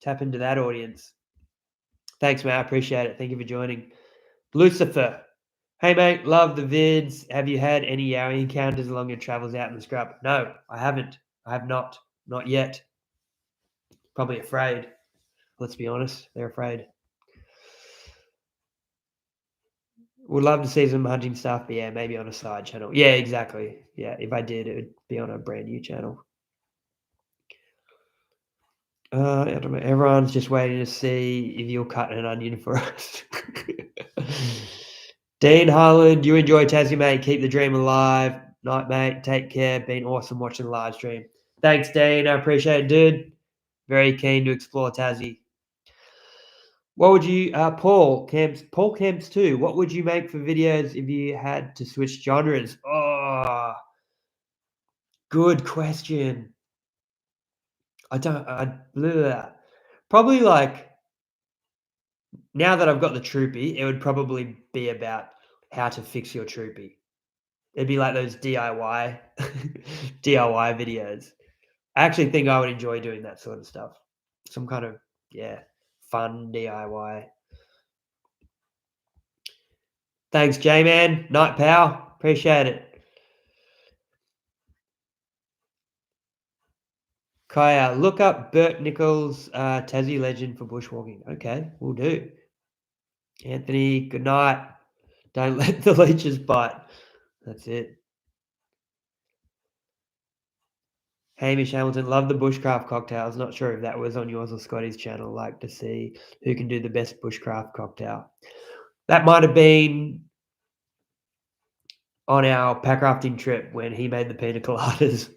A: that audience. Thanks, mate. I appreciate it. Thank you for joining. Lucifer. Hey, mate. Love the vids. Have you had any Yowie encounters along your travels out in the scrub? No, I haven't. I have not. Not yet. Probably afraid. Let's be honest. They're afraid. Would love to see some hunting stuff, but yeah, maybe on a side channel. Yeah, exactly. Yeah, if I did, it would be on a brand new channel. I don't know. Everyone's just waiting to see if you'll cut an onion for us. Dean Harlan, you enjoy Tassie, mate. Keep the dream alive. Night, mate. Take care. Been awesome watching the live stream. Thanks, Dean. I appreciate it, dude. Very keen to explore Tassie. What would you, Paul Camps too? What would you make for videos if you had to switch genres? Oh, Good question. Probably like now that I've got the troopy, it would probably be about how to fix your troopy. It'd be like those DIY DIY videos. I actually think I would enjoy doing that sort of stuff. Some kind of, yeah, fun DIY. Thanks, J-Man. Night, pal. Appreciate it. Kaya, look up Bert Nichols, Tassie legend for bushwalking. Okay, we'll do. Anthony, good night. Don't let the leeches bite. That's it. Hamish Hamilton, love the bushcraft cocktails. Not sure if that was on yours or Scotty's channel. Like to see who can do the best bushcraft cocktail. That might have been on our pack rafting trip when he made the pina coladas.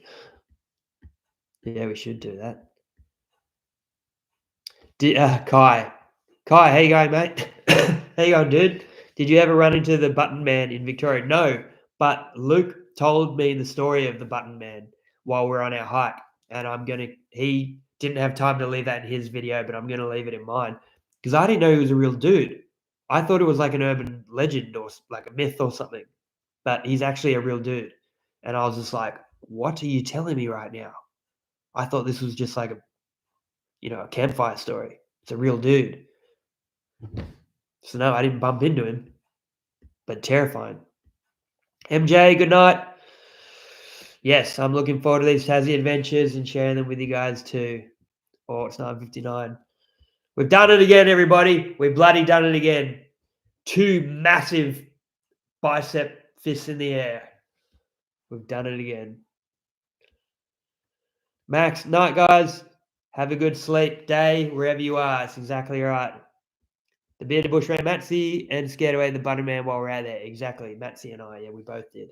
A: Yeah, we should do that. Kai, how you going, mate? How you going, dude? Did you ever run into the button man in Victoria? No, but Luke told me the story of the button man while we're on our hike, and he didn't have time to leave that in his video, but I'm gonna leave it in mine because I didn't know he was a real dude. I thought it was like an urban legend or like a myth or something, but he's actually a real dude. And I was just like, what are you telling me right now? I thought this was just like a campfire story. It's a real dude. So no, I didn't bump into him, but terrifying. MJ, good night. Yes, I'm looking forward to these Tassie adventures and sharing them with you guys too. Oh, it's 9:59. We've done it again, everybody. We've bloody done it again. 2 massive bicep fists in the air. We've done it again. Max, night, guys. Have a good sleep day wherever you are. That's exactly right. The bearded bush ran Matsy and scared away the butter man while we're out there. Exactly. Matsy and I, yeah, we both did.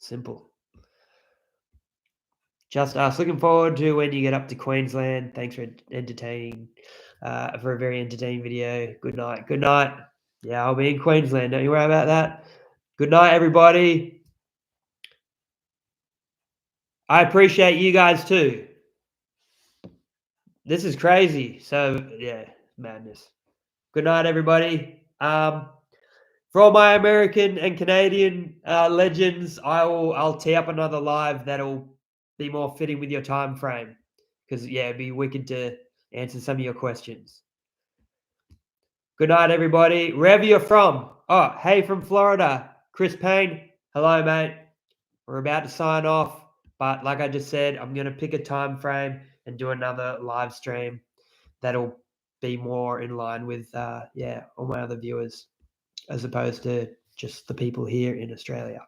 A: Simple. Just us. Looking forward to when you get up to Queensland. Thanks for entertaining, for a very entertaining video. Good night. Good night. Yeah, I'll be in Queensland. Don't you worry about that. Good night, everybody. I appreciate you guys too. This is crazy. So yeah, madness. Good night, everybody. For all my American and Canadian legends, I'll tee up another live that'll be more fitting with your time frame. Because yeah, it'd be wicked to answer some of your questions. Good night, everybody. Wherever you're from. Oh, hey from Florida. Chris Payne. Hello, mate. We're about to sign off. But like I just said, I'm going to pick a time frame and do another live stream that'll be more in line with, all my other viewers, as opposed to just the people here in Australia.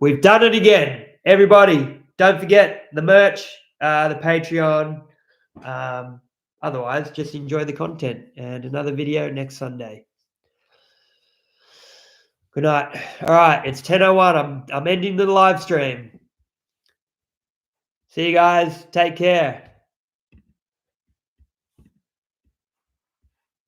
A: We've done it again. Everybody, don't forget the merch, the Patreon. Otherwise, just enjoy the content and another video next Sunday. Good night. All right, it's 10:01. I'm ending the live stream. See you guys. Take care.